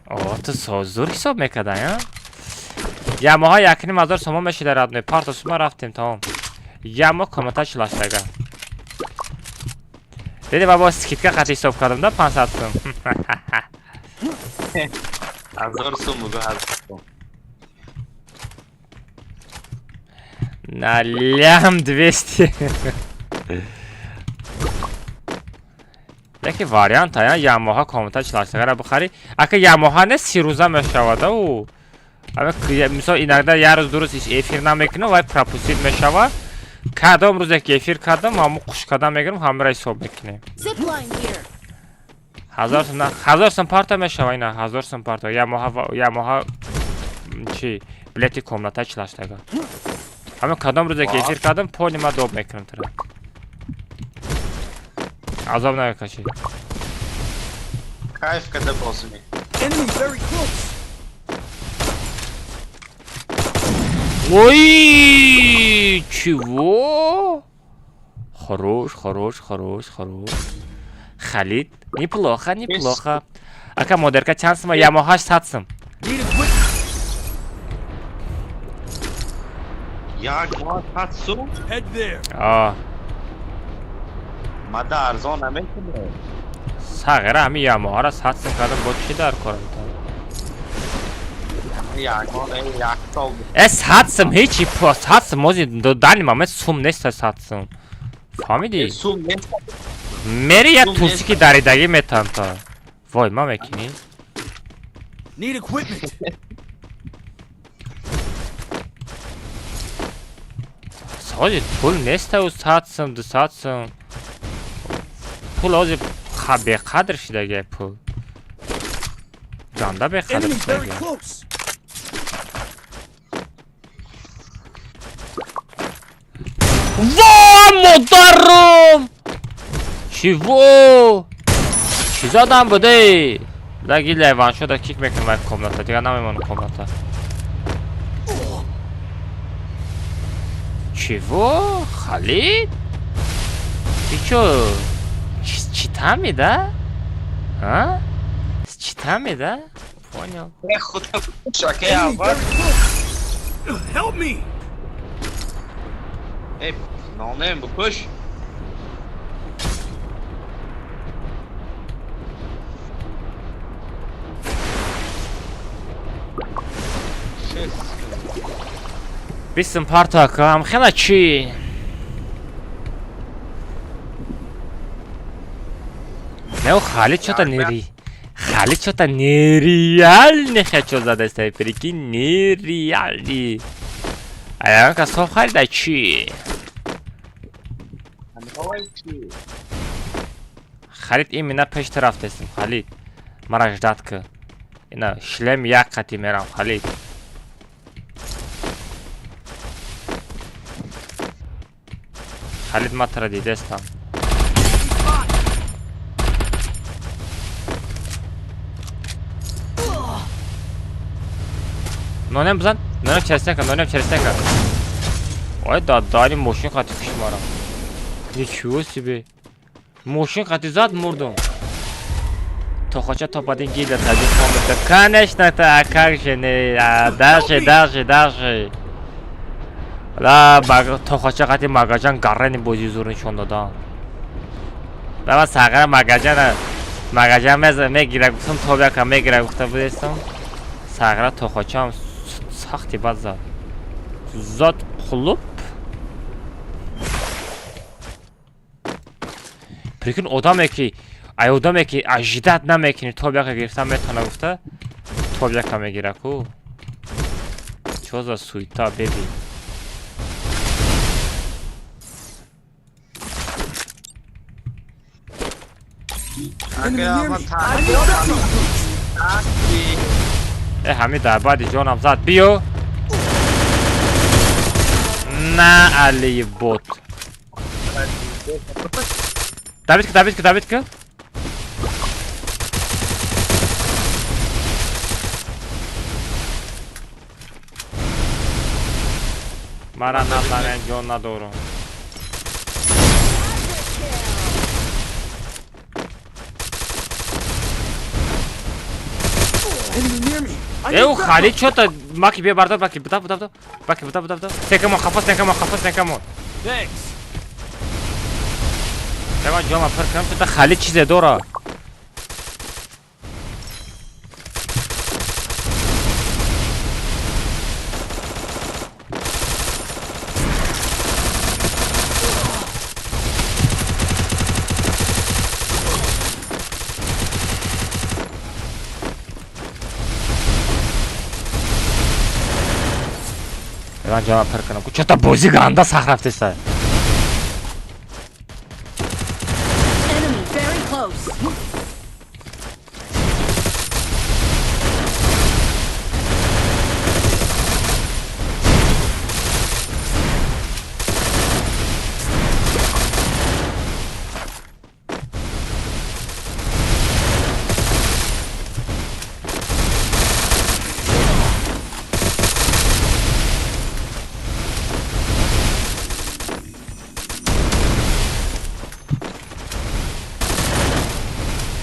[SPEAKER 1] آه تو سازور حساب میکردن یا؟ یا ماها یکنیم هزار سوم میشه در ادنه پارت سوم رفتیم تمام یا ما کامنتا 40 تگه دیدی بابا سکیتکا خطی حساب کردم دا 500 سوم
[SPEAKER 2] هزار سوم بگو هزار سوم
[SPEAKER 1] налям 200 یکی واریانت ها یاماها کامنتا 40 تگه را بخری اگه یاماها نه 30 روزه میشود او اما مثلا اینقدر یه روز درست افیر نمیکنه و پروپوزیت میشود کدام روز که افیر کردم همون خوش کردم میگیرم همه را حساب میکنیم
[SPEAKER 9] Zip line here.
[SPEAKER 1] 1000 سم نه 1000 سم پارت میشود اینا 1000 سم پارت یاماها چی بلیتی کامنتا 40 تگه همه کدام روز که افیر کردم پولی ما دوب میکنم تره عذاب نکشی
[SPEAKER 2] کیف کرده بازمی
[SPEAKER 8] Enemy very close.
[SPEAKER 1] Ой, чего? Хорош. Халид, неплохо. Ака модерка чансма, я могаш сатсам.
[SPEAKER 8] Need equipment.
[SPEAKER 2] یک ماه هست سوم
[SPEAKER 8] Head there.
[SPEAKER 1] آه
[SPEAKER 2] مده ارزان نمیکنه
[SPEAKER 1] ساغره همین یاماها را ساتسم کردم با چی در کارم
[SPEAKER 2] یک ماه یک سال
[SPEAKER 1] ساتسم هیچی پا ساتسم موزی دانی مامت سوم نیست ساتسم فهمیدی؟
[SPEAKER 2] سوم نیست
[SPEAKER 1] میری یک توسی که دریدگی میتن تا وای ما میکنی؟
[SPEAKER 8] Need equipment.
[SPEAKER 1] سازی پول نیست و ساتسم دو ساتسم پول آزی به قدر شده گه پول جانده به قدر
[SPEAKER 8] Enemy
[SPEAKER 1] شده
[SPEAKER 8] very
[SPEAKER 1] گه
[SPEAKER 8] close.
[SPEAKER 1] وای مدرم چی زدم بده دگی لیوان شده کیک میکنم باید کمنتا دیگه نمیمونه کمنتا خالید چی تمیده؟ ها؟ چی تمیده؟ پونیام
[SPEAKER 2] خودم شاکه
[SPEAKER 8] Enemy
[SPEAKER 2] اول
[SPEAKER 8] very close. Help me.
[SPEAKER 2] ای نانم بکش
[SPEAKER 1] بیستم پارتا کنم خیلی چی؟ نه خالد چطور نیری؟ خالد چطور نیریال نخه چو زده است پریکی نیریالی ایان که صاف خالد چی؟ خالد این منه پشت رفته استم خالد مرا اجداد که اینا شلم یک قطی میرم خالد خالد ما ترا دیده استم نونم بزن نونم چرسته کن وای داداری موشین قطی پیش مارم یکیو سیبه موشین قطی زد مردم تا خوچه تا بدین گیل تبیل کنم کنش نتا اکرش نه درشه لا تا خوچه قطی مگاجان گرنی بازی زور نشون دادن دما ساغر مگاجان میگیره گفتم تو بیا کم میگیره گفته بودستم ساغر تا خوچه هم سختی بد زد قلوب پریکن آدمه که اجداد نمیکنی تو بیا که گرفتم میتونه گفته تو بیا که میگیره کو چوزا سویتا ببین
[SPEAKER 8] Enemy
[SPEAKER 2] اگه
[SPEAKER 8] near
[SPEAKER 2] آقا
[SPEAKER 8] me.
[SPEAKER 1] همین در بعدی جانم زد بیو نه علی بوت دوید که مرا نزنن جان ندارم
[SPEAKER 8] Enemy near me. I
[SPEAKER 1] او
[SPEAKER 8] need
[SPEAKER 1] خالد شد ماکی بیا بردار باکی بتا سکمون خفاس نکمون
[SPEAKER 8] Thanks.
[SPEAKER 1] تمام جام پر کم شد خالد چیزه داره من جام پر کنم چه تا بازی گنده سخت رفته است
[SPEAKER 9] Enemy very close.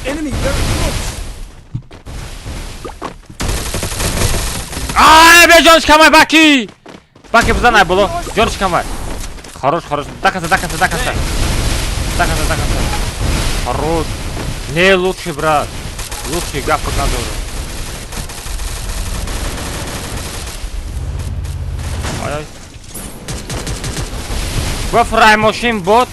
[SPEAKER 8] Enemy very close.
[SPEAKER 1] آی به جانش کمای باکی بزن بولو جانش کمای خروش دکسته خروش не лучше брат лучше гапа надо ай гофрай машин бот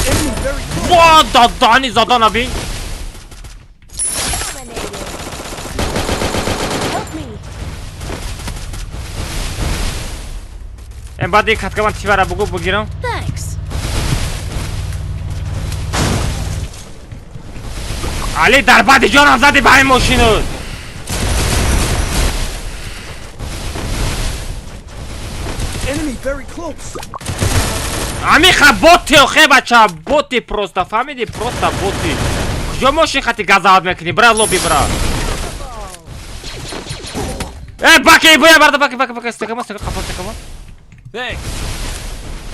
[SPEAKER 8] Enemy very close.
[SPEAKER 1] وا دادانی زدن ابی
[SPEAKER 9] Help me.
[SPEAKER 1] ام بعد یک خط کمان چیواره بگیرم
[SPEAKER 9] Thanks.
[SPEAKER 1] علی در بعد جانم زدی به این ماشینو
[SPEAKER 8] Enemy very close.
[SPEAKER 1] Амиха боти охе бача боти просто фамиди просто боти куҷо мошин хати газават мекунӣ бра лоби бра баки боя барда баки стекамон хафон стекамон
[SPEAKER 8] Thanks.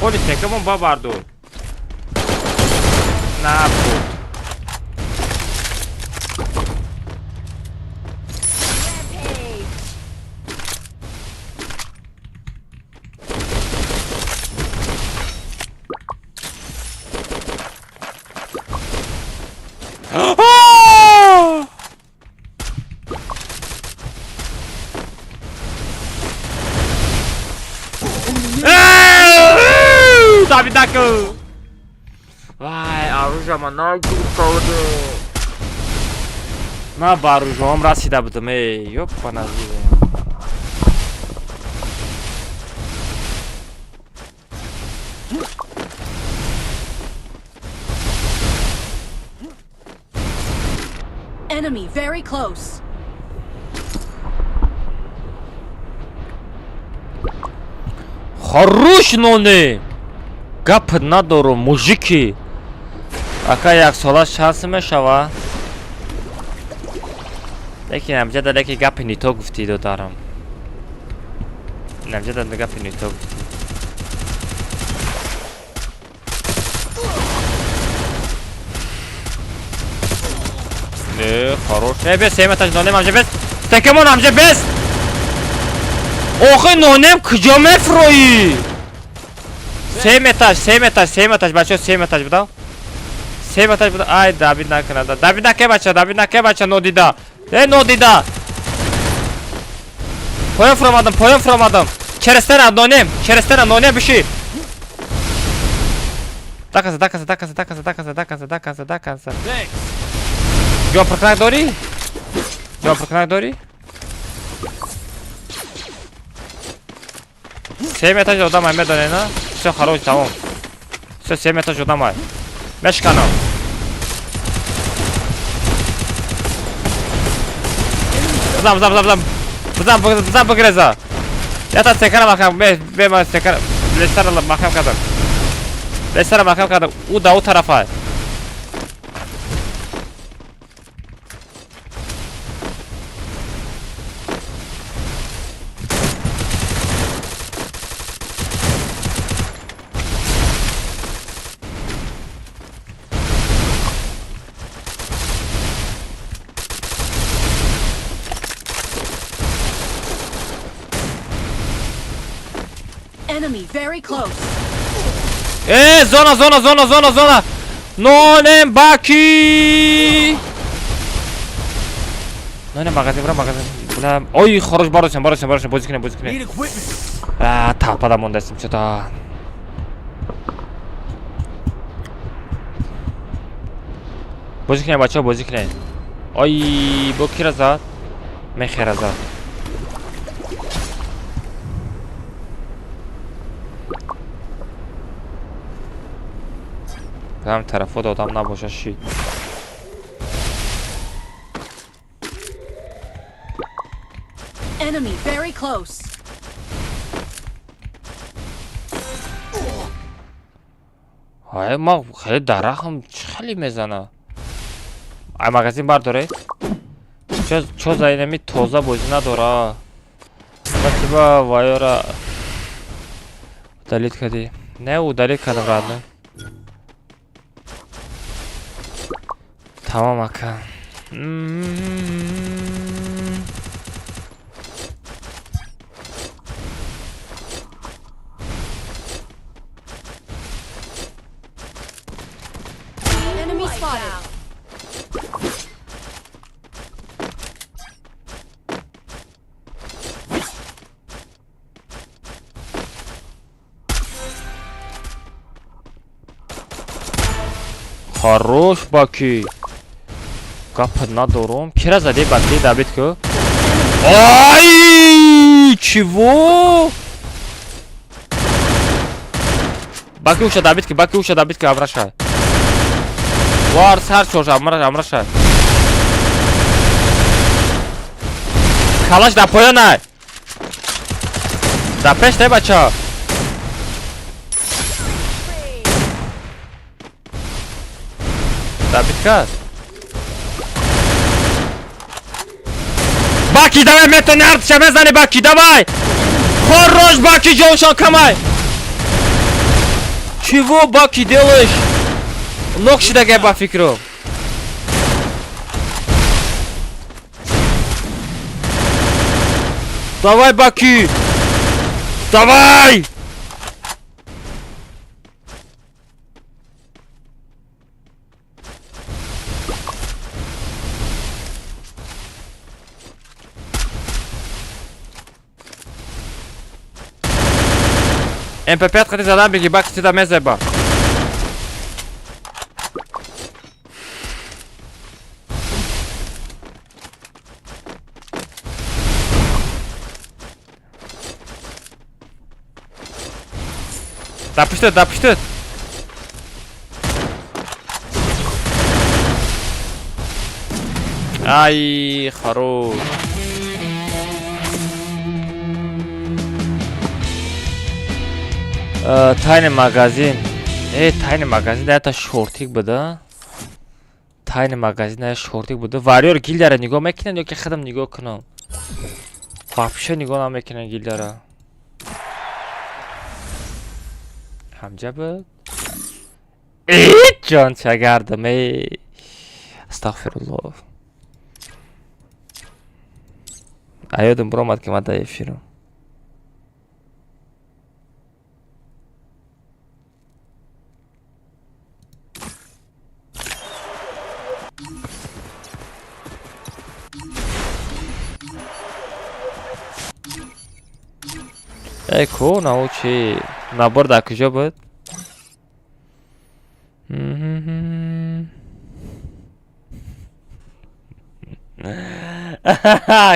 [SPEAKER 1] холи стекамон ба бардор на бот Davidaku! Vay, arujama nagir kavdu. Na barujam rasida budum ey, yoppa nazire.
[SPEAKER 9] Enemy very close.
[SPEAKER 1] Хорош ноне. Гап надору мужики. Ака як сола шанс мешава. Лекин амҷада леки гапи нито гуфтӣ додарам. Амҷада гапи нито гуфтӣ. Хорош. Бес сематаж нонем амҷа бес. Стекамон амҷа бес. Охи нонем куҷо мефроӣ? Сем этаж бачо сем этаж будав. Сем этаж будав. Ай Давид накунада. Давид наке бача нодида. Нодида. Poyon from adam. Через anonim bir şey. Доказа.
[SPEAKER 8] Thanks.
[SPEAKER 1] Yo прокнак дори? 7 этаж одамай медонена. Всё, хорош, тамом. Всё, 7 этаж одамай. Мешкано. Бзам бгреза. Я-то секара махам, бема секара. Лесара махам кадам. У тарафа.
[SPEAKER 9] Enemy very close.
[SPEAKER 1] Zona. Nonem Baki. Nonem magazin. Bulam. Oy, хорош барышин. Бозикне.
[SPEAKER 8] Need equipment.
[SPEAKER 1] Tapada mondasım что-то. Бозикне, бачо. Ой, бо киразад. Мехеразад. Tam tarafı da adamlar boşa şey.
[SPEAKER 9] Enemy very close.
[SPEAKER 1] Hay ma خیلی درخم خیلی میزنه. ای مغازین برداره. چه زاینمی توزه بازی نداره. وقتی با وایورا دلیت کردی. نه او دلیت کردم رادنه. Tamam Hakan.
[SPEAKER 9] Enemy spotted.
[SPEAKER 1] Хорош Баки. Капы надором. Кира зади Баки, Давидко. Ай! Чего? Баки уша Давидки, обращай. Вар, сар чожа, обращай. Калаш да пояна. Да пеш не бача. Давидка. Баки, давай, метро не артиша, мезани Баки, давай! Хорош, Баки, Джоншон, камай! Чего, Баки, делаешь? Нокши да геба фикру. Давай, Баки! Давай! МП5 хоть задам, беги, Баки, ты там мезеба. Допустит. Ай, хорош. Тайный магазин. Тайный магазин, это шортик буда. Тайный магазин, это шортик буда. Варьор гильдяра нигоҳ мекунад ё ки худам нигоҳ кунам? Вообще нигоҳ намекунад гильдяра. Ҳамҷа буд. Ҷон ча кардам. Астағфируллоҳ. Аёдам биромад ки ман дар эфирам. Эй, ко научи. Набор да кужа буд?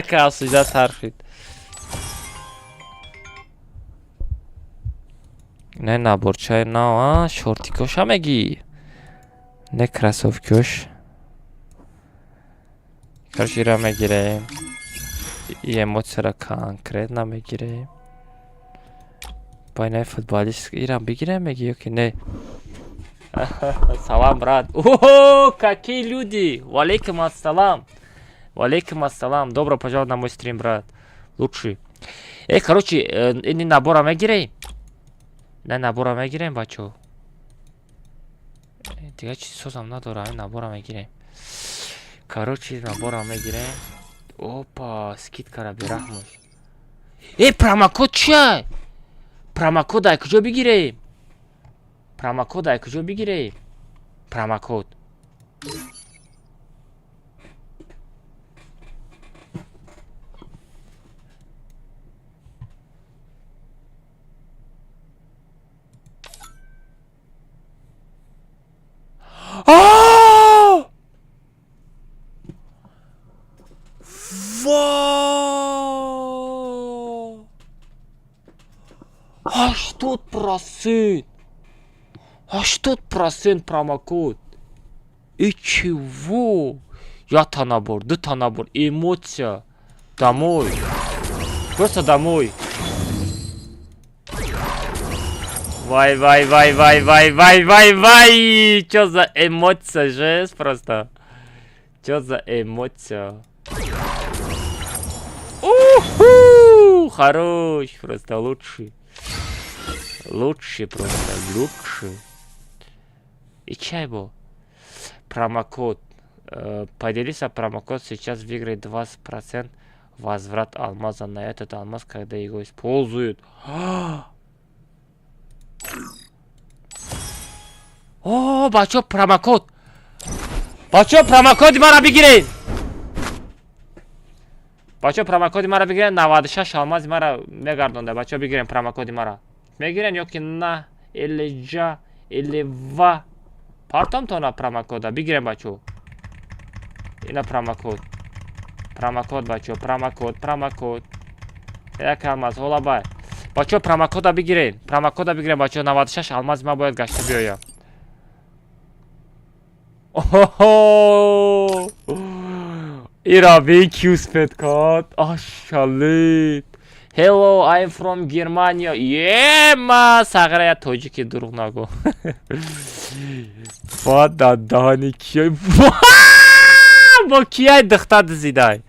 [SPEAKER 1] Касыжа сарфид. Не наборчай на, шортикоша меги. Не кроссовкош. Короче, ира мегирем. И эмоцияра конкретно мегирем. Байнай футболист ира бигирем меги, ёки не. Салам, брат. О, какие люди! Валейкум ассалам. Валейкум ассалам. Добро пожаловать на мой стрим, брат. Лучший. Короче, ini наборами гирей. Не наборами гирей, бачо. Дига чи созам надорам, наборами гирей. Короче, наборами гирей. Опа, скидка рабирахмуш. Промокод чай? Промокод ай кужо бигирей? Промокод ай кужо бигирей? Промокод. Аж тут процент. Аж тут процент промокод. И чего? Я-то набор, да-то набор. Эмоция. Домой. Просто домой. Вай, вай, вай, вай, вай, вай, вай, вай. Чё за эмоция, жесть просто. Чё за эмоция? Уху! Хорош, просто лучший. Лучший просто, лучший. И чай был. Промокод. Поделиться промокод, сейчас выиграет 20% возврат алмаза на этот алмаз, когда его используют. О, бачо промокод. Бачо промокод мара бигирин. Бачо промокод мара бигирин. 96 алмаз мара мегардонда. Бачо бигирин промокод мара. Мегирин ёки на или жа или ва. Партам то на промокода. Бигирин бачо. И на промокод. Промокод бачо. Промокод. Промокод. Як алмаз. Холабай. Бачо промокода бигирин. Промокода бигирин бачо. 96 алмаз ма бояд гашта биёям. Охо! Ира BQ sped card. Ашалит. Hello, I'm from Germany. Yeah, ма саграя тоҷики дурӯғ нагӯ. Ба дадани кияй. Бо кияй духта дизидай.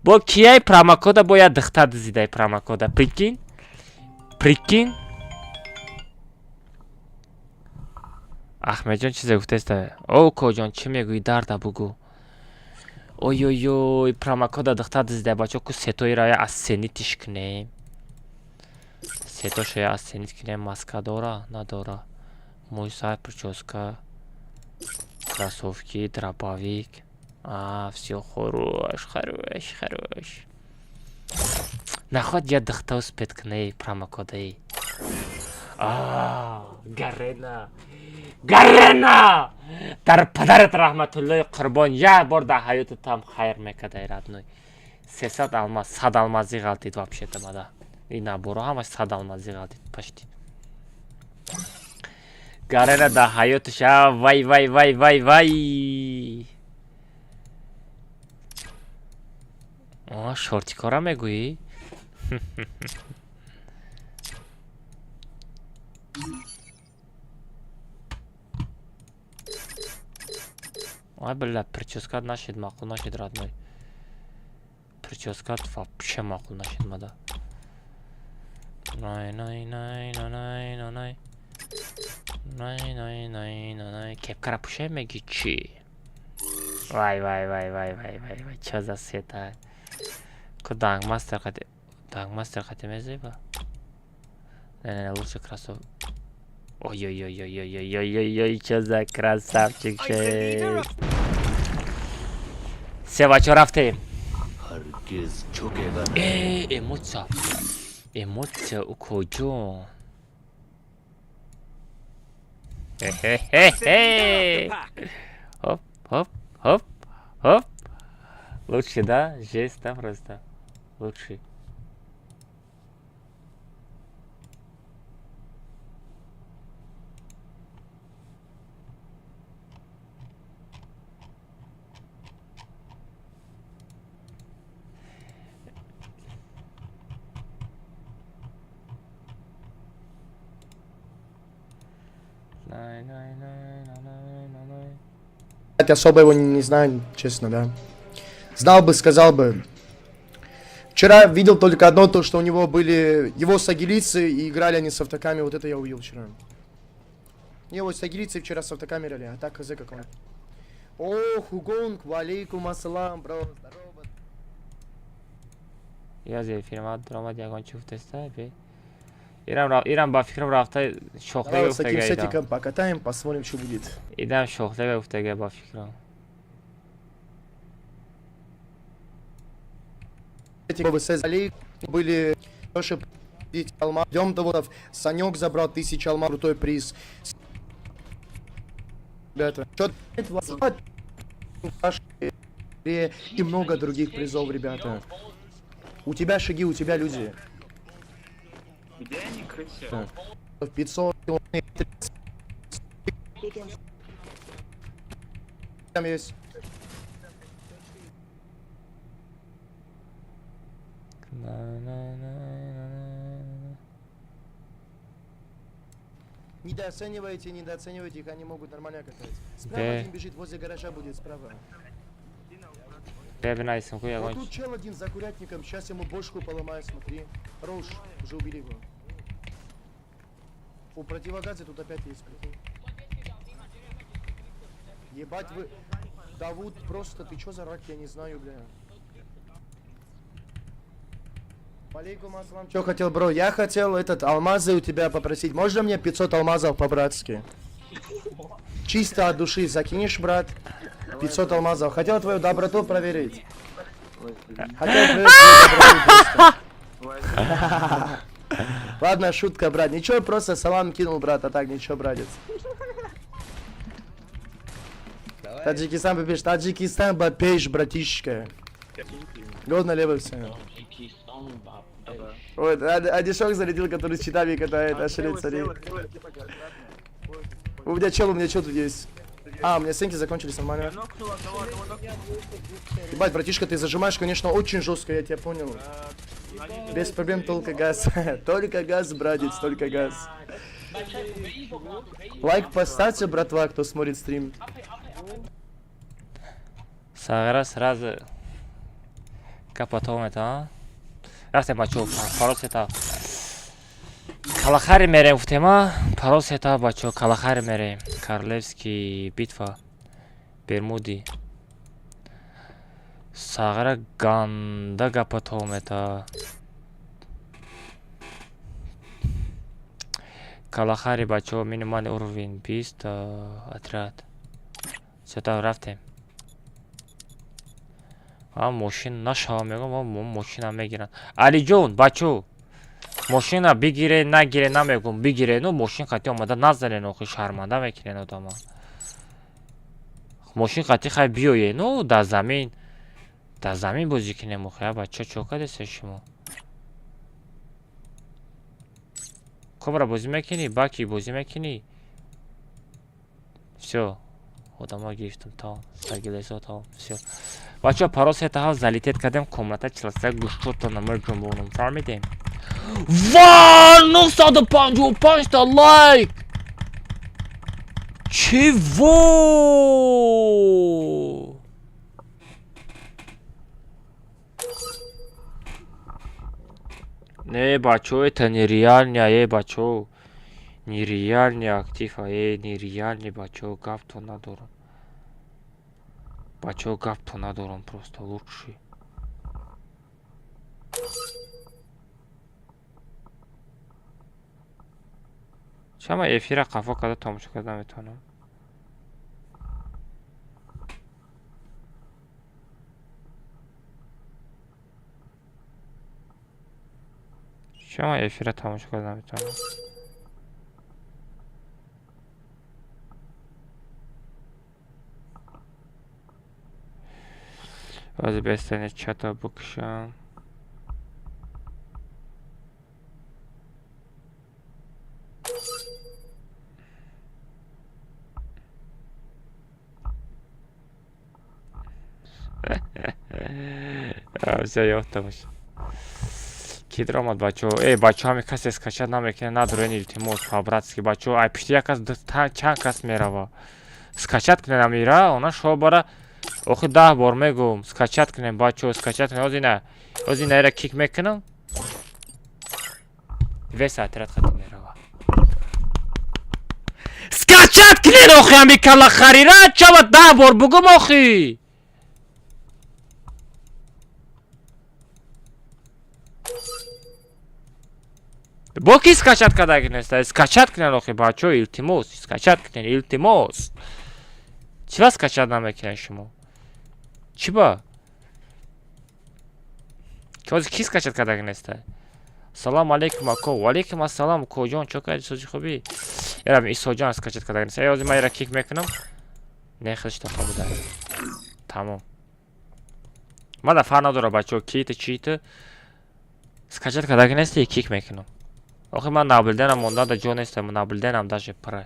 [SPEAKER 1] Бо кияй промокода бояд духта дизидай промокода. Прикинь? Прикинь? Ахмеджон чизе гуфтеста? О, коҷон, чӣ мегӯӣ? Дарда бугӯ. Ой-ой-ой, промокода духта дизидай бачо, ку сетоира я аз сенитиш кунем. Сетоша я аз сенит кунем, маска дора, надора. Муйса, прическа, кроссовки, дробовик. Всё хорош, хорош, хорош. Наход я духта успет кунем промокодаи. Гарена. Гарена! Дар падарат рахматуллои қурбон як бор дар ҳаётатам хайр мекардай радной. 300 алмаз, 100 алмази ғалтид вообще-то мада. И наборо ҳамаш 100 алмази ғалтид пашти. Гарена дар ҳаёташ вай вай вай вай вай. Шортикора мегӯӣ? Ай, бля, прическа нашид, мақул нашид, родной. Прическа вообще мақул нашид, мада. Най, най, най, най, най, най. Най, най, най, най. Кепкара пушай меги чи? Вай, вай, вай, вай, вай, вай, вай, чё за сета? Ко дангмастер хати... Дангмастер хати мезеба? Не, лучше красов... Ой-ой-ой-ой-ой-ой-ой-ой, чё за красавчик шесть. Все, бачо, рафтем. Эмоция. Эмоция у кожу. Хе-хе-хе-хе. Хоп, хоп, хоп, хоп. Лучше, да? Жесть, да, просто? Лучше.
[SPEAKER 10] Особо его не знаю, честно, да. Знал бы, сказал бы. Вчера видел только одно, то, что у него были его сагилийцы и играли они с автоками. Вот это я увидел вчера. Его сагилийцы вчера с автоками играли, а так хз как он. О, Хугонг, валейкум ассалам, бро, здорово.
[SPEAKER 1] Я здесь фильмат, драма, диагон, чув, теста, бей. Ирам ба фикрам рафта шохлега
[SPEAKER 10] Давай с таким
[SPEAKER 1] уфтега идам.
[SPEAKER 10] сетиком покатаем, посмотрим, что будет.
[SPEAKER 1] Идам шохлега уфтега ба фикрам.
[SPEAKER 10] Эти были тоже алмаз. Идем Давудов. Санек забрал 1000 алмаз, крутой приз. Ребята, что и много других призов, ребята. У тебя шаги, у тебя люди.
[SPEAKER 6] Где они, крыси?
[SPEAKER 10] Так. 500 там есть. Недооценивайте их, они могут нормально катать. Справа один бежит, возле гаража будет, справа.
[SPEAKER 1] Бебинайсом, хуя
[SPEAKER 10] Вот
[SPEAKER 1] гонч.
[SPEAKER 10] тут чел один за курятником, сейчас ему бошку поломаю, смотри. Роуш, уже убили его. У противогаза тут опять есть, прикинь. Ебать вы... Давуд, просто ты чё за рак, я не знаю, бля. Алейкум ассалам. Чё хотел, бро? Я хотел алмазы у тебя попросить. Можно мне 500 алмазов по-братски? Чисто от души закинешь, брат? 500 алмазов. Хотел твою доброту проверить. Хотел проверить твою доброту просто. Ладно, шутка, брат. Ничего, просто салам кинул, брат, а так ничего, братец. Таджикистан побежишь. Таджикистан бапеш, братишка. Годно левый все. Ой, а дешок зарядил, который с читами катает, ошалеть, смотри. У меня чел тут есть. А, у меня сенки закончились нормально. Ебать, братишка, ты зажимаешь, конечно, очень жестко, я тебя понял. Без проблем, только газ. Только газ, братец, только газ. Лайк поставьте, братва, кто смотрит стрим.
[SPEAKER 1] Сагара сразу капотом это, а? Рафтем бачо, парос это. Калахари мерем в тема, парос это бачо, Калахари мерем. Королевский битва, Бермуди. Сагара ганда капотом это. Калахари бачо, минимальный уровень, 20 отряд. Сюда рафтем. ماشین نشا میگم ماشین میگیرن علی جون بچو ماشین بگیره نگیره نمیگم بگیره نو ماشین خطی اومده نزنه نو شرمنده میکنه نو داما ماشین خطی خیلی بیایه نو در زمین بازی کنه مخیه بچه چوکه دسته شما کبرا بازی میکنی باکی بازی میکنی все одама гифтам та сагилесо та все бача парос это залетет кадем комната чилса гушто номер джумбоном фармидем ва 955 та лайк чего не бачо это нереально бачо нереальный актив, нереальный бачо гафто надорон. Бачо гафто надорон просто лучший. Чама эфира кафа када тамоша карда метавонам. شما افیره تماشا کنم میتونم از بستنی چتا بکشم все ёптамаш кидр омад бачо бачо ҳами касе скачат намекунад надурен илтимос по-братски бачо ай пишти як кас чанд кас мерава скачат кунем амира она шо бара охи 10 бор мегум скачат кунем бачо скачат кунем озина ира кик мекунам 2 соат рад хатим мерава скачат кунем охи ҳами кала харира чава 10 бор бугум охи бо ки скачат кардаги неста скачат кунен охи бачо илтимос скачат кунен илтимос чива скачат намекунен шумо чиба ҳозир ки скачат кардаги неста салому алейкум ако валейкум ассалом коҷон чокади соҷи хуби ярам исоҷон скачат кардаги неста ҳозир ман ира кик мекунам нехилишта хобуда тамом мада фарқ надора бачо кита чита скачат кардаги неста кик мекунам охи ман наблденам мондада ҷо нестам наблденам даже пра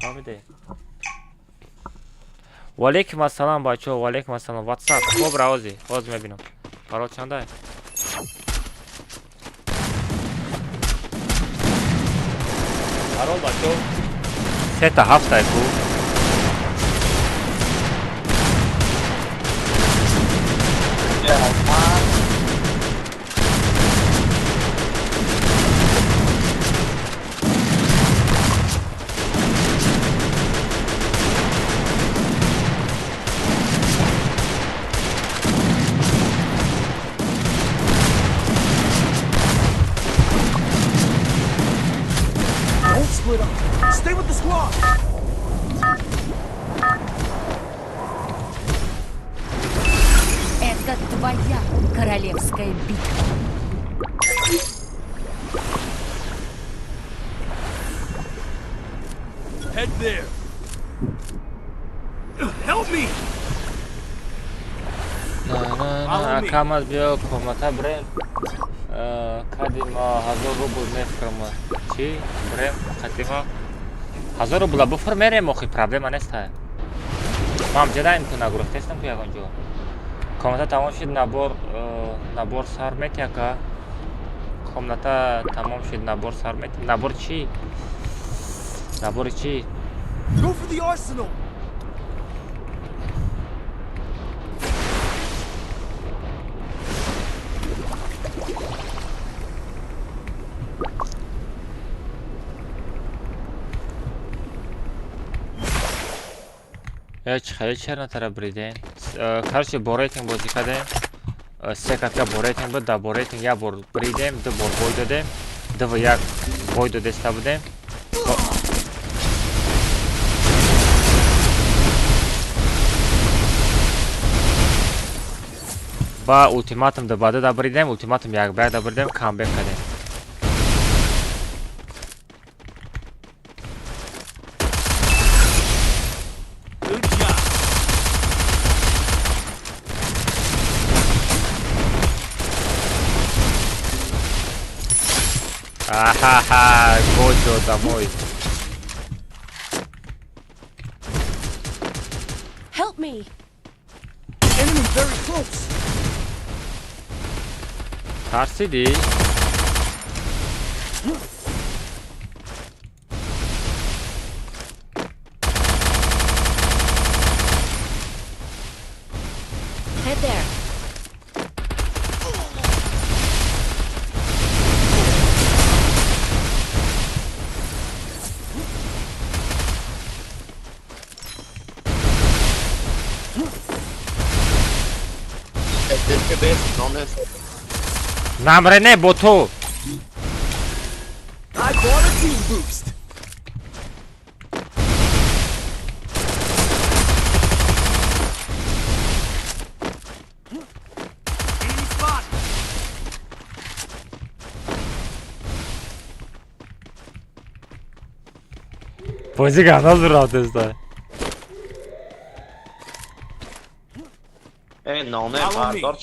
[SPEAKER 1] фаҳмиде валейкум ассалом бачо валейкум ассалом ватсап хобра ҳозир мебинам парол чанда парол бачо 3 та 7 ку
[SPEAKER 8] Split up. Stay with the squad.
[SPEAKER 9] Это твоя королевская битва.
[SPEAKER 8] Head there. Help me.
[SPEAKER 1] акамас биё комата брем кадима 1000 рубл мефрама чи брем кадима 1000 рубл буфр мерем охи проблема неста мам ҷадаим ку нагурахтестам ку ягон ҷо комната тамом шид набор сар метяка комната тамом шид набор сар мет набор чи набори чи
[SPEAKER 8] Go for the arsenal.
[SPEAKER 1] хеле чара тара бриден короче бо рейтинг бозӣ кардем 3 катка бо рейтинг буд да бо рейтинг як бор бридем 2 бор бой додем 2 ва 1 бой додеста будем ба ултиматум да бада да бридем ултиматум як бак да бридем камбек кардем
[SPEAKER 8] Good job.
[SPEAKER 1] ахаха гочо домой
[SPEAKER 9] Help me.
[SPEAKER 8] Enemy very close.
[SPEAKER 1] тарсиди
[SPEAKER 9] Head there.
[SPEAKER 1] намрене бо ту
[SPEAKER 8] I bought a team boost. Enemy spot.
[SPEAKER 1] بازی گنداز راه دسته
[SPEAKER 2] نانه
[SPEAKER 8] Follow me.
[SPEAKER 2] بردار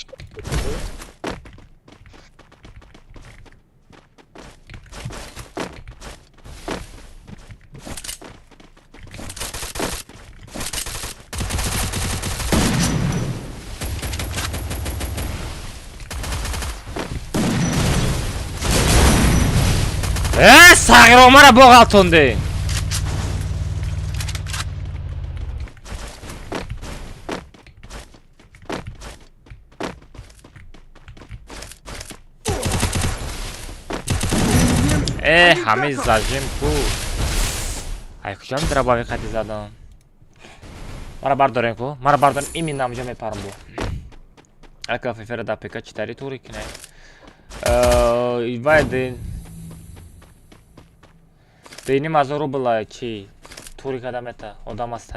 [SPEAKER 1] صغیر عمر باقلتونده همه زجیم کو ای کجا می درباوی خطی زدم مرا بردارین کو مرا بردارین این من نمجا میپرم بو اکا فیفر دا پیکا چطوری توری کنه باید بینیم از رو بلای چی توری کدام اتا آدم است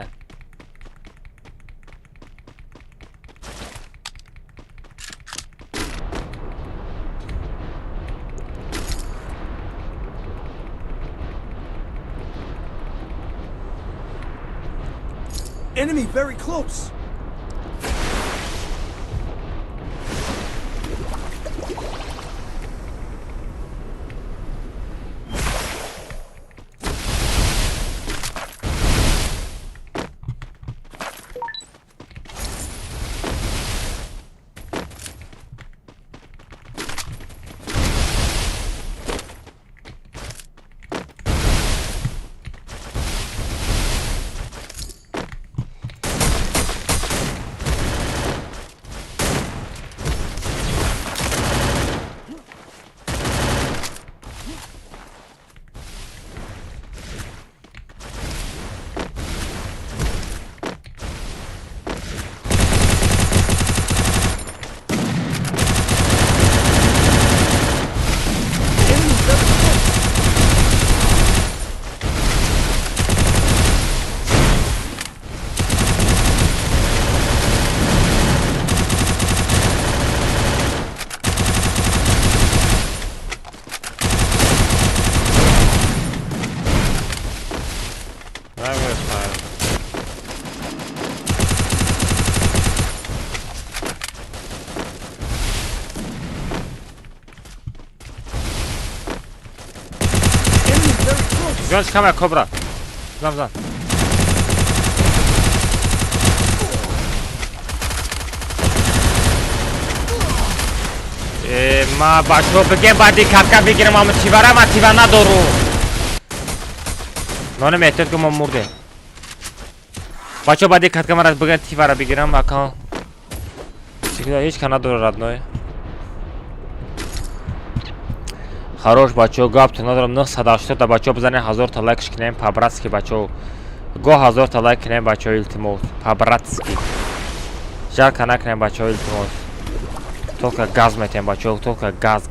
[SPEAKER 8] Enemy very close.
[SPEAKER 1] Wziąć kamerę, kobra. Znam. ما بچه بگه بعدی کپکپ بگیرم اما تیوره تیوه ندارو نانم احتیاط که ما مرده بچه بعدی کپکپ را بگه تیوره بگیرم اکا چیکه هیچ که نداره ردنای хорош бачо гап то надо 980 бачо бзане 1000 та лайк шкнем по-братски бачо го 1000 та лайк кнем бачо илтимос по-братски жалко накнем бачо илтимос только газ метем бачо только газ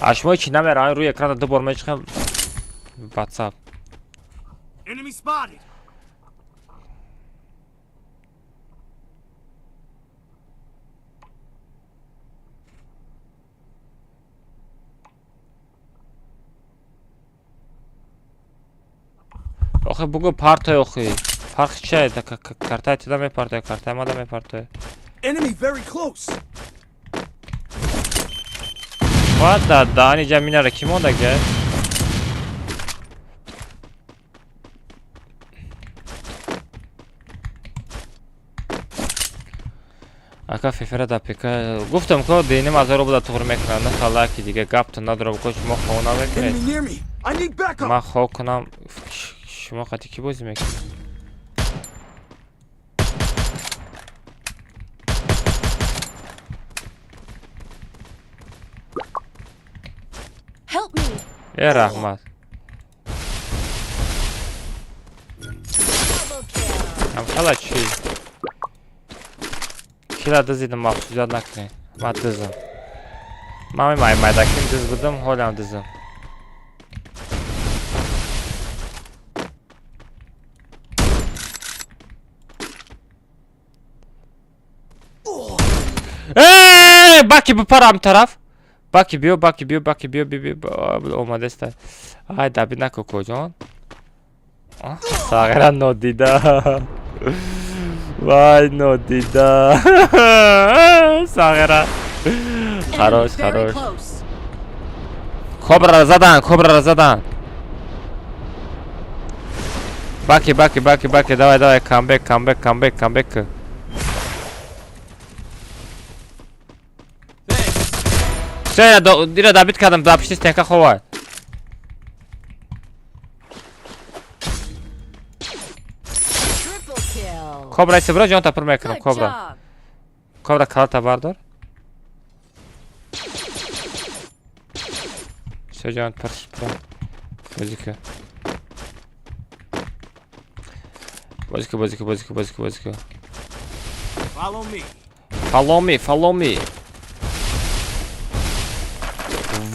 [SPEAKER 1] аш мо чи намерам روی اکران دو بار میچخم واتساپ
[SPEAKER 8] Enemy spotted.
[SPEAKER 1] آخه بگو پارتای آخه فرق چیه کارتای تو دم پارتای کارتای ما دم پارتای
[SPEAKER 8] Enemy very close.
[SPEAKER 1] خواهد داد دانی جمعینه را کی مونده که اکا فیفره دا پیکا گفتم که دینیم از رو بوده تغیر میکنم نه خاله که دیگه گپ تو نداره بکن شما خواه نمیکنید
[SPEAKER 8] Enemy near me. I need backup.
[SPEAKER 1] من خواه کنم شما قطعی کی بازی میکنید
[SPEAKER 9] Help me.
[SPEAKER 1] یه رحمت هم خاله چی کلا دزیدم مخصوصیت نکنید من دزم من مایدکیم دز بودم حالم دزم باکی بپرم طرف Baki bio olmadı işte. Ay da bir nako kocan. Sağıra nodida. Vay nodida. Sağıra. Хорош.
[SPEAKER 9] Very close.
[SPEAKER 1] Kobra zadan. Baki, давай, comeback. Все, Дира, Давид кадам, запиши стенка ховай.
[SPEAKER 9] Triple kill.
[SPEAKER 1] Kobra ise bura, John tapır mekram,
[SPEAKER 9] Good
[SPEAKER 1] Kobra.
[SPEAKER 9] job.
[SPEAKER 1] Kobra kalata vardır. Все, John pır. Bozika. Follow me.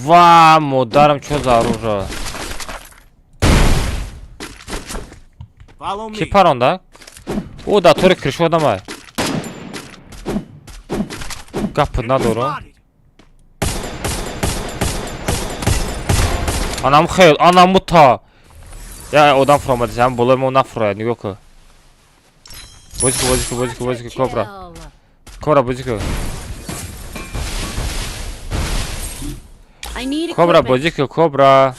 [SPEAKER 1] Вам, ударом, что за оружие? Кипарон, да? О, да, Торик решил домой. Капы на дуру. Anam xeyl, anam muta. Ya odan fırmadı, sen bulayım ondan fıraya, ne yok ki? Bozika, Kobra.
[SPEAKER 9] Kill.
[SPEAKER 1] Kobra, bozika.
[SPEAKER 9] I need
[SPEAKER 1] Kobra,
[SPEAKER 9] equipment.
[SPEAKER 1] bozika, Kobra.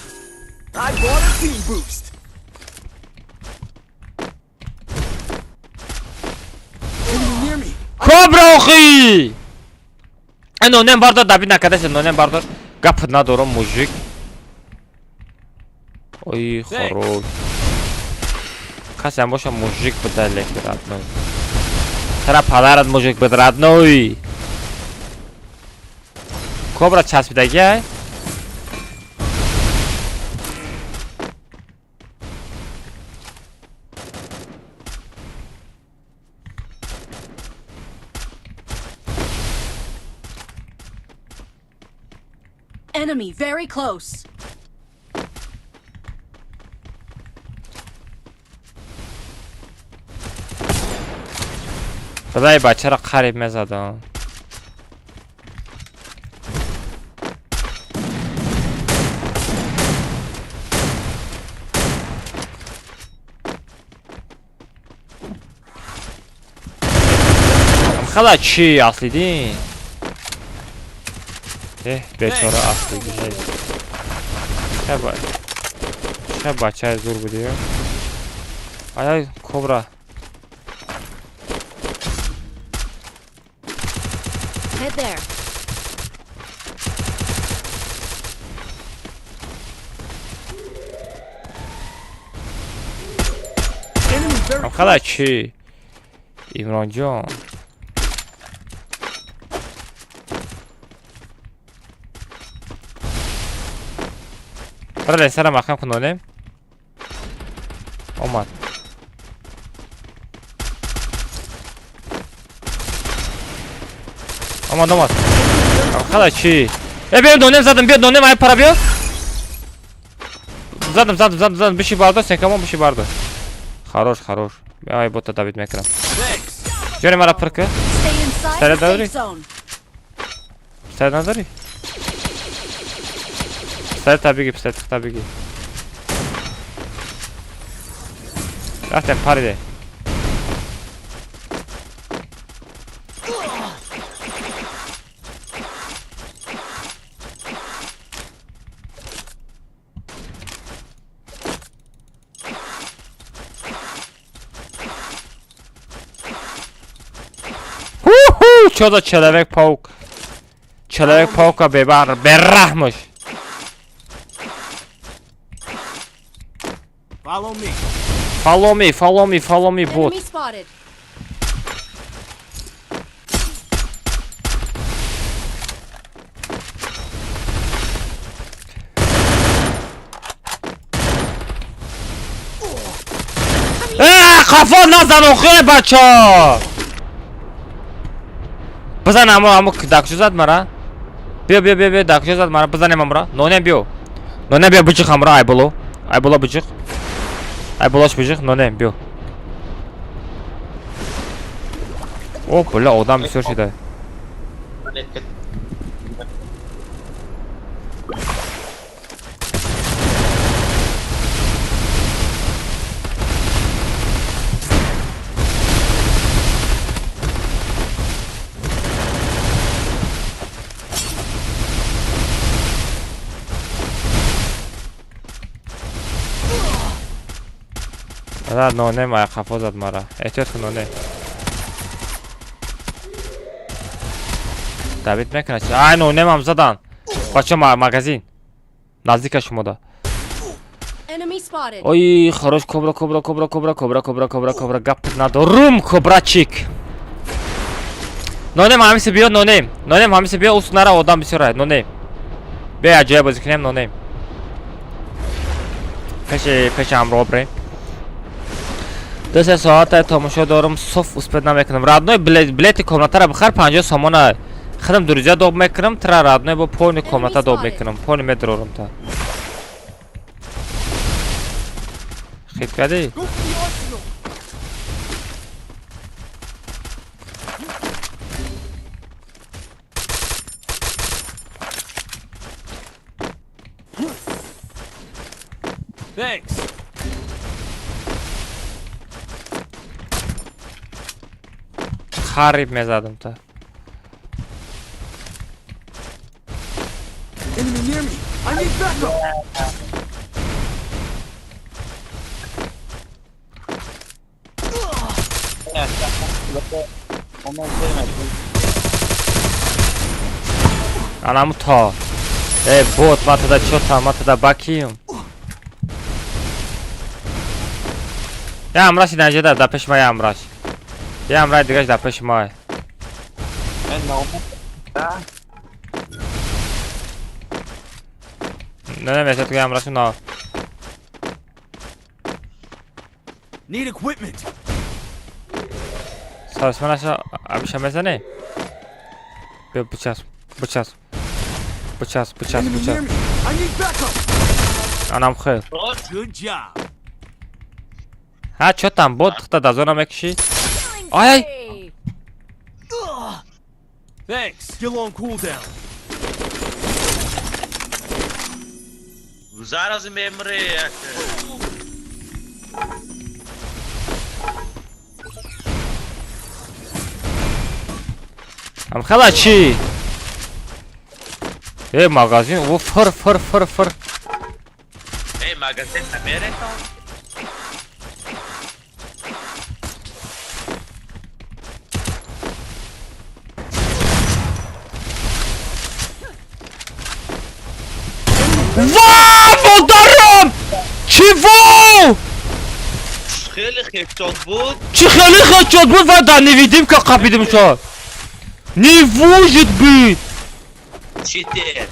[SPEAKER 8] I bought a team boost. Enemy near me.
[SPEAKER 1] Kobra oxi! No nem bardo, David наконец-то, no nem bardo. Капы на дуру, мужик. Ой, хорош. Касам боша мужик подали, родной. Тара подарат мужик под родной. Кобра час видаги.
[SPEAKER 9] Enemy very close.
[SPEAKER 1] خدای بچه را قریب میزدم. خدا چی اصلی دین؟ بیچاره اصلی دین. چه بچه زور بودی؟ آیا کبرا
[SPEAKER 9] Head there.
[SPEAKER 8] Enemy very
[SPEAKER 1] خدا چی؟ ایمران جان برای سر مخم کنونیم اومد اومد خدا چی؟ بیا دونیم زدم بیا دونیم ای para بیا زدم بشی باردو سنکمون بشی باردو хорош ای бота Давид мекрам جوری مرا پرکه
[SPEAKER 9] Stay inside
[SPEAKER 1] Stare
[SPEAKER 9] the
[SPEAKER 1] dovri.
[SPEAKER 9] safe zone.
[SPEAKER 1] Sen نداری؟ پستر طبیعی رفتم پریده Что за Человек-паук? Человек-паука беррахмыш. Follow me, bot.
[SPEAKER 9] Enemy spotted.
[SPEAKER 1] Kafa nazan okuyor bачо. بزن امو داکشو زد مرا بیا داکشو زد مرا بزنیم امرا نونه بیا بچخ امرا ای بولو بچخ ای بولوش بچخ نونه بیا او بلا odam bir sürü şeyde زد نانه ما خفا زد مرا احتیاط کن نانه دوید میکنه چی؟ نانه هم زدن بچه مگزین نزدیک شما دا
[SPEAKER 9] Enemy spotted.
[SPEAKER 1] اوی خروش کبرا کبرا کبرا کبرا کبرا کبرا کبرا کبرا گپ ندارم کبرا چیک نانه همیشه بیا نانه همیشه بیا اوست نره آدم بسیاره نانه بیا جای بازی کنیم نانه پیش همراه بریم 2 ساعت تماشا دارم صف اسپد نمیکنم رادنوی بلیت کامناتر بخیر 50 سامانه خودم دروزه دوب میکنم ترا رادنوی با پون کامناتر دوب میکنم پون میدرورم تا خیلی کردی
[SPEAKER 8] Go for the arsenal. Thanks.
[SPEAKER 1] خریب میزدم تا
[SPEAKER 8] Enemy near me. I need backup.
[SPEAKER 1] анаму то бот ма туда чё там ма туда бакием ямраш наҷада да пеш ма ямраш ямра дигаш да пеш ма не месяц ку ямраш на
[SPEAKER 8] Need equipment.
[SPEAKER 1] сарсманаша абиша мезане бе бучас
[SPEAKER 8] Enemy near me. I need backup.
[SPEAKER 1] анам хел
[SPEAKER 8] Good job.
[SPEAKER 1] ҳа чё там бот хта да зона мекиши
[SPEAKER 9] Killing
[SPEAKER 1] Ай!
[SPEAKER 9] spree.
[SPEAKER 8] Thanks. Still on cooldown.
[SPEAKER 2] Зараз мемре.
[SPEAKER 1] ам хела чи магазин о фыр
[SPEAKER 2] Эй, магазин намерен?
[SPEAKER 1] Вау, ударом! Чего?
[SPEAKER 2] Хели хечот буд.
[SPEAKER 1] Чехали хачот буд ва да невидимка капидим шо. Не может быть.
[SPEAKER 2] Читер.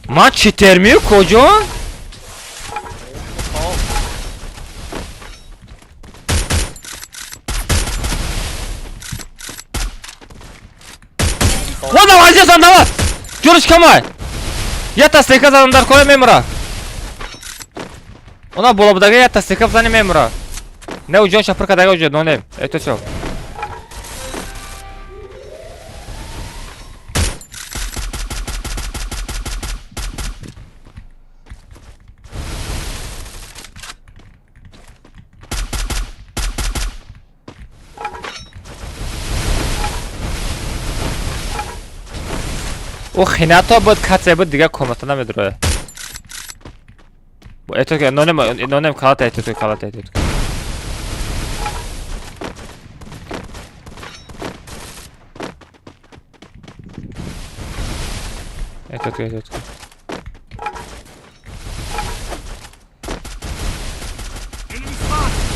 [SPEAKER 1] Ма читер ми кожа? Вот давай здесь он давай. Чурыш камай. Я таслика задам дар кола мемора. Она была бы дага я таслика за ним мемора. Не уджон шапрка дага уджон, но не. Это всё. Ох, ината буд каце буд дига комната намедроя. Это ке нонем калата это калата это. Это.
[SPEAKER 8] Enemy spotted.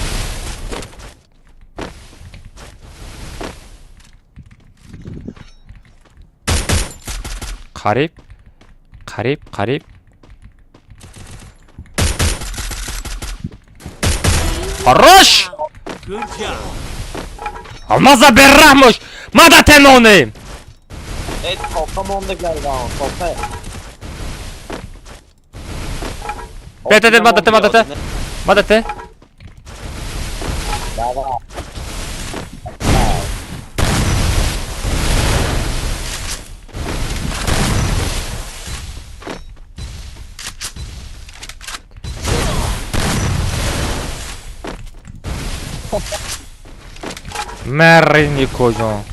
[SPEAKER 1] Qarib. Хорош!
[SPEAKER 8] Good job.
[SPEAKER 1] Алмаза беррамош! Мада теноны!
[SPEAKER 2] Эй, come on the guy down.
[SPEAKER 1] Бетете, мадате. Мерни кожо.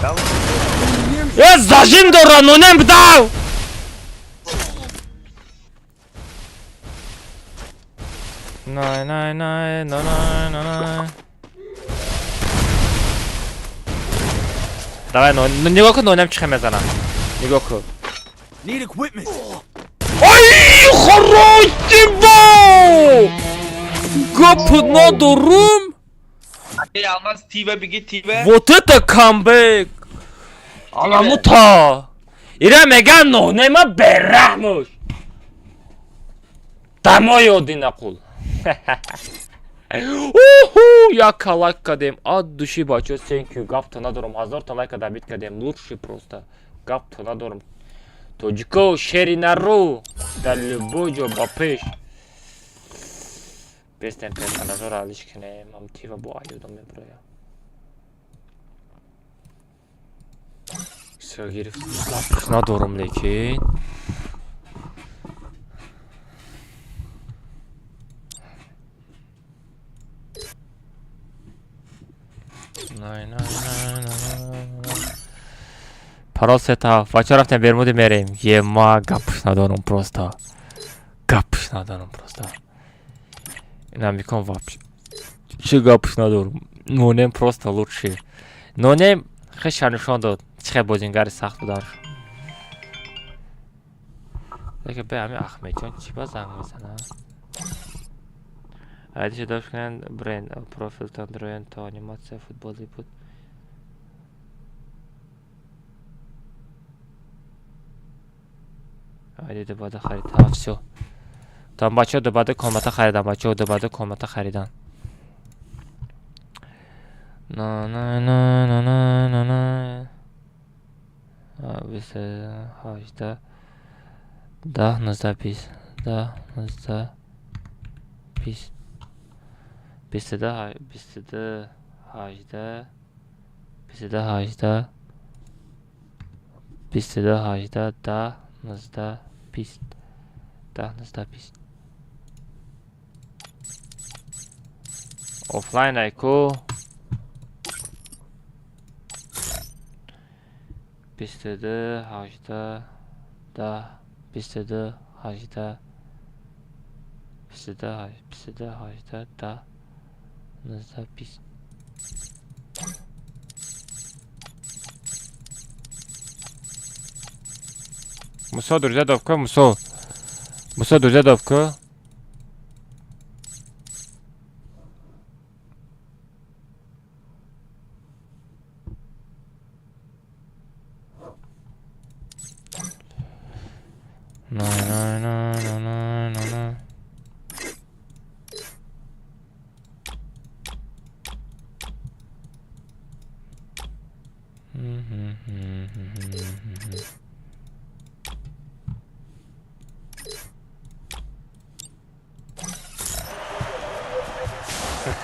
[SPEAKER 8] Enemy near me.
[SPEAKER 1] Зажим дора, но не бдал! Най, най, най, най, най, най. Давай, нигой кун нойнам чиха мезана. Нигой кун.
[SPEAKER 8] Need equipment.
[SPEAKER 1] Ай, хорош тиба! Гап надорум.
[SPEAKER 6] Алмаз тибе беги тибе.
[SPEAKER 1] Вот это камбэк! Аламута! Ира мега нойнама берахмуш. Дамой одина қул. Уху, як лайк кадем от души бачо, thank you. Гап-то надорум, 1000 лайк дабит кадем, лучший просто. Гап-то надорум. Тоджико, шери нару, да любой джо бапеш. Бестен персонажор алишкине, мам тива бо айудам меброя. Все, гирифт. Гап надорум лекин. Най, най, най, най. Паросета, вчера рафтем Бермуды мерем. Ема, гапш надорум просто. Гапш надорум просто. Намикон вообще. Че гапш надорум. Нонем просто лучший. Нонем хешанушон дод. Чхе бозингари сахту дар. Деке бе ами Ахмедҷон чи ба занг мезана? Айдиша дошт кунен бренд профилтон дроен то анимация футболи буд. Айди добада харидан. Всё. Там бачаҳо добада комата харидан. Бачаҳо добада комата харидан. На на на на на на на. 18 10 19 20 10 19 20 22 22 18 22 18 22 18 10 19 20 10 19 20 офлайн айку 22 18 10 22 18 22 22 18 10 19 20 Мусо, друзья, давка, Мусо. Мусо, друзья, давка. На.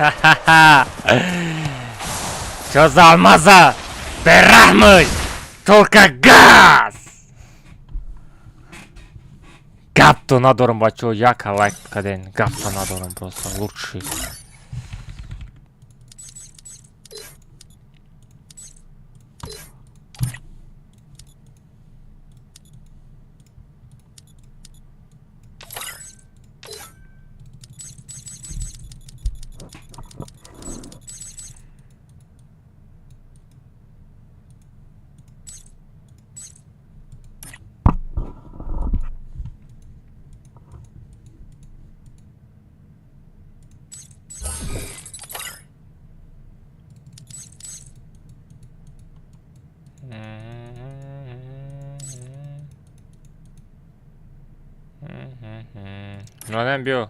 [SPEAKER 1] Ха-ха-ха! Чё за алмаза? Берахмый! Только газ! Гап-то надорум, бачо, яка лайк каден. Гап-то надорум, просто лучший. Нонем био.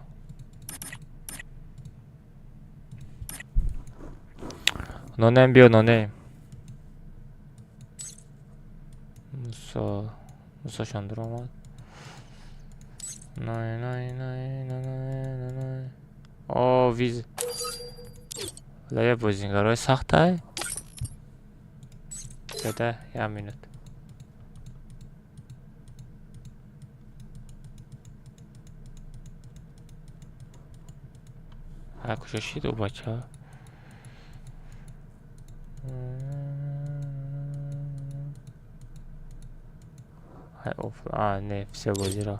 [SPEAKER 1] Нонем био, нонем. Мусо шандыр омад. Най. О, виз. Лая бозингарои сахтай. Беда, я минут. А кушай шиду бача. Не, все бозира.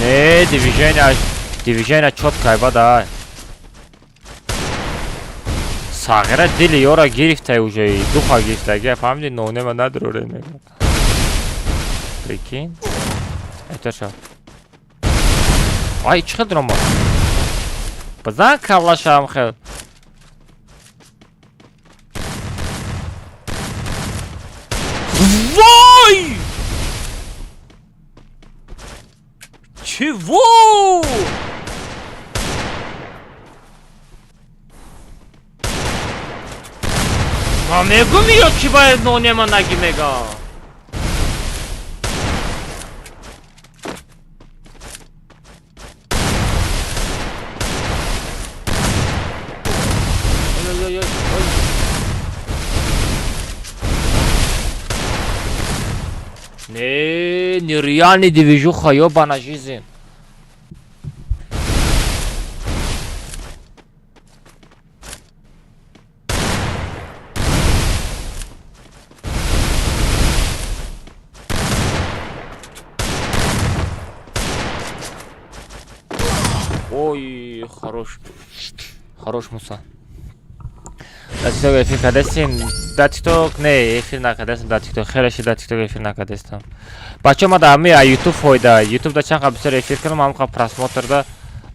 [SPEAKER 1] Не, движение чёткое, да. Сагира дили ёра гирифта уже, и духа гирифта, я фамили, но нема надруре. Прикинь. Это что? Ай, чё дрома? Познак кавлашам хел. Вой! Чего? Мамегу миёд ки бояд нонема нагимега. Не, нереальный движуха, ёбана жизнь. Ой, хорош. Хорош Муса. Да TikTok эфир кадестин. Да TikTok не, эфир накадестин. Да TikTok хелеши да TikTok эфир накадестин. Бачо ма да ами YouTube фойда. YouTube да чанд бисёр эфир кардам, ам ха просмотрда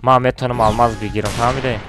[SPEAKER 1] ма метавонам алмаз бигирам. Фаҳмидем?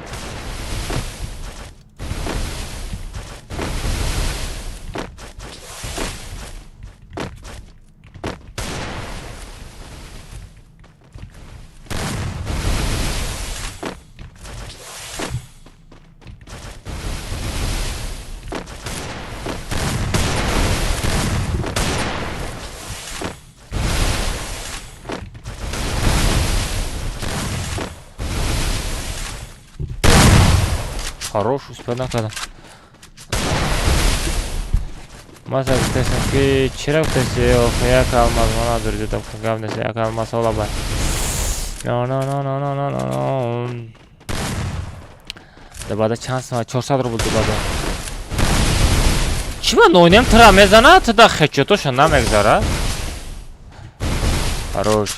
[SPEAKER 1] Хорош, успел накада. Маса гуфтесам ки чира гуфтеси як алмаз мана дуридам гавнеси як алмаз олаба. No. Дабада чанд сама 400 рубл дабада. Чима нонем тра мезанад да хечотоша намегзарад. Хорош.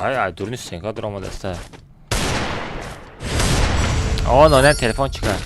[SPEAKER 1] Ай, дурни сенка драма даста. О, нонем телефон чика.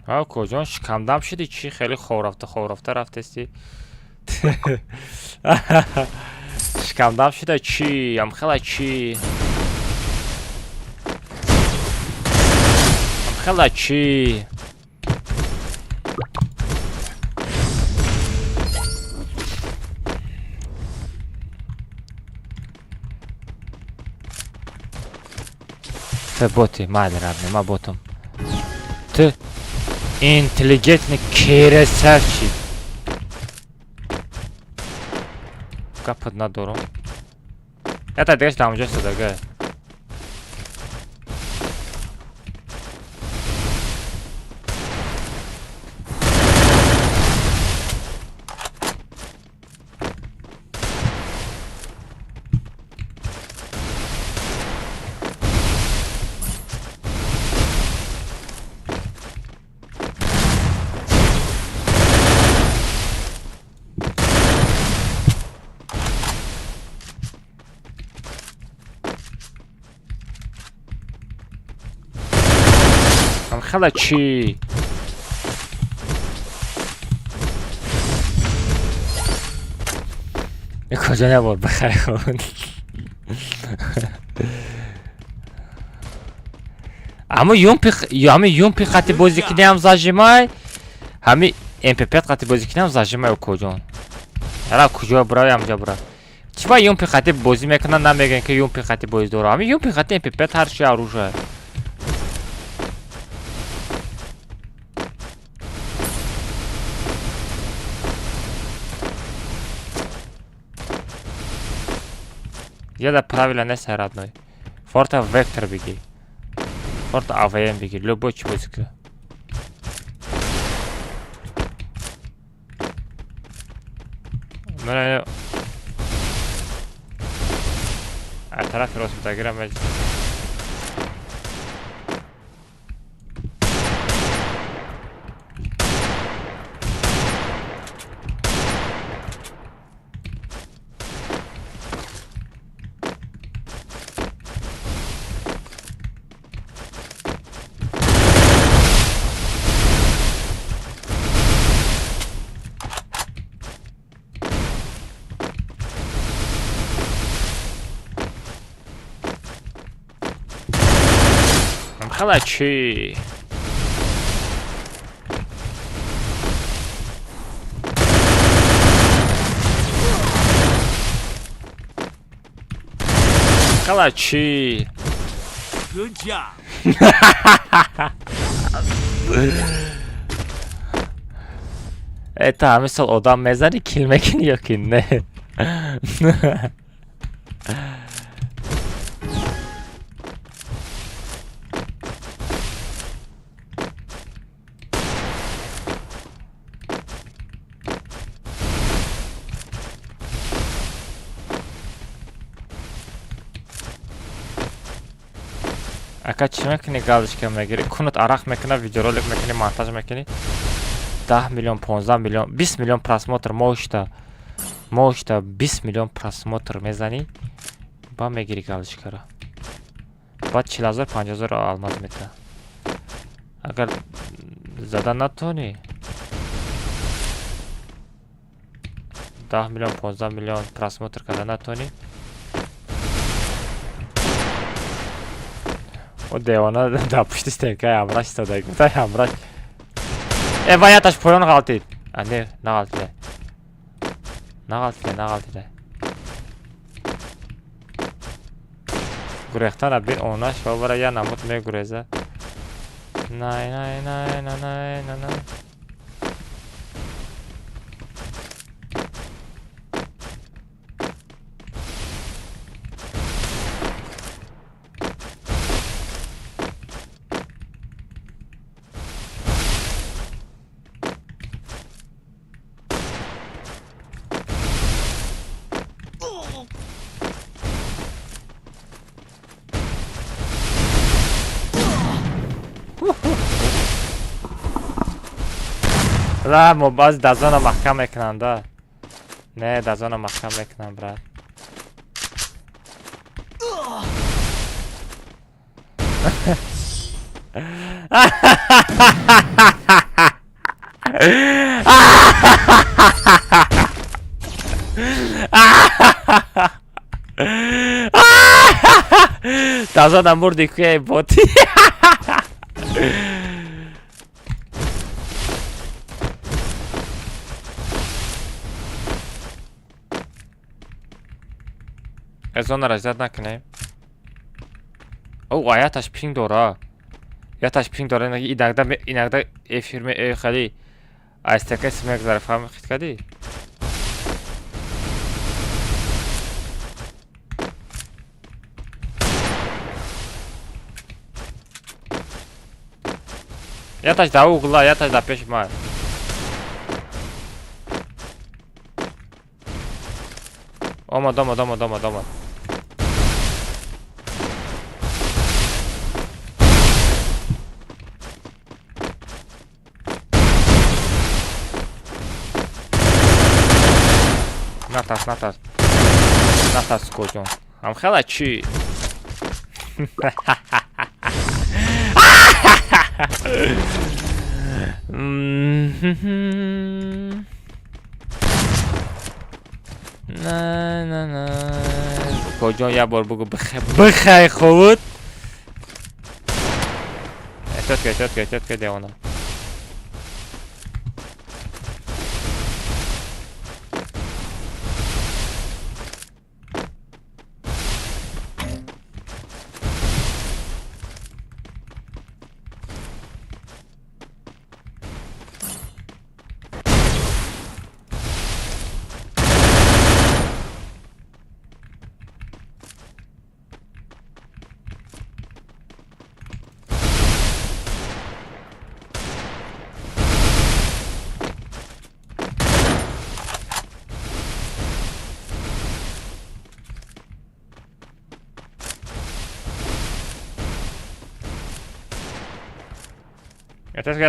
[SPEAKER 1] ها کجا شکمدم شدی چی خیلی خورافته رفتستی شکمدم شده چی هم خیلی چی هم خیلی چی Ты боты, мать родная, ма ботом. Ты интеллигентный красавчик. Капот на дуру. Это дешь там уже сюда, га. خلا چی کجا نبود بخری خون اما یون پی خطی بازی کنیم زاجمای همی MP5 خطی بازی کنیم زاجمای و کجا یلا کجا برای همجا برای چرا یون پی خطی بازی میکنن نمیگن که یون پی خطی بازی داره همی یون پی خطی MP5 هر چی آروشه Я правильно не родной. Форта вектор беги. Форта АВМ беги. Любой чебусик. Мене... А тарaf росм тагирам меч. Халачи. Халачи.
[SPEAKER 8] Good job.
[SPEAKER 1] Ta misal odam mezarı kilmekini yok ne. Ака чӣ мекунӣ галочка мегирӣ кунут арақ мекунӣ видеоролик мекунӣ монтаж мекунӣ 10 миллион 15 миллион 20 миллион просмотр моҳишта 20 миллион просмотр мезанӣ ба мегирӣ галочкаро баъд 40,000 50,000 алмаз мета агар зада натонӣ 10 миллион 15 миллион просмотр када натонӣ O devona da puştu stenka yamraş sada gita yamraş. Vaya taş poyon galtid. Ne galtid. Ne galtid. Gurextan abin onaş va bara ya namut me gureza. Nay. لا ما باز دزانا محکم میکنن دا نه دزانا محکم میکنن برات Таза намурди куя боти. Зона раздят накне. О, аяташ пинг дора. Яташ пинг дора. Иногда эфир خالی استک اسمک ظرف هم خیلی کردی. Яташ да угла, яташ да пеш май. Ома дома. نترس کجا هم خیلی چی نه کجا یه بار بگو بخی خود احتیاط که دیوانم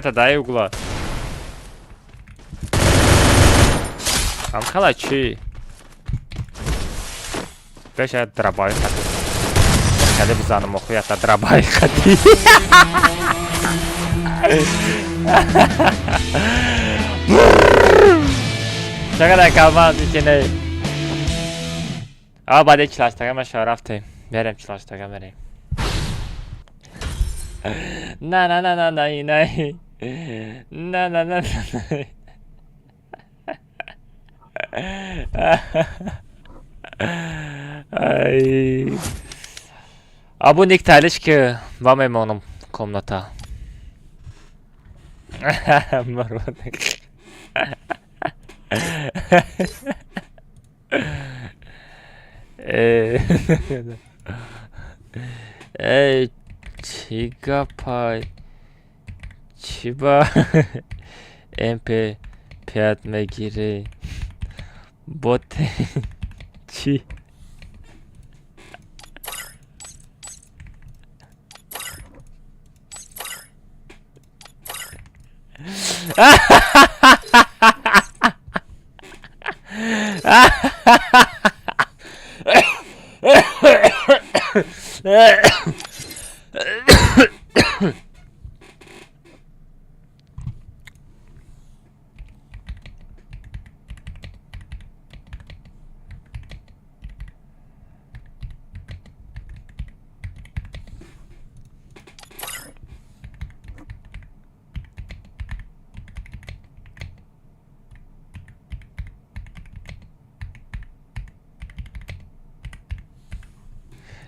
[SPEAKER 1] Это дай угла. Там халачи. Пеша драбай хати. Каде бзаном охуята драбай хати. چقدر کلمات میکنه. بعد چلاشتگم شرفته. بریم چلاشتگم بریم. نه ای ابو نیک تلیش که با میمونم комната مرونک ای چیگا پای چیبا MP5 میگیره بوت چی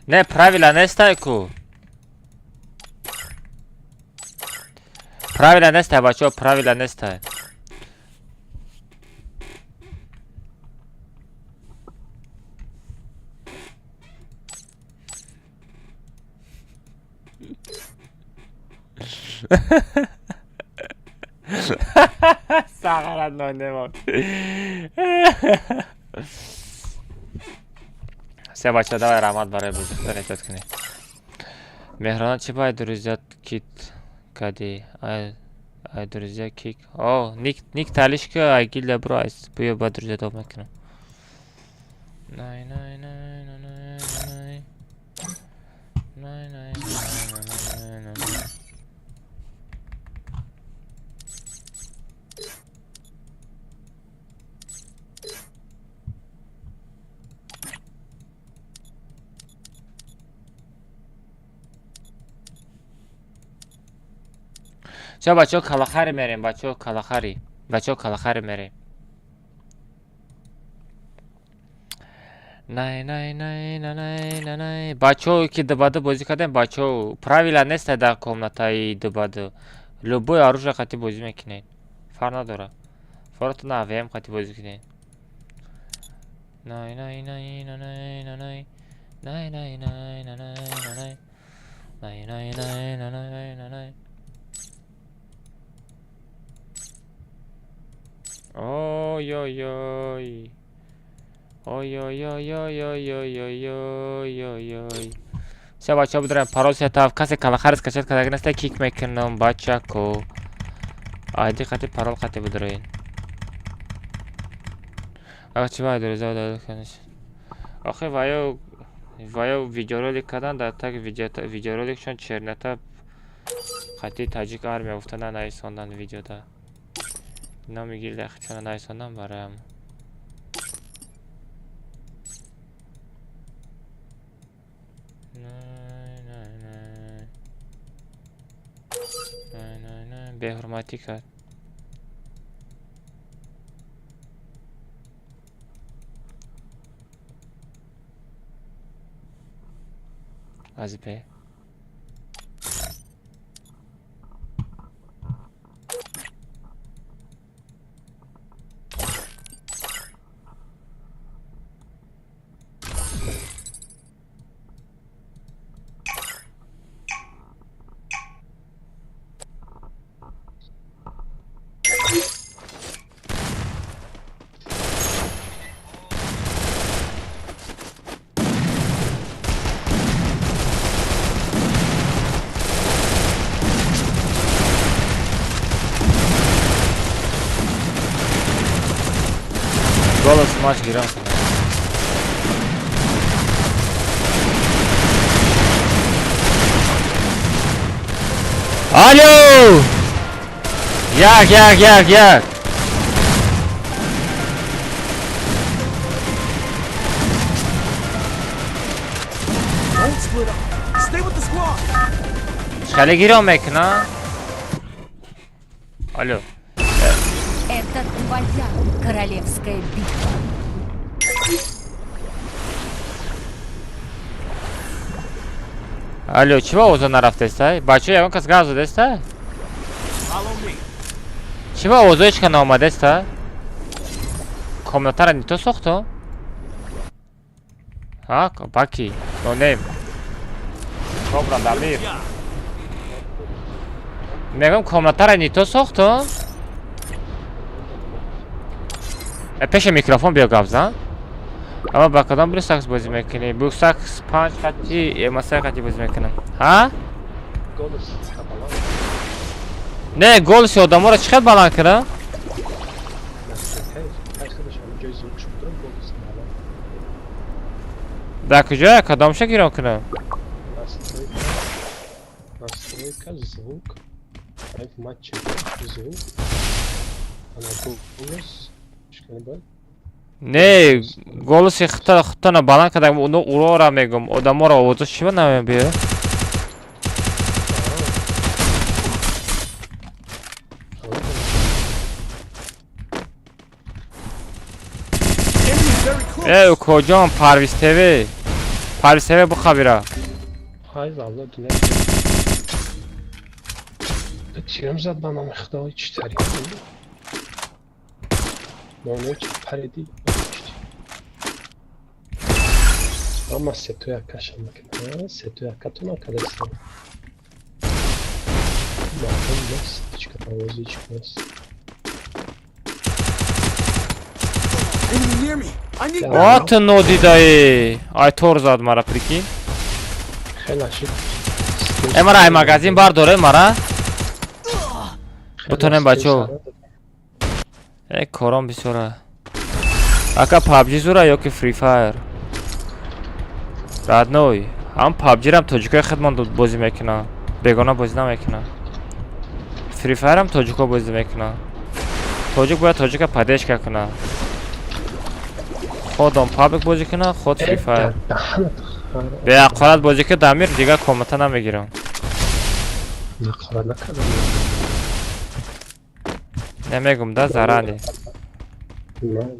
[SPEAKER 1] Не, правила не стайку. Правила не стай, бачо, правила не стай. Сахарат нонемон. Все, бача, давай рамат барай будет. Мехрана чи бай, друзья, кит. Кади. Ай, друзья, кик. О, ник талишка, ай гилля бро, ай, буя ба, друзья, дом мекну. Най. چه بچه ها کلاخری میریم بچه ها کلاخری میریم نه نه نه نه نه نه نه بچه ها که دباده بازی کردن بچه ها پراویلا نیست در کامنتای دباده لبوی آروش خطی بازی میکنین فر نداره فرات نه ویم خطی بازی کنین نه نه نه نه نه نه نه نه نه نه نه نه نه نه نه نه نه نه نه اوی اوی اوی اوی اوی اوی اوی اوی اوی اوی اوی اوی سه بچه ها بدارم پارول سیتاف کسی کلاخرس کشید که اگر نسته کیک میکنم بچه کو آیدی خطی پارول خطی بدارین آقا چی باید روزه داده کنش آخه وایو ویدیو رولیک کردن در تک ویدیو رولیکشون چرنتا خطی تاجیک آرمی افتادن نایساندن ویدیو دا اینا میگی لخ چون نایساندن برایم نه به حرمتی کرد از به گل سماش گیرم کنم الو یک
[SPEAKER 8] Don't split up. Stay with the squad.
[SPEAKER 1] خاله گیرم میکنم الو
[SPEAKER 9] Это твоя королевская битва.
[SPEAKER 1] الو چی با اوزا نرفته سای؟ بچه یکان کس گاز داده سای؟
[SPEAKER 8] Follow me.
[SPEAKER 1] چی با اوزایش که نامده سای؟ کامنتر نیتو ساختو؟ ها باکی نو نیم کامران دامیر میگم کامنتر نیتو ساختو؟ پیش میکروفون بیا گابزن اما با کدام بلو ساکس بازی میکنی؟ بلو ساکس 5 خطی مسای خطی بازی میکنم ها؟ نه گولش آدم را چقدر بلند کرده؟ در کجا کدامشه گیرم کنم؟
[SPEAKER 11] Настройка, звук, в матче звук, она голос, что-нибудь.
[SPEAKER 1] نه گولش خطا بلند کرده اونو اورا را میگم آدم را آوازش چی نمیم بیه؟ ای کجام پرویز تیوی پرویز تیوی بخوابیره
[SPEAKER 11] Hay valla düne. Tiraram zad bana mıxda hiç tarih. Ne hiç paredi. Ama setu yaklaşmak ne? Setu yakatın arkadaşlar. Bakın nasıl çıkartıyoruz hiç çıkmaz.
[SPEAKER 8] Enemy near me. I need.
[SPEAKER 1] What no didai ay tor zad mara priki
[SPEAKER 11] خیلی عشق.
[SPEAKER 1] امرا ای مگزین بار دوره مرا بتونم بچو ای کارم بسیاره اکا پابجی زوره یا که فری فایر راد نوی هم پابجی رم توجیکای خدمان بازی میکنه بگانه بازی نمیکنه فری فایر هم توجیکا بازی میکنه توجیک باید توجیکا پدیش کنه خودم پابک بازی کنه خود فری فایر به اقارت بازی که دمیر دیگه کامنت نمیگیرم
[SPEAKER 11] نقارت نکردم
[SPEAKER 1] نمیگم ده زرانی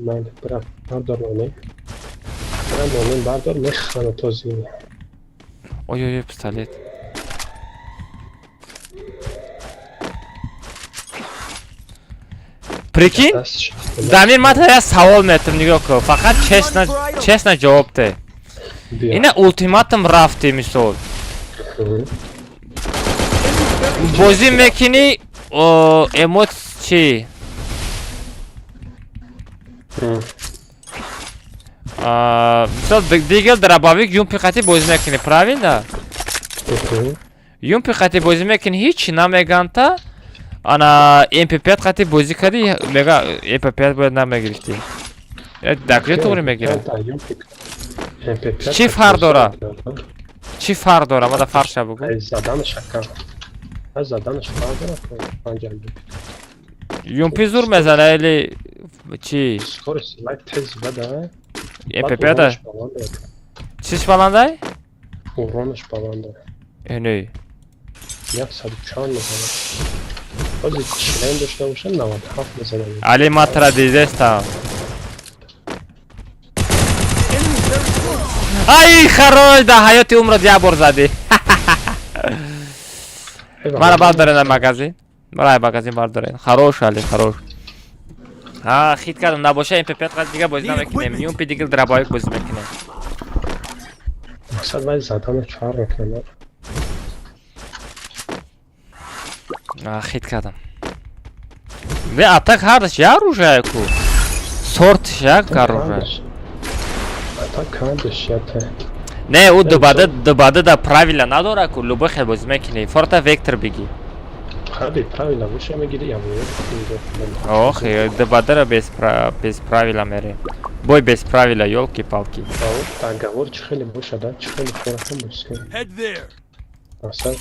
[SPEAKER 11] من برم بردار نونه برم نونه بردار میخوانه توزیه
[SPEAKER 1] اوی اوی پستالیت прикинь дамир ман я савол метам нигоҳ кун фақат честно ҷавоб де ина ултиматум рафти мисол бозӣ мекунӣ эмот чи мисол дигел драбовик юмпи қатӣ бозӣ мекунӣ правильно юмпи қатӣ бозӣ мекунӣ ҳичи намеганта ана mp5 қатӣ бозӣ кардӣ мега mp5 бояд намегирифтӣ дакҷо туғри мегирад чӣ фарқ дора чӣ фарқ дора мада фарқша бугу
[SPEAKER 11] заданаш фарқ дора
[SPEAKER 1] юмпи зур мезана или чи
[SPEAKER 11] скорость лайк тез бада
[SPEAKER 1] mp5 да чиш баландай
[SPEAKER 11] уронаш баланда
[SPEAKER 1] эне
[SPEAKER 11] 104 мезана бази член дошта боша 97 мезана
[SPEAKER 1] али матра дизестам ай харой да ҳаёти умрат як бор задӣ мара бардорен магазин мара магазин бардорен харош али харош хит кардам набоша mp5 қад дига бозӣ намекунем юмпи дигил драбоик бозӣ мекунем
[SPEAKER 11] мақсад вай задана чар мекунем
[SPEAKER 1] хит кардам ве атак ҳардаш як ружае ку сортиш як оружие
[SPEAKER 11] атак кардаш ята
[SPEAKER 1] не у дубада да правила надора ку любой хел бозӣ мекунӣ форта вектор бигӣ
[SPEAKER 11] хаби правила боша мегири я
[SPEAKER 1] ох дубадара без правила мерем бой без правила ёлки-палки
[SPEAKER 11] договор чӣ хеле бошада чӣ хеле фораҳам бошка масад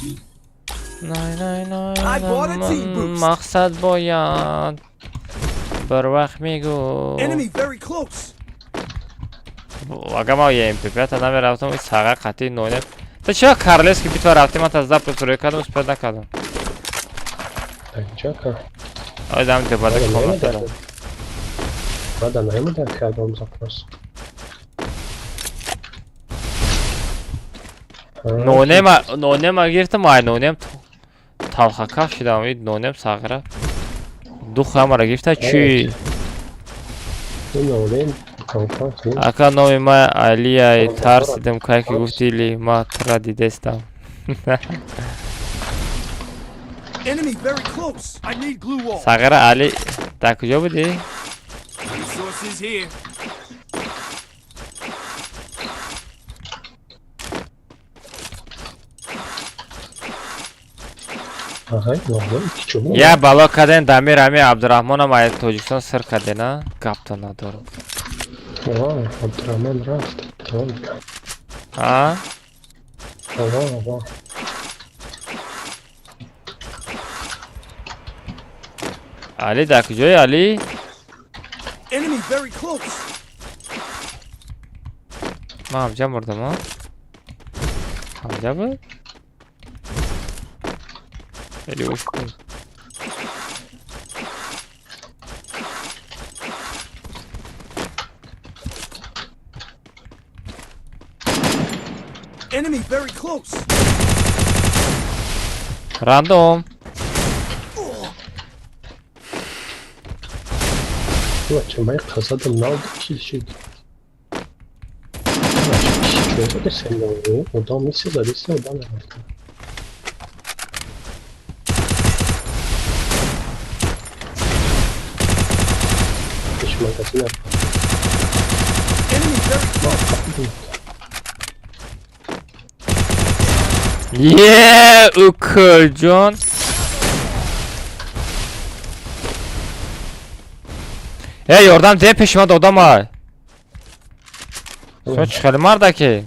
[SPEAKER 11] мақсад бояд бар вақт мегӯ агар ма mp5 намерафтам сага қатӣ ноне то чиа карлески битва рафтӣ ман таза пурсурӯй кардам успед накардам дам дубада комат дадам бада наимадан кардам запрос
[SPEAKER 1] нонема гирифтам ай нонем талхакаф шидам нонем сағира духу ҳамара гирифта чӣ ака номи ма алия тарсидам кайки гуфтили ма тра дидестам сағира али дар куҷо будӣ я бало карден дамир ами абдураҳмонам ай тоҷикистон сир кардена гапто надорам
[SPEAKER 11] абдураҳмон рафт
[SPEAKER 1] али дар куҷои али ман ҳамҷа мурдам ҳамҷа буд или ушку рандом
[SPEAKER 11] май қазадам навда кил шуд одам мисезадиса одам рафта magazin
[SPEAKER 1] ukjon yordam de peşime odam ay. Son çıkalım oradaki.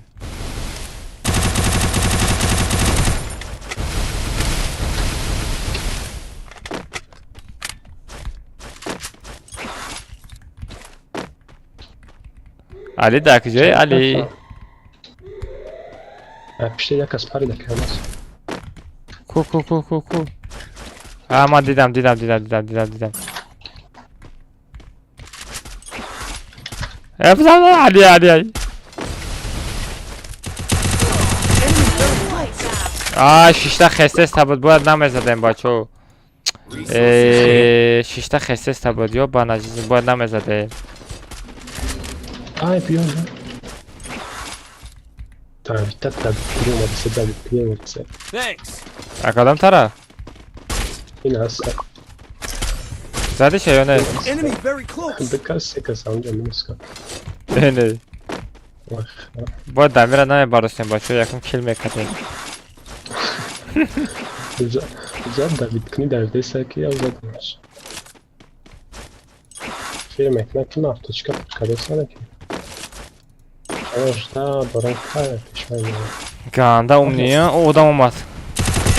[SPEAKER 1] Ali dakıcı Ali.
[SPEAKER 11] Пиши якас пари да каймас.
[SPEAKER 1] Ку. Ама дидам.
[SPEAKER 11] عادي شیشتا خسته است بود باید نمیزدیم بچه شیشتا خسته است بود یا با نجیز باید نمیزدیم
[SPEAKER 12] Ai, più. Dai, vita prima di sedere prima di sé.
[SPEAKER 8] Thanks.
[SPEAKER 11] اکادم طرف
[SPEAKER 12] In assa.
[SPEAKER 11] زدیش یا نه
[SPEAKER 8] Enemy very close.
[SPEAKER 12] The cassa che sa un minusca.
[SPEAKER 11] نه باید دمیر نمی برداشتیم بچه یکم کل میکردیم
[SPEAKER 12] Già David nerede ki yazılmış. Film ekmek nafta çıkıp çıkarırsan ki. Orada baran kaya peşmen ya.
[SPEAKER 11] گانده امنیه او آدم اومد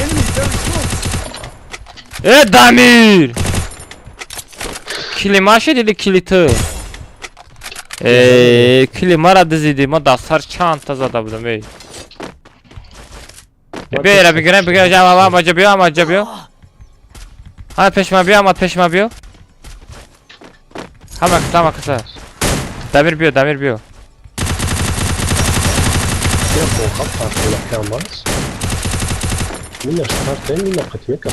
[SPEAKER 8] Enemy very close.
[SPEAKER 11] دمیر کلیماشه دیدی کلیتو کلیما را دزیدی ما دستار چند تا زده بودم بیا بگیرم جمع آمد بیا ها پیش ما بیا همه کسا دمیر بیا
[SPEAKER 12] Ya bu kapı yapamaz. Minna starten minna katmek yapar.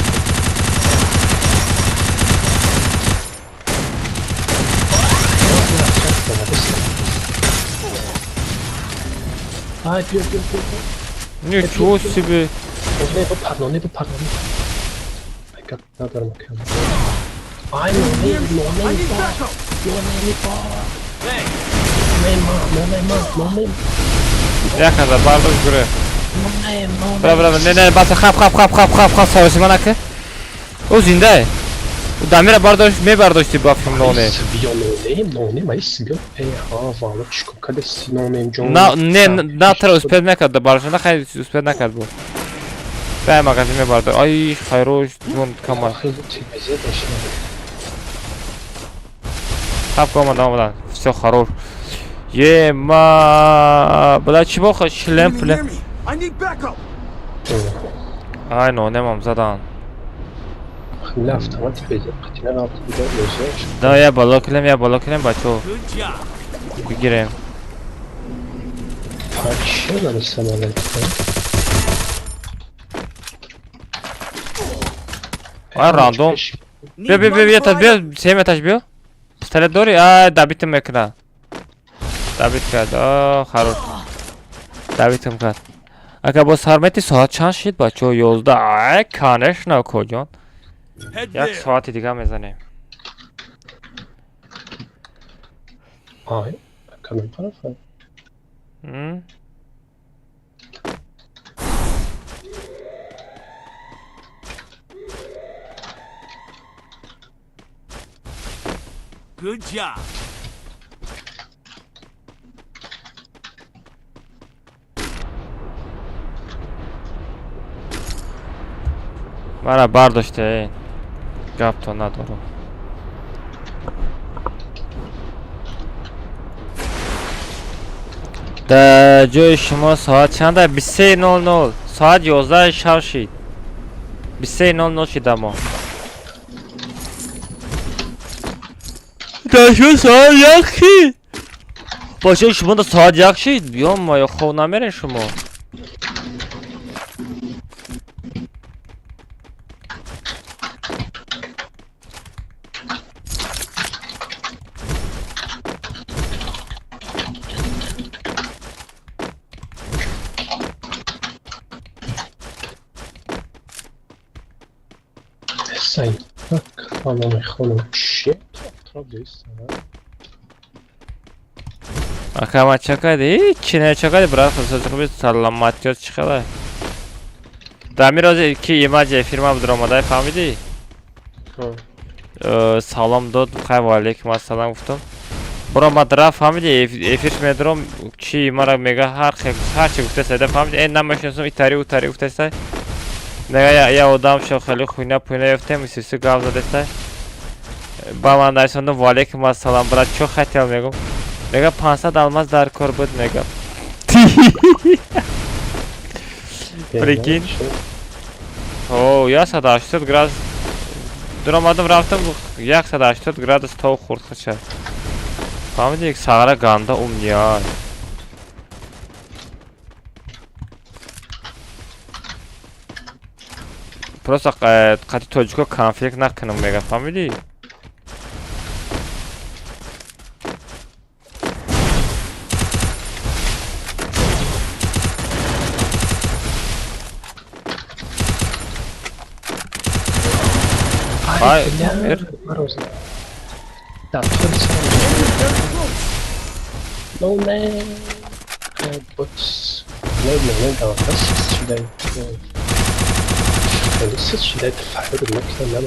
[SPEAKER 12] Ay più.
[SPEAKER 11] Ничего себе.
[SPEAKER 12] Ne bu pardon. Ay kat nadar makam. Ay no ne.
[SPEAKER 8] I need backup. Thanks.
[SPEAKER 11] Я когда бардак гуре. Бра не баса хап саваси манаке. О зинда. Дамира бардаш мебардашти ба филм ноне.
[SPEAKER 12] Ноне майс бил. Ha valla чко каде си ноне Джон.
[SPEAKER 11] На тра успед накард баршанда хайр успед накард бу. Бай магазин мебардар. Ай хайрош Джон камал. Хап команда. Всё хорош. بلا چی بخواه شلم پلم آی نو نمام زدن دا یا بالا کلم بچه بگیریم آی راندوم بیا سیم اتش بیا پستلت داری؟ آی دبیتم میکنه دبیت کرد خروش دبیتم کرد اگه با سرمتی ساعت چند شید بچه 11 کانش نه کجان یک ساعتی دیگه میزنیم
[SPEAKER 12] آی کامل طرفه
[SPEAKER 8] Good job.
[SPEAKER 11] مرا برداشته گپ تو ندارم در جای شما ساعت چنده؟ 23:00 ساعت 11 شب شید 23:00 شید اما در جای ساعت یک شید باشه شما در ساعت یک شید بیام ما یا خود نمیرین شما
[SPEAKER 12] Say, bak anam خانم shit.
[SPEAKER 11] Akama çakaydı, Çin'e çakaydı bırak fırsatı bir salamatçı çıkalı. Damir ki imaj firma bu dramada fahmidi. Salam dod, xayr aleyküm assalam guftum. Bura madra fahmidi, efir medrom ki imara mega har şey gufte sayda fahmidi. En namaşınsın itari gufte say. Nega ya odam şo xali xuyna puyna yeftem isisi gavza destay. با من در سند وعلیکم السلام برات چه خطی میگم میگم 500 الماس در کار بود میگم پریکین او یا 180 گراد درآمدم رفتم 180 گراد تو خورد خشه فهمیدی یک ساغره گانده умнияй. Просто қати тоҷико конфликт накунем мега, фаҳмидӣ? Ай, мир.
[SPEAKER 12] Да, no man. What's no, das ist شدت فرد المكنة لا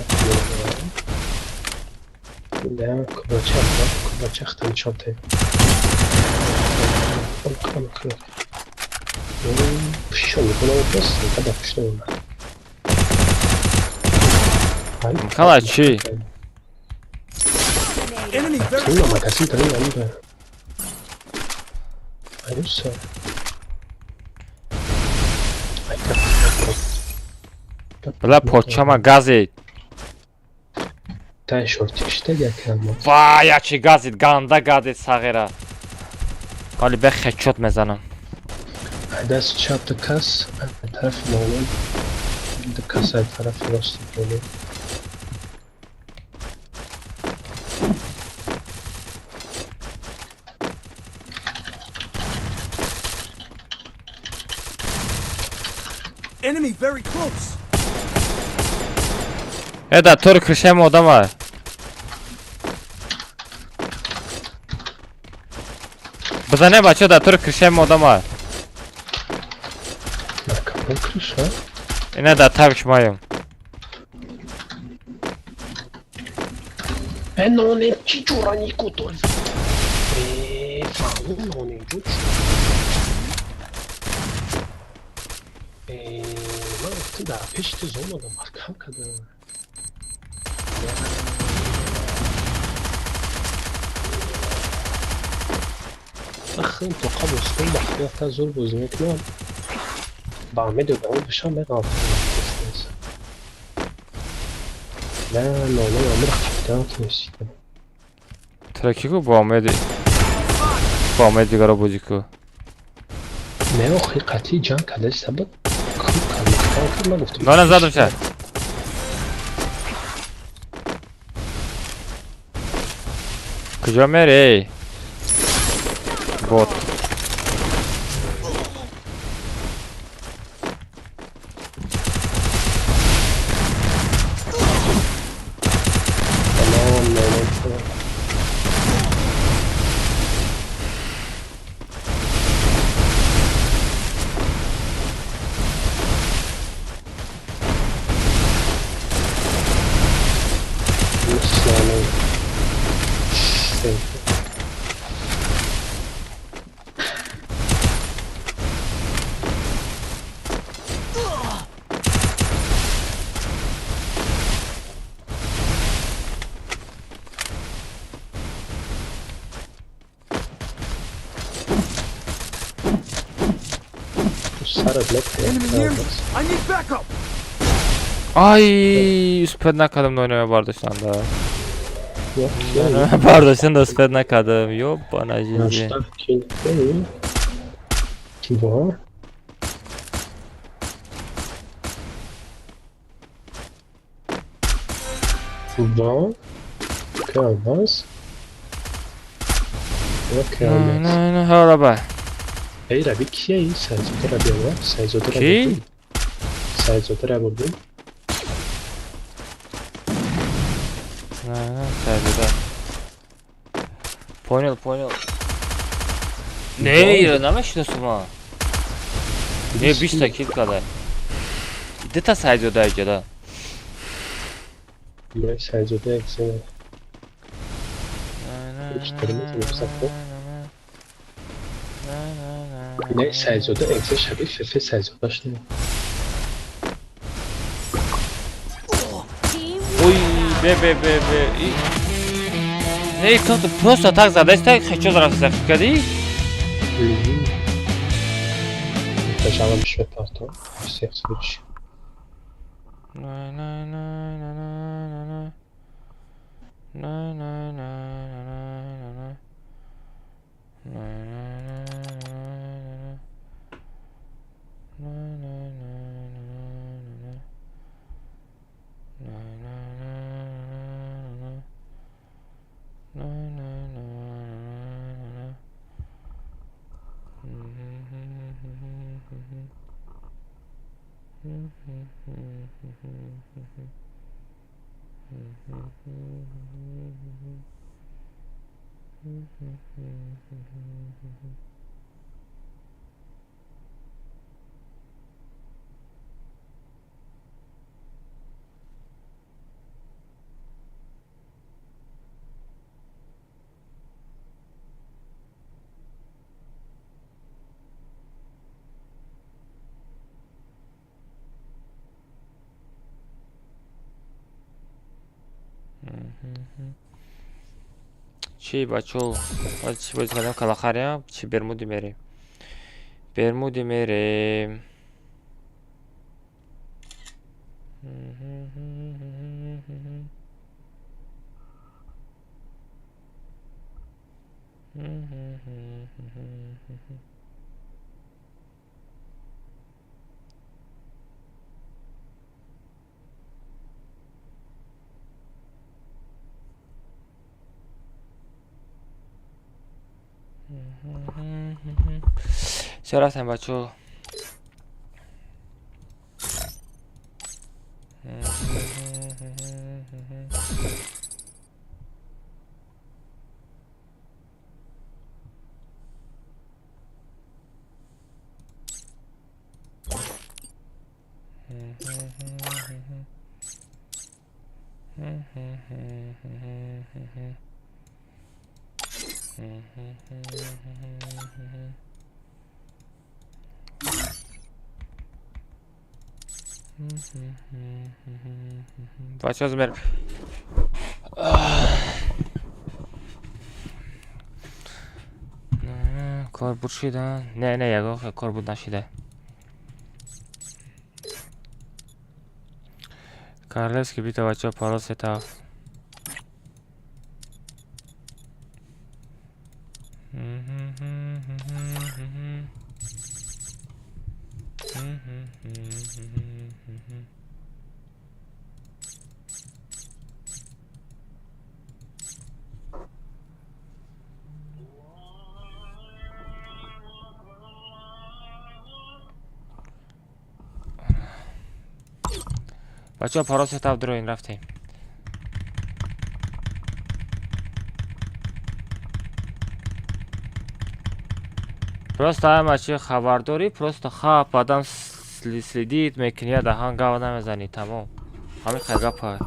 [SPEAKER 12] لا كبرتش اختم شنطة شو يقولوا بس كذا شنو
[SPEAKER 11] خلاص شي
[SPEAKER 12] كله ما كاسين ترى عنده أيوس
[SPEAKER 11] بلا پوچما گازید
[SPEAKER 12] تا شورت işte yakalamak.
[SPEAKER 11] وای چی گازید گانده گازید صغیره حالی به خچوت میزنم
[SPEAKER 12] دست چپ کس طرف نومن کس طرف راست کنه
[SPEAKER 8] Enemy very close.
[SPEAKER 11] Еда, тори кришем одама. Бизане бачо, да тори кришем одама.
[SPEAKER 12] На какой крыше?
[SPEAKER 11] Ине да табиш моем.
[SPEAKER 12] Non è cicciura ni cotol. Fa non è giusto. Ma da peşte zonada var kanka da. أخ أنتو قبل صلح يا زور بوزنك نعم بعمله بعود بشام بقى لا لا لا عمرك حتى نسيت
[SPEAKER 11] ترکیکو با آمد دیگه بودیکو
[SPEAKER 12] نه آخی قطعی جان کده سبب کل نگفتم
[SPEAKER 11] گانه زدم چه کجا میری بوت
[SPEAKER 8] I need backup.
[SPEAKER 11] Ay, üsped nakadım da oynamaya bardıştan da.
[SPEAKER 12] Yok ya.
[SPEAKER 11] Bardıştan da üsped nakadım. Yok bana cici.
[SPEAKER 12] Kim bu? Bon. Kalmaz. Yok kalmaz.
[SPEAKER 11] Hala bak.
[SPEAKER 12] Hayır abi ki Saizo'da var. Saizo'da
[SPEAKER 11] Ki?
[SPEAKER 12] Saizo'da buldum.
[SPEAKER 11] Saizo'da. Понял. Ne namashnosim ha. Ne 20 kill kadar. Где-то Saizo'da ejada.
[SPEAKER 12] Ne Saizo'da eksene. Ne Saizo'da ekse şabi fefe Saizo'da şimdi.
[SPEAKER 11] Ой, бе. Не, кто-то просто так задаст, так хочу заразиться, кади?
[SPEAKER 12] Пожалуй, еще парто. Всех случаев.
[SPEAKER 11] چی بچو؟ چی باید کنم کلا خریم؟ چی برمودی میریم؟ برمودی میریم. چرا رفتم بچو؟ بچه از برم کار بود شده؟ نه یگاه کار بود نشده. کارلس که بیتا بچه پارا ستا بچه پارا ستا دروین رفتیم. просто همچی خبرداری просто خواب آدم следит میکنی دهان گاو نمیزنی تمام همین خیلی پای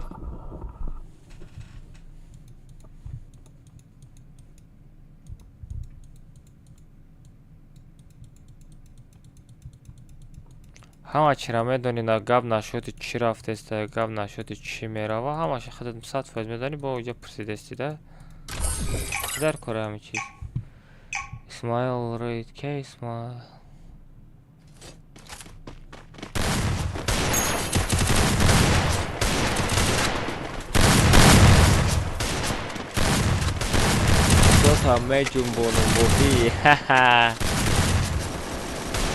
[SPEAKER 11] همه چی را میدونی نه گاب نشدی چی رفته است گاب نشدی چی میره و همه چی خودت 100% میدونی با اونجا پرسیدستی ده در کره همه چیز اسماعیل رید که اسماعیل همه جنبانم بودی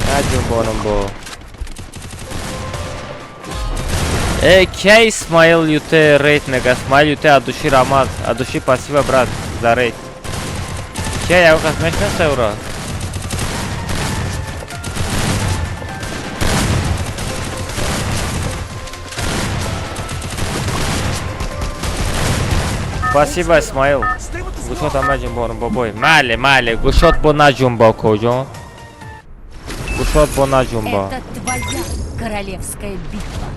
[SPEAKER 11] نه جنبانم با که اسماعیل یوته ریت نگه اسماعیل یوته ادوشی راماد ادوشی پاسیو برات за ریت که یا قسمش نسته او را спасибо اسماعیل گوشات هم نجنبانم بابای ماله گوشات با نجنبا کجا گوشات با نجنبا
[SPEAKER 9] Это твоя королевская битва.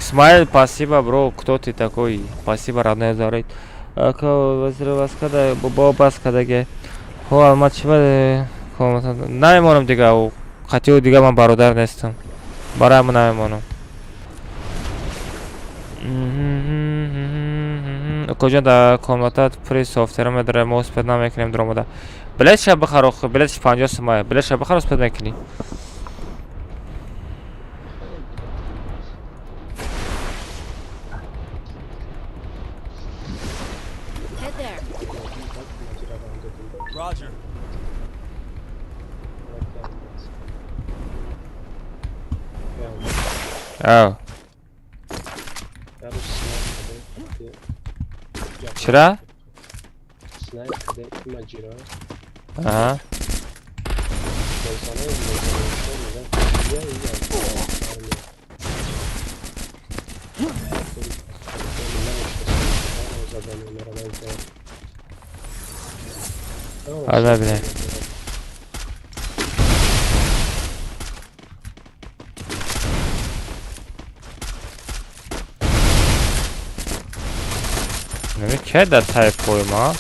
[SPEAKER 11] Смайл, спасибо, бро, кто ты такой? Спасибо, родной зарыт. Вас когда бабас кадаге. Хо алмат чива намемонам дига. Хотел дига ман бародар нестам. Барам намемонам. کجا در کاملاتت پری سافتر مدره ما سپید نمیکنیم درامده بلیت شب بخر آخه بلیتش 50 سمایه بلیت شب بخر سپید میکنی
[SPEAKER 9] Head there.
[SPEAKER 8] Roger.
[SPEAKER 11] آه چرا؟ آها حالا ببینه نمی که در تایپ کوی ما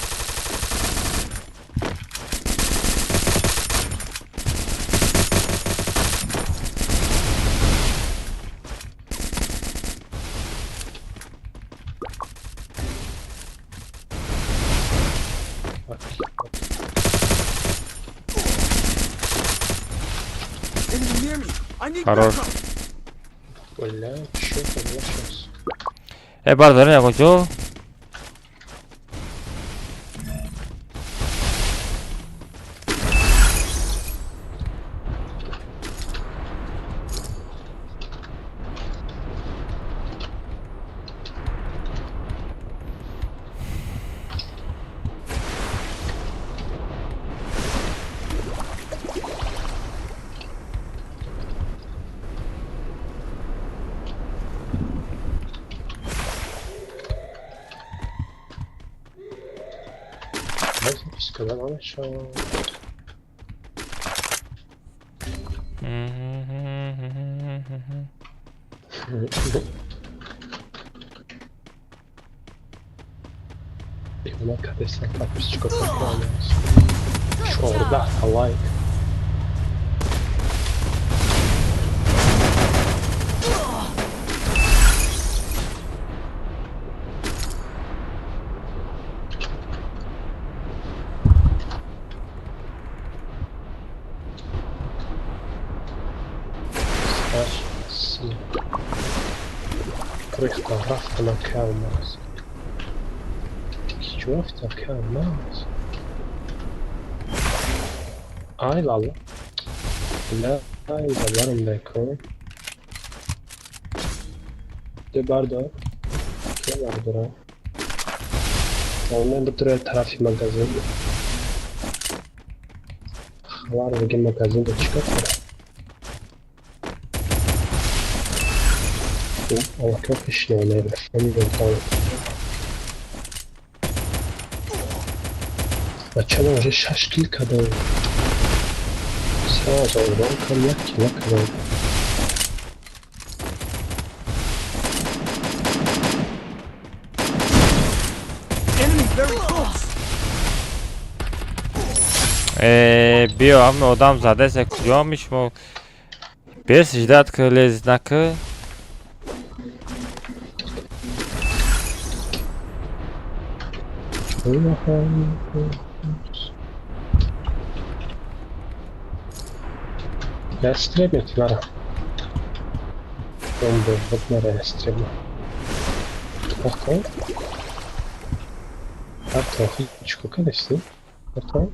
[SPEAKER 8] Enemy near me. I need
[SPEAKER 11] Хорош.
[SPEAKER 8] backup.
[SPEAKER 12] ولا شوف الوحش
[SPEAKER 11] بار داره یا کجا
[SPEAKER 12] بس كمان على الشارع هناك هذا سلاح بس شكرا شعور ضعف الله طريقة عرفت مكان الناس شوفت مكان الناس لا لا لا يدورهم ليكون ده برده که برداره اونه بطوره طرفی مگزین خبر بگه مگزین ده چیکار کنه والله كيف شلون يلفون بالطاولة بچه ما вже 6 کیل کرده سراز آوران کار 1 کیل نکرده
[SPEAKER 8] Enemy very close.
[SPEAKER 11] بیا هم آدم زده سه کجا میشم بیس جداد که لیز نکه
[SPEAKER 12] Я стребят, Вара. Он был, вот на стребну. Охо. А то хичку кадешти. Охо.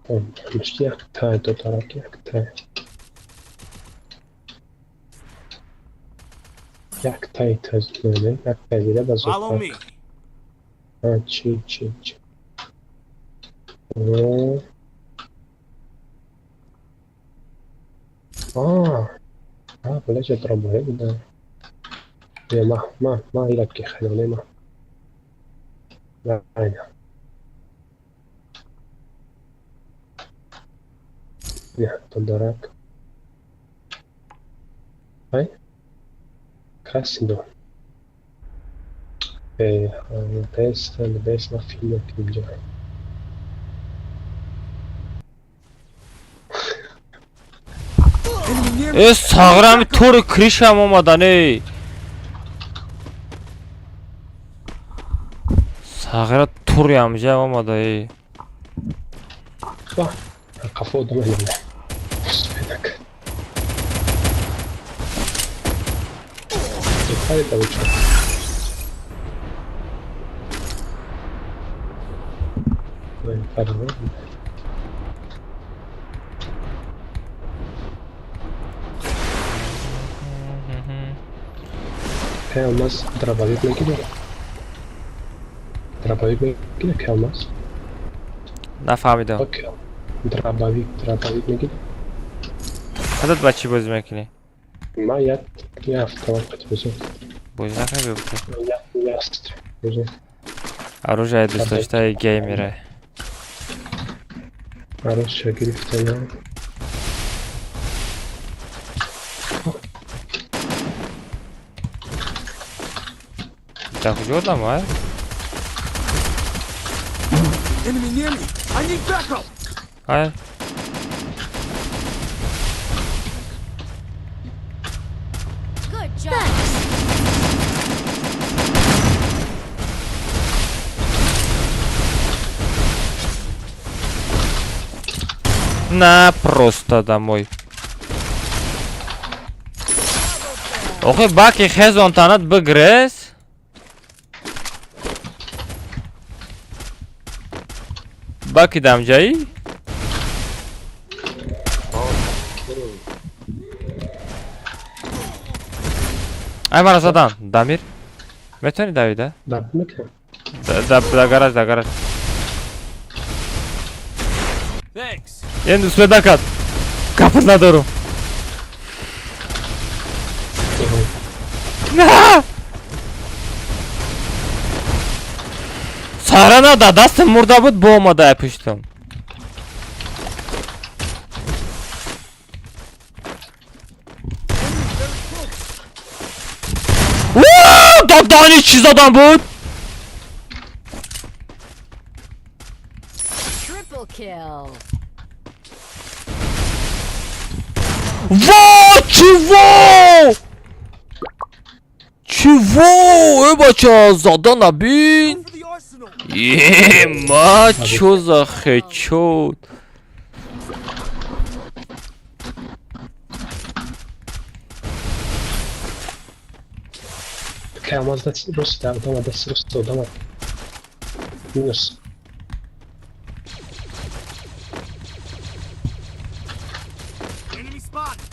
[SPEAKER 12] Он почти як тай до тараки як тай. Як тай тезлене, як певіде
[SPEAKER 8] Follow me.
[SPEAKER 12] базука. Чи. О. بلاش اضربه هنا يا ما يلك خلوني ما لا عينا يحط الدراك هاي كاسندو بس ما فينا كنجا
[SPEAKER 8] Enemy near me.
[SPEAKER 11] ساغرم طور کریشم آمدنه تغییرات طوری همجا آماده
[SPEAKER 12] Bak. Kafa odama geldi. Bir dakika. Hadi tabii çok. Böyle para var mı? Olmaz. Drop'a gitmek gidiyor. Drop'a gitmek gidiyor. Olmaz.
[SPEAKER 11] نفهمیدم
[SPEAKER 12] اوکی دراباویک میگید
[SPEAKER 11] خودت با چی بازی میکنی؟
[SPEAKER 12] ما یه هفته وقت بزن
[SPEAKER 11] بازی نکنی ببکن
[SPEAKER 12] یه هفته بزن
[SPEAKER 11] ارو جای دوست داشته گیم میره
[SPEAKER 12] آره شگرفته یا
[SPEAKER 11] تا کجا بودم های؟
[SPEAKER 8] Enemy near me. I need backup.
[SPEAKER 11] های
[SPEAKER 9] Good job.
[SPEAKER 11] نه просто домой охе баки хезон танат бигрес баки дамҷаи ай мара задан дамир метавонӣ давида да гараж да гараж
[SPEAKER 8] Thanks.
[SPEAKER 11] ен усме накард капот надорам на сара нада дастам мурда буд бо омадая пуштам дадани чӣ задан буд
[SPEAKER 9] Triple kill.
[SPEAKER 11] Во! Чего? Чего? Бача, задан набин?
[SPEAKER 8] For the arsenal.
[SPEAKER 11] Ма, чё за хэчот?
[SPEAKER 12] Kalmaz da Rus da odama da Rus da odama minus
[SPEAKER 8] Enemy spotted.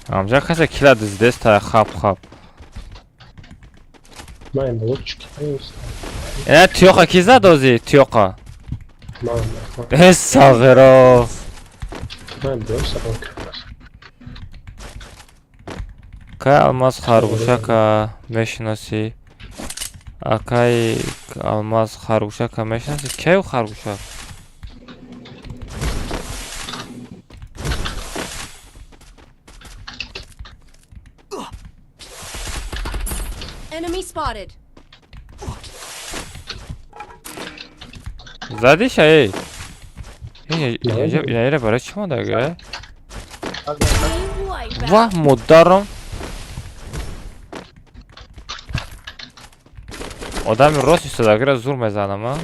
[SPEAKER 11] Амжа каса кила диздес та хап.
[SPEAKER 12] маем лучки
[SPEAKER 11] Тёха ки задози, Тёха.
[SPEAKER 12] маем
[SPEAKER 11] Сагыро.
[SPEAKER 12] маем собака
[SPEAKER 11] Ка алмаз харгушака мешинаси. Акай алмаз харгушака мешинаси. Кеу харгушак?
[SPEAKER 9] Enemy spotted.
[SPEAKER 11] Задиш ай. Я барай чӣ мондага?
[SPEAKER 9] Team wipe
[SPEAKER 11] Ва
[SPEAKER 9] out.
[SPEAKER 11] модарам. Одами рост истодагира зур мезанам а.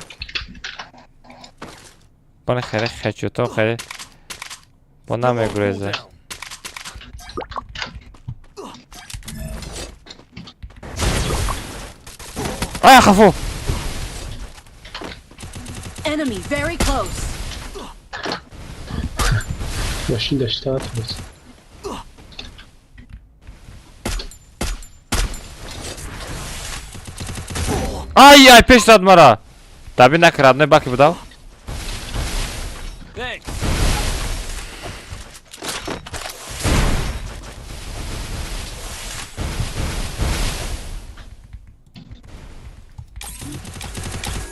[SPEAKER 11] Бана хеле хечуто хеле. Бана мегуреза. Ай хафу.
[SPEAKER 9] Enemy very close.
[SPEAKER 12] машин дашта атмас
[SPEAKER 11] Ай, пеш зад мара. Даби накарад, не баки будав.
[SPEAKER 8] Thanks.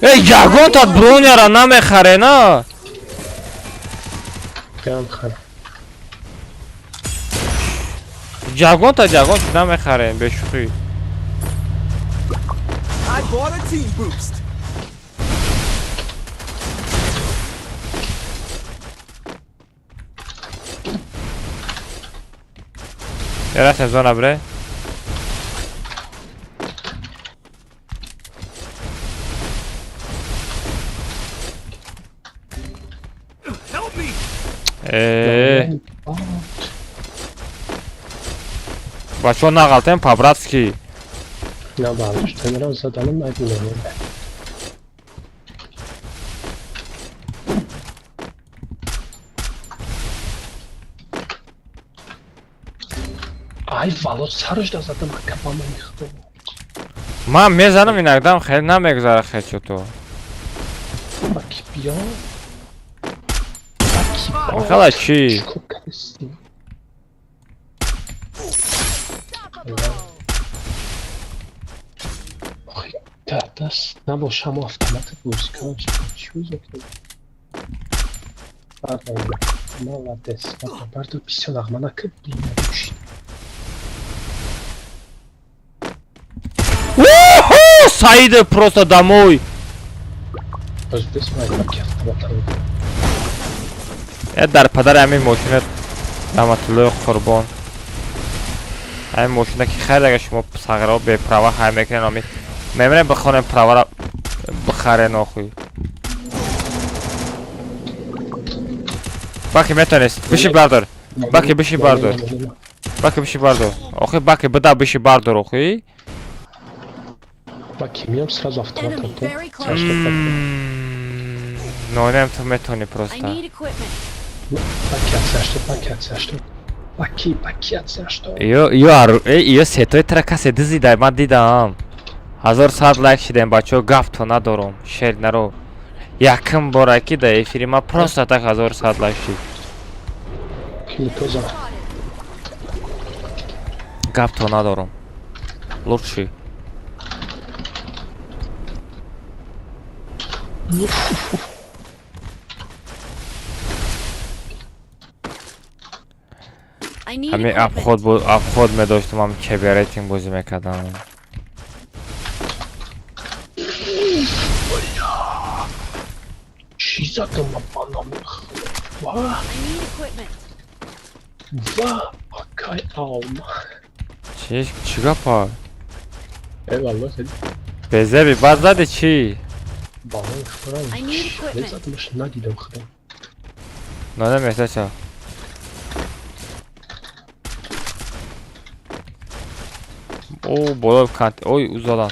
[SPEAKER 11] Ягон тат броняра намехаре на.
[SPEAKER 12] بشوخی هم خرم.
[SPEAKER 11] جوان تا جوان چی نمیخریم به شوخی.
[SPEAKER 8] I bought a team boost.
[SPEAKER 11] Yarasın zona bre.
[SPEAKER 8] Help me.
[SPEAKER 11] Бачо нагалтем по-братски.
[SPEAKER 12] نه برداشت تنران زدنم ندیدم. ای والا سرش دا زدم کپام میخوام.
[SPEAKER 11] من میزنم این اقدام خیلی نمیگذاره خیلی تو.
[SPEAKER 12] باکی بیا.
[SPEAKER 11] خلا چی؟
[SPEAKER 12] دست نباشم افتمت بوزیکان چی بوزیکان молодец bardo писёнақ мана ки бинадуш
[SPEAKER 11] Уху! Саиде просто домой.
[SPEAKER 12] Özbek
[SPEAKER 11] Я дар падар ҳамин мошина раматуллоҳи қурбон. ҳамин мошина ки хайр агар шумо сағраҳо беправа ҳай мекунед ами мемонем бихонем правара бихарен охӯй. Баки метавонист биши бардор. Баки биши бардор. Баки биши бардор. Охӯй баки буда биши бардор охӯй.
[SPEAKER 12] Баки миям сразу автомат.
[SPEAKER 11] Нонем ту метавони просто. Иё сетои тракасе дизидай ман дидам. 1000 саат лайк шидем бачаҳо гаф то надорам. Шер наро. Якм бора ки да эфири ман просто так 1000 саат лайк шид. Гаф то надорам. Лучши. ҳамин абход медоштам ҳам чебиаретинг бозӣ мекардам.
[SPEAKER 12] Чӣ задам манам? Ва! Ва! Акай алма.
[SPEAKER 11] Чӣ гапа?
[SPEAKER 12] Эвалло.
[SPEAKER 11] Безеби баъд зади чӣ?
[SPEAKER 12] Балон хӯрам. Леззаташ надидам худо.
[SPEAKER 11] Нонамехтача. О, боло кант. Ой, узалам.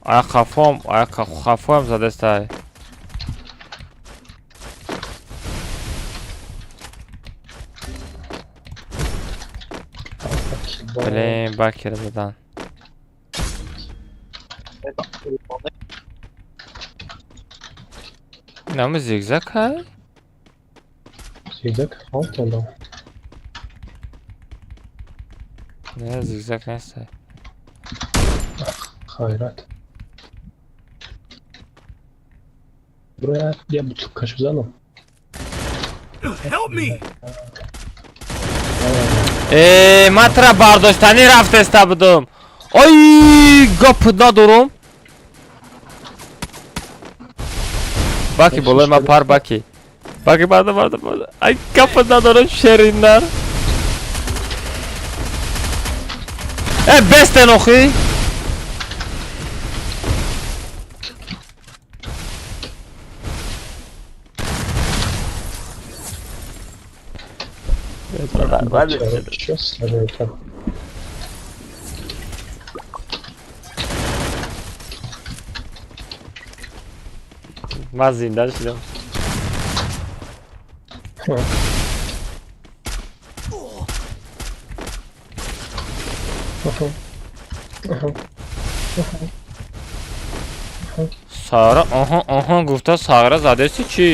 [SPEAKER 11] Ая хафом задестай. Блин, бакер задан. Нама зигзаг хай?
[SPEAKER 12] Зигзаг алтон.
[SPEAKER 11] Не, зигзаг нест.
[SPEAKER 12] Хайрат. Бро, я бутылкаш бизанам.
[SPEAKER 8] Help me.
[SPEAKER 11] ман тра бардоштанӣ рафтеста будум. Ой, гап надорам. Баки болои ман пар баки. Баки барда. Ай, гап надорам шеринар. Бестен охӣ. Ман зинда шудам. Сара аҳа гуфта сагра задеси чӣ?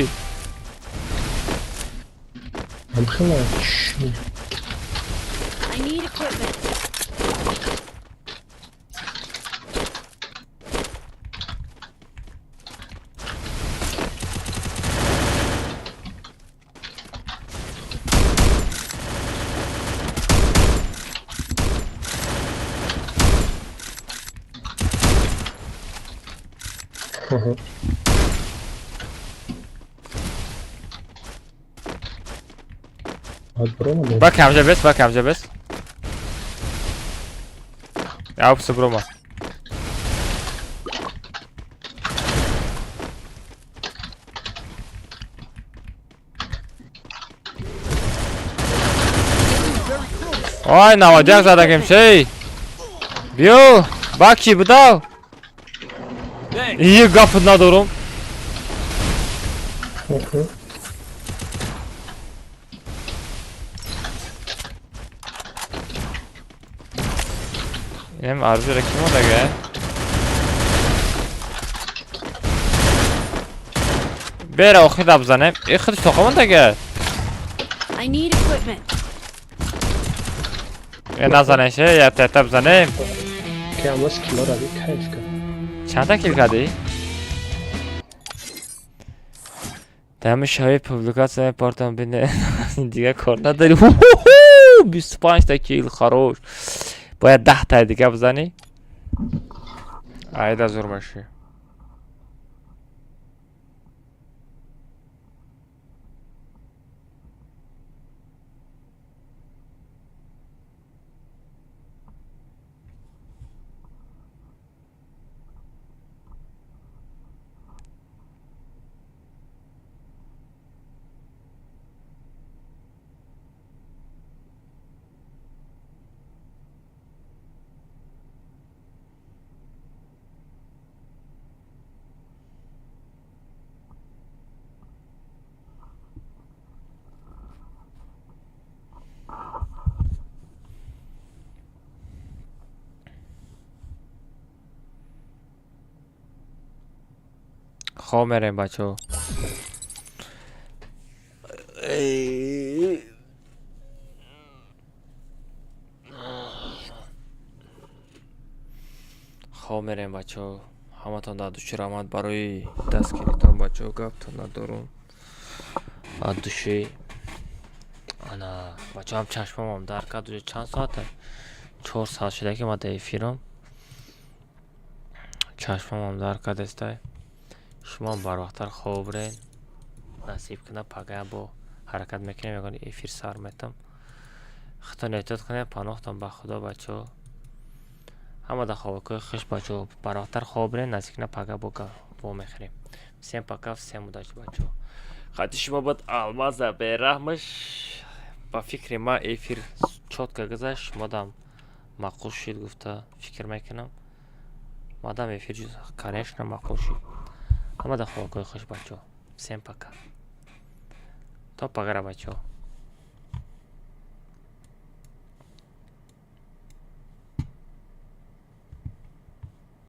[SPEAKER 11] Bak hamca bes, bak hamca bes. Ya bu broma. Ой, наводяк задаким шей. Био, баки будал. İyi kapına durum. Hem arzu kim o da gel. Bera o khidab zanem. Khid toqaman da gel.
[SPEAKER 9] I need equipment.
[SPEAKER 11] Nazanen şey ya tetab zanem.
[SPEAKER 12] Kıyamaz kim var abi kayıf ka.
[SPEAKER 11] چند تا کیل کردی؟ دم شای پبلیکاسیون پارتام بینه دیگه کار نداری 25 تا کیل خروش باید 10 تا دیگه بزنی عایده زور باشی خواب میریم بچه ها خواب میریم بچه ها همه تان در دوشی رحمت برای دستگیریتان بچه ها گفتان ندارم دوشی انا بچه هم چشمم هم در کرد دوشی چند ساعته 4 ساعت شده که ما در ایفیرم چشمم هم در کرد استه شما بر وقتر خواب رین نصیب کنه پگه با حرکت میکنیم یکانی ایفیر سر میتم خطا نیتت کنه پناختم به خدا بچه ها همه در خواب که خش بچه ها بر وقتر خواب رین نصیب کنه پگه با میخریم سیم پکف سیم داشت بچه ها خطی شما باید الماز به رحمش با فکر ما ایفیر چوت که گذشت مادم مقوش شید گفته فکر میکنم مادم ایفیر جز کارش نمقوش شید همه در خواه خوش بچه ها سیم پکر تا پگره بچه ها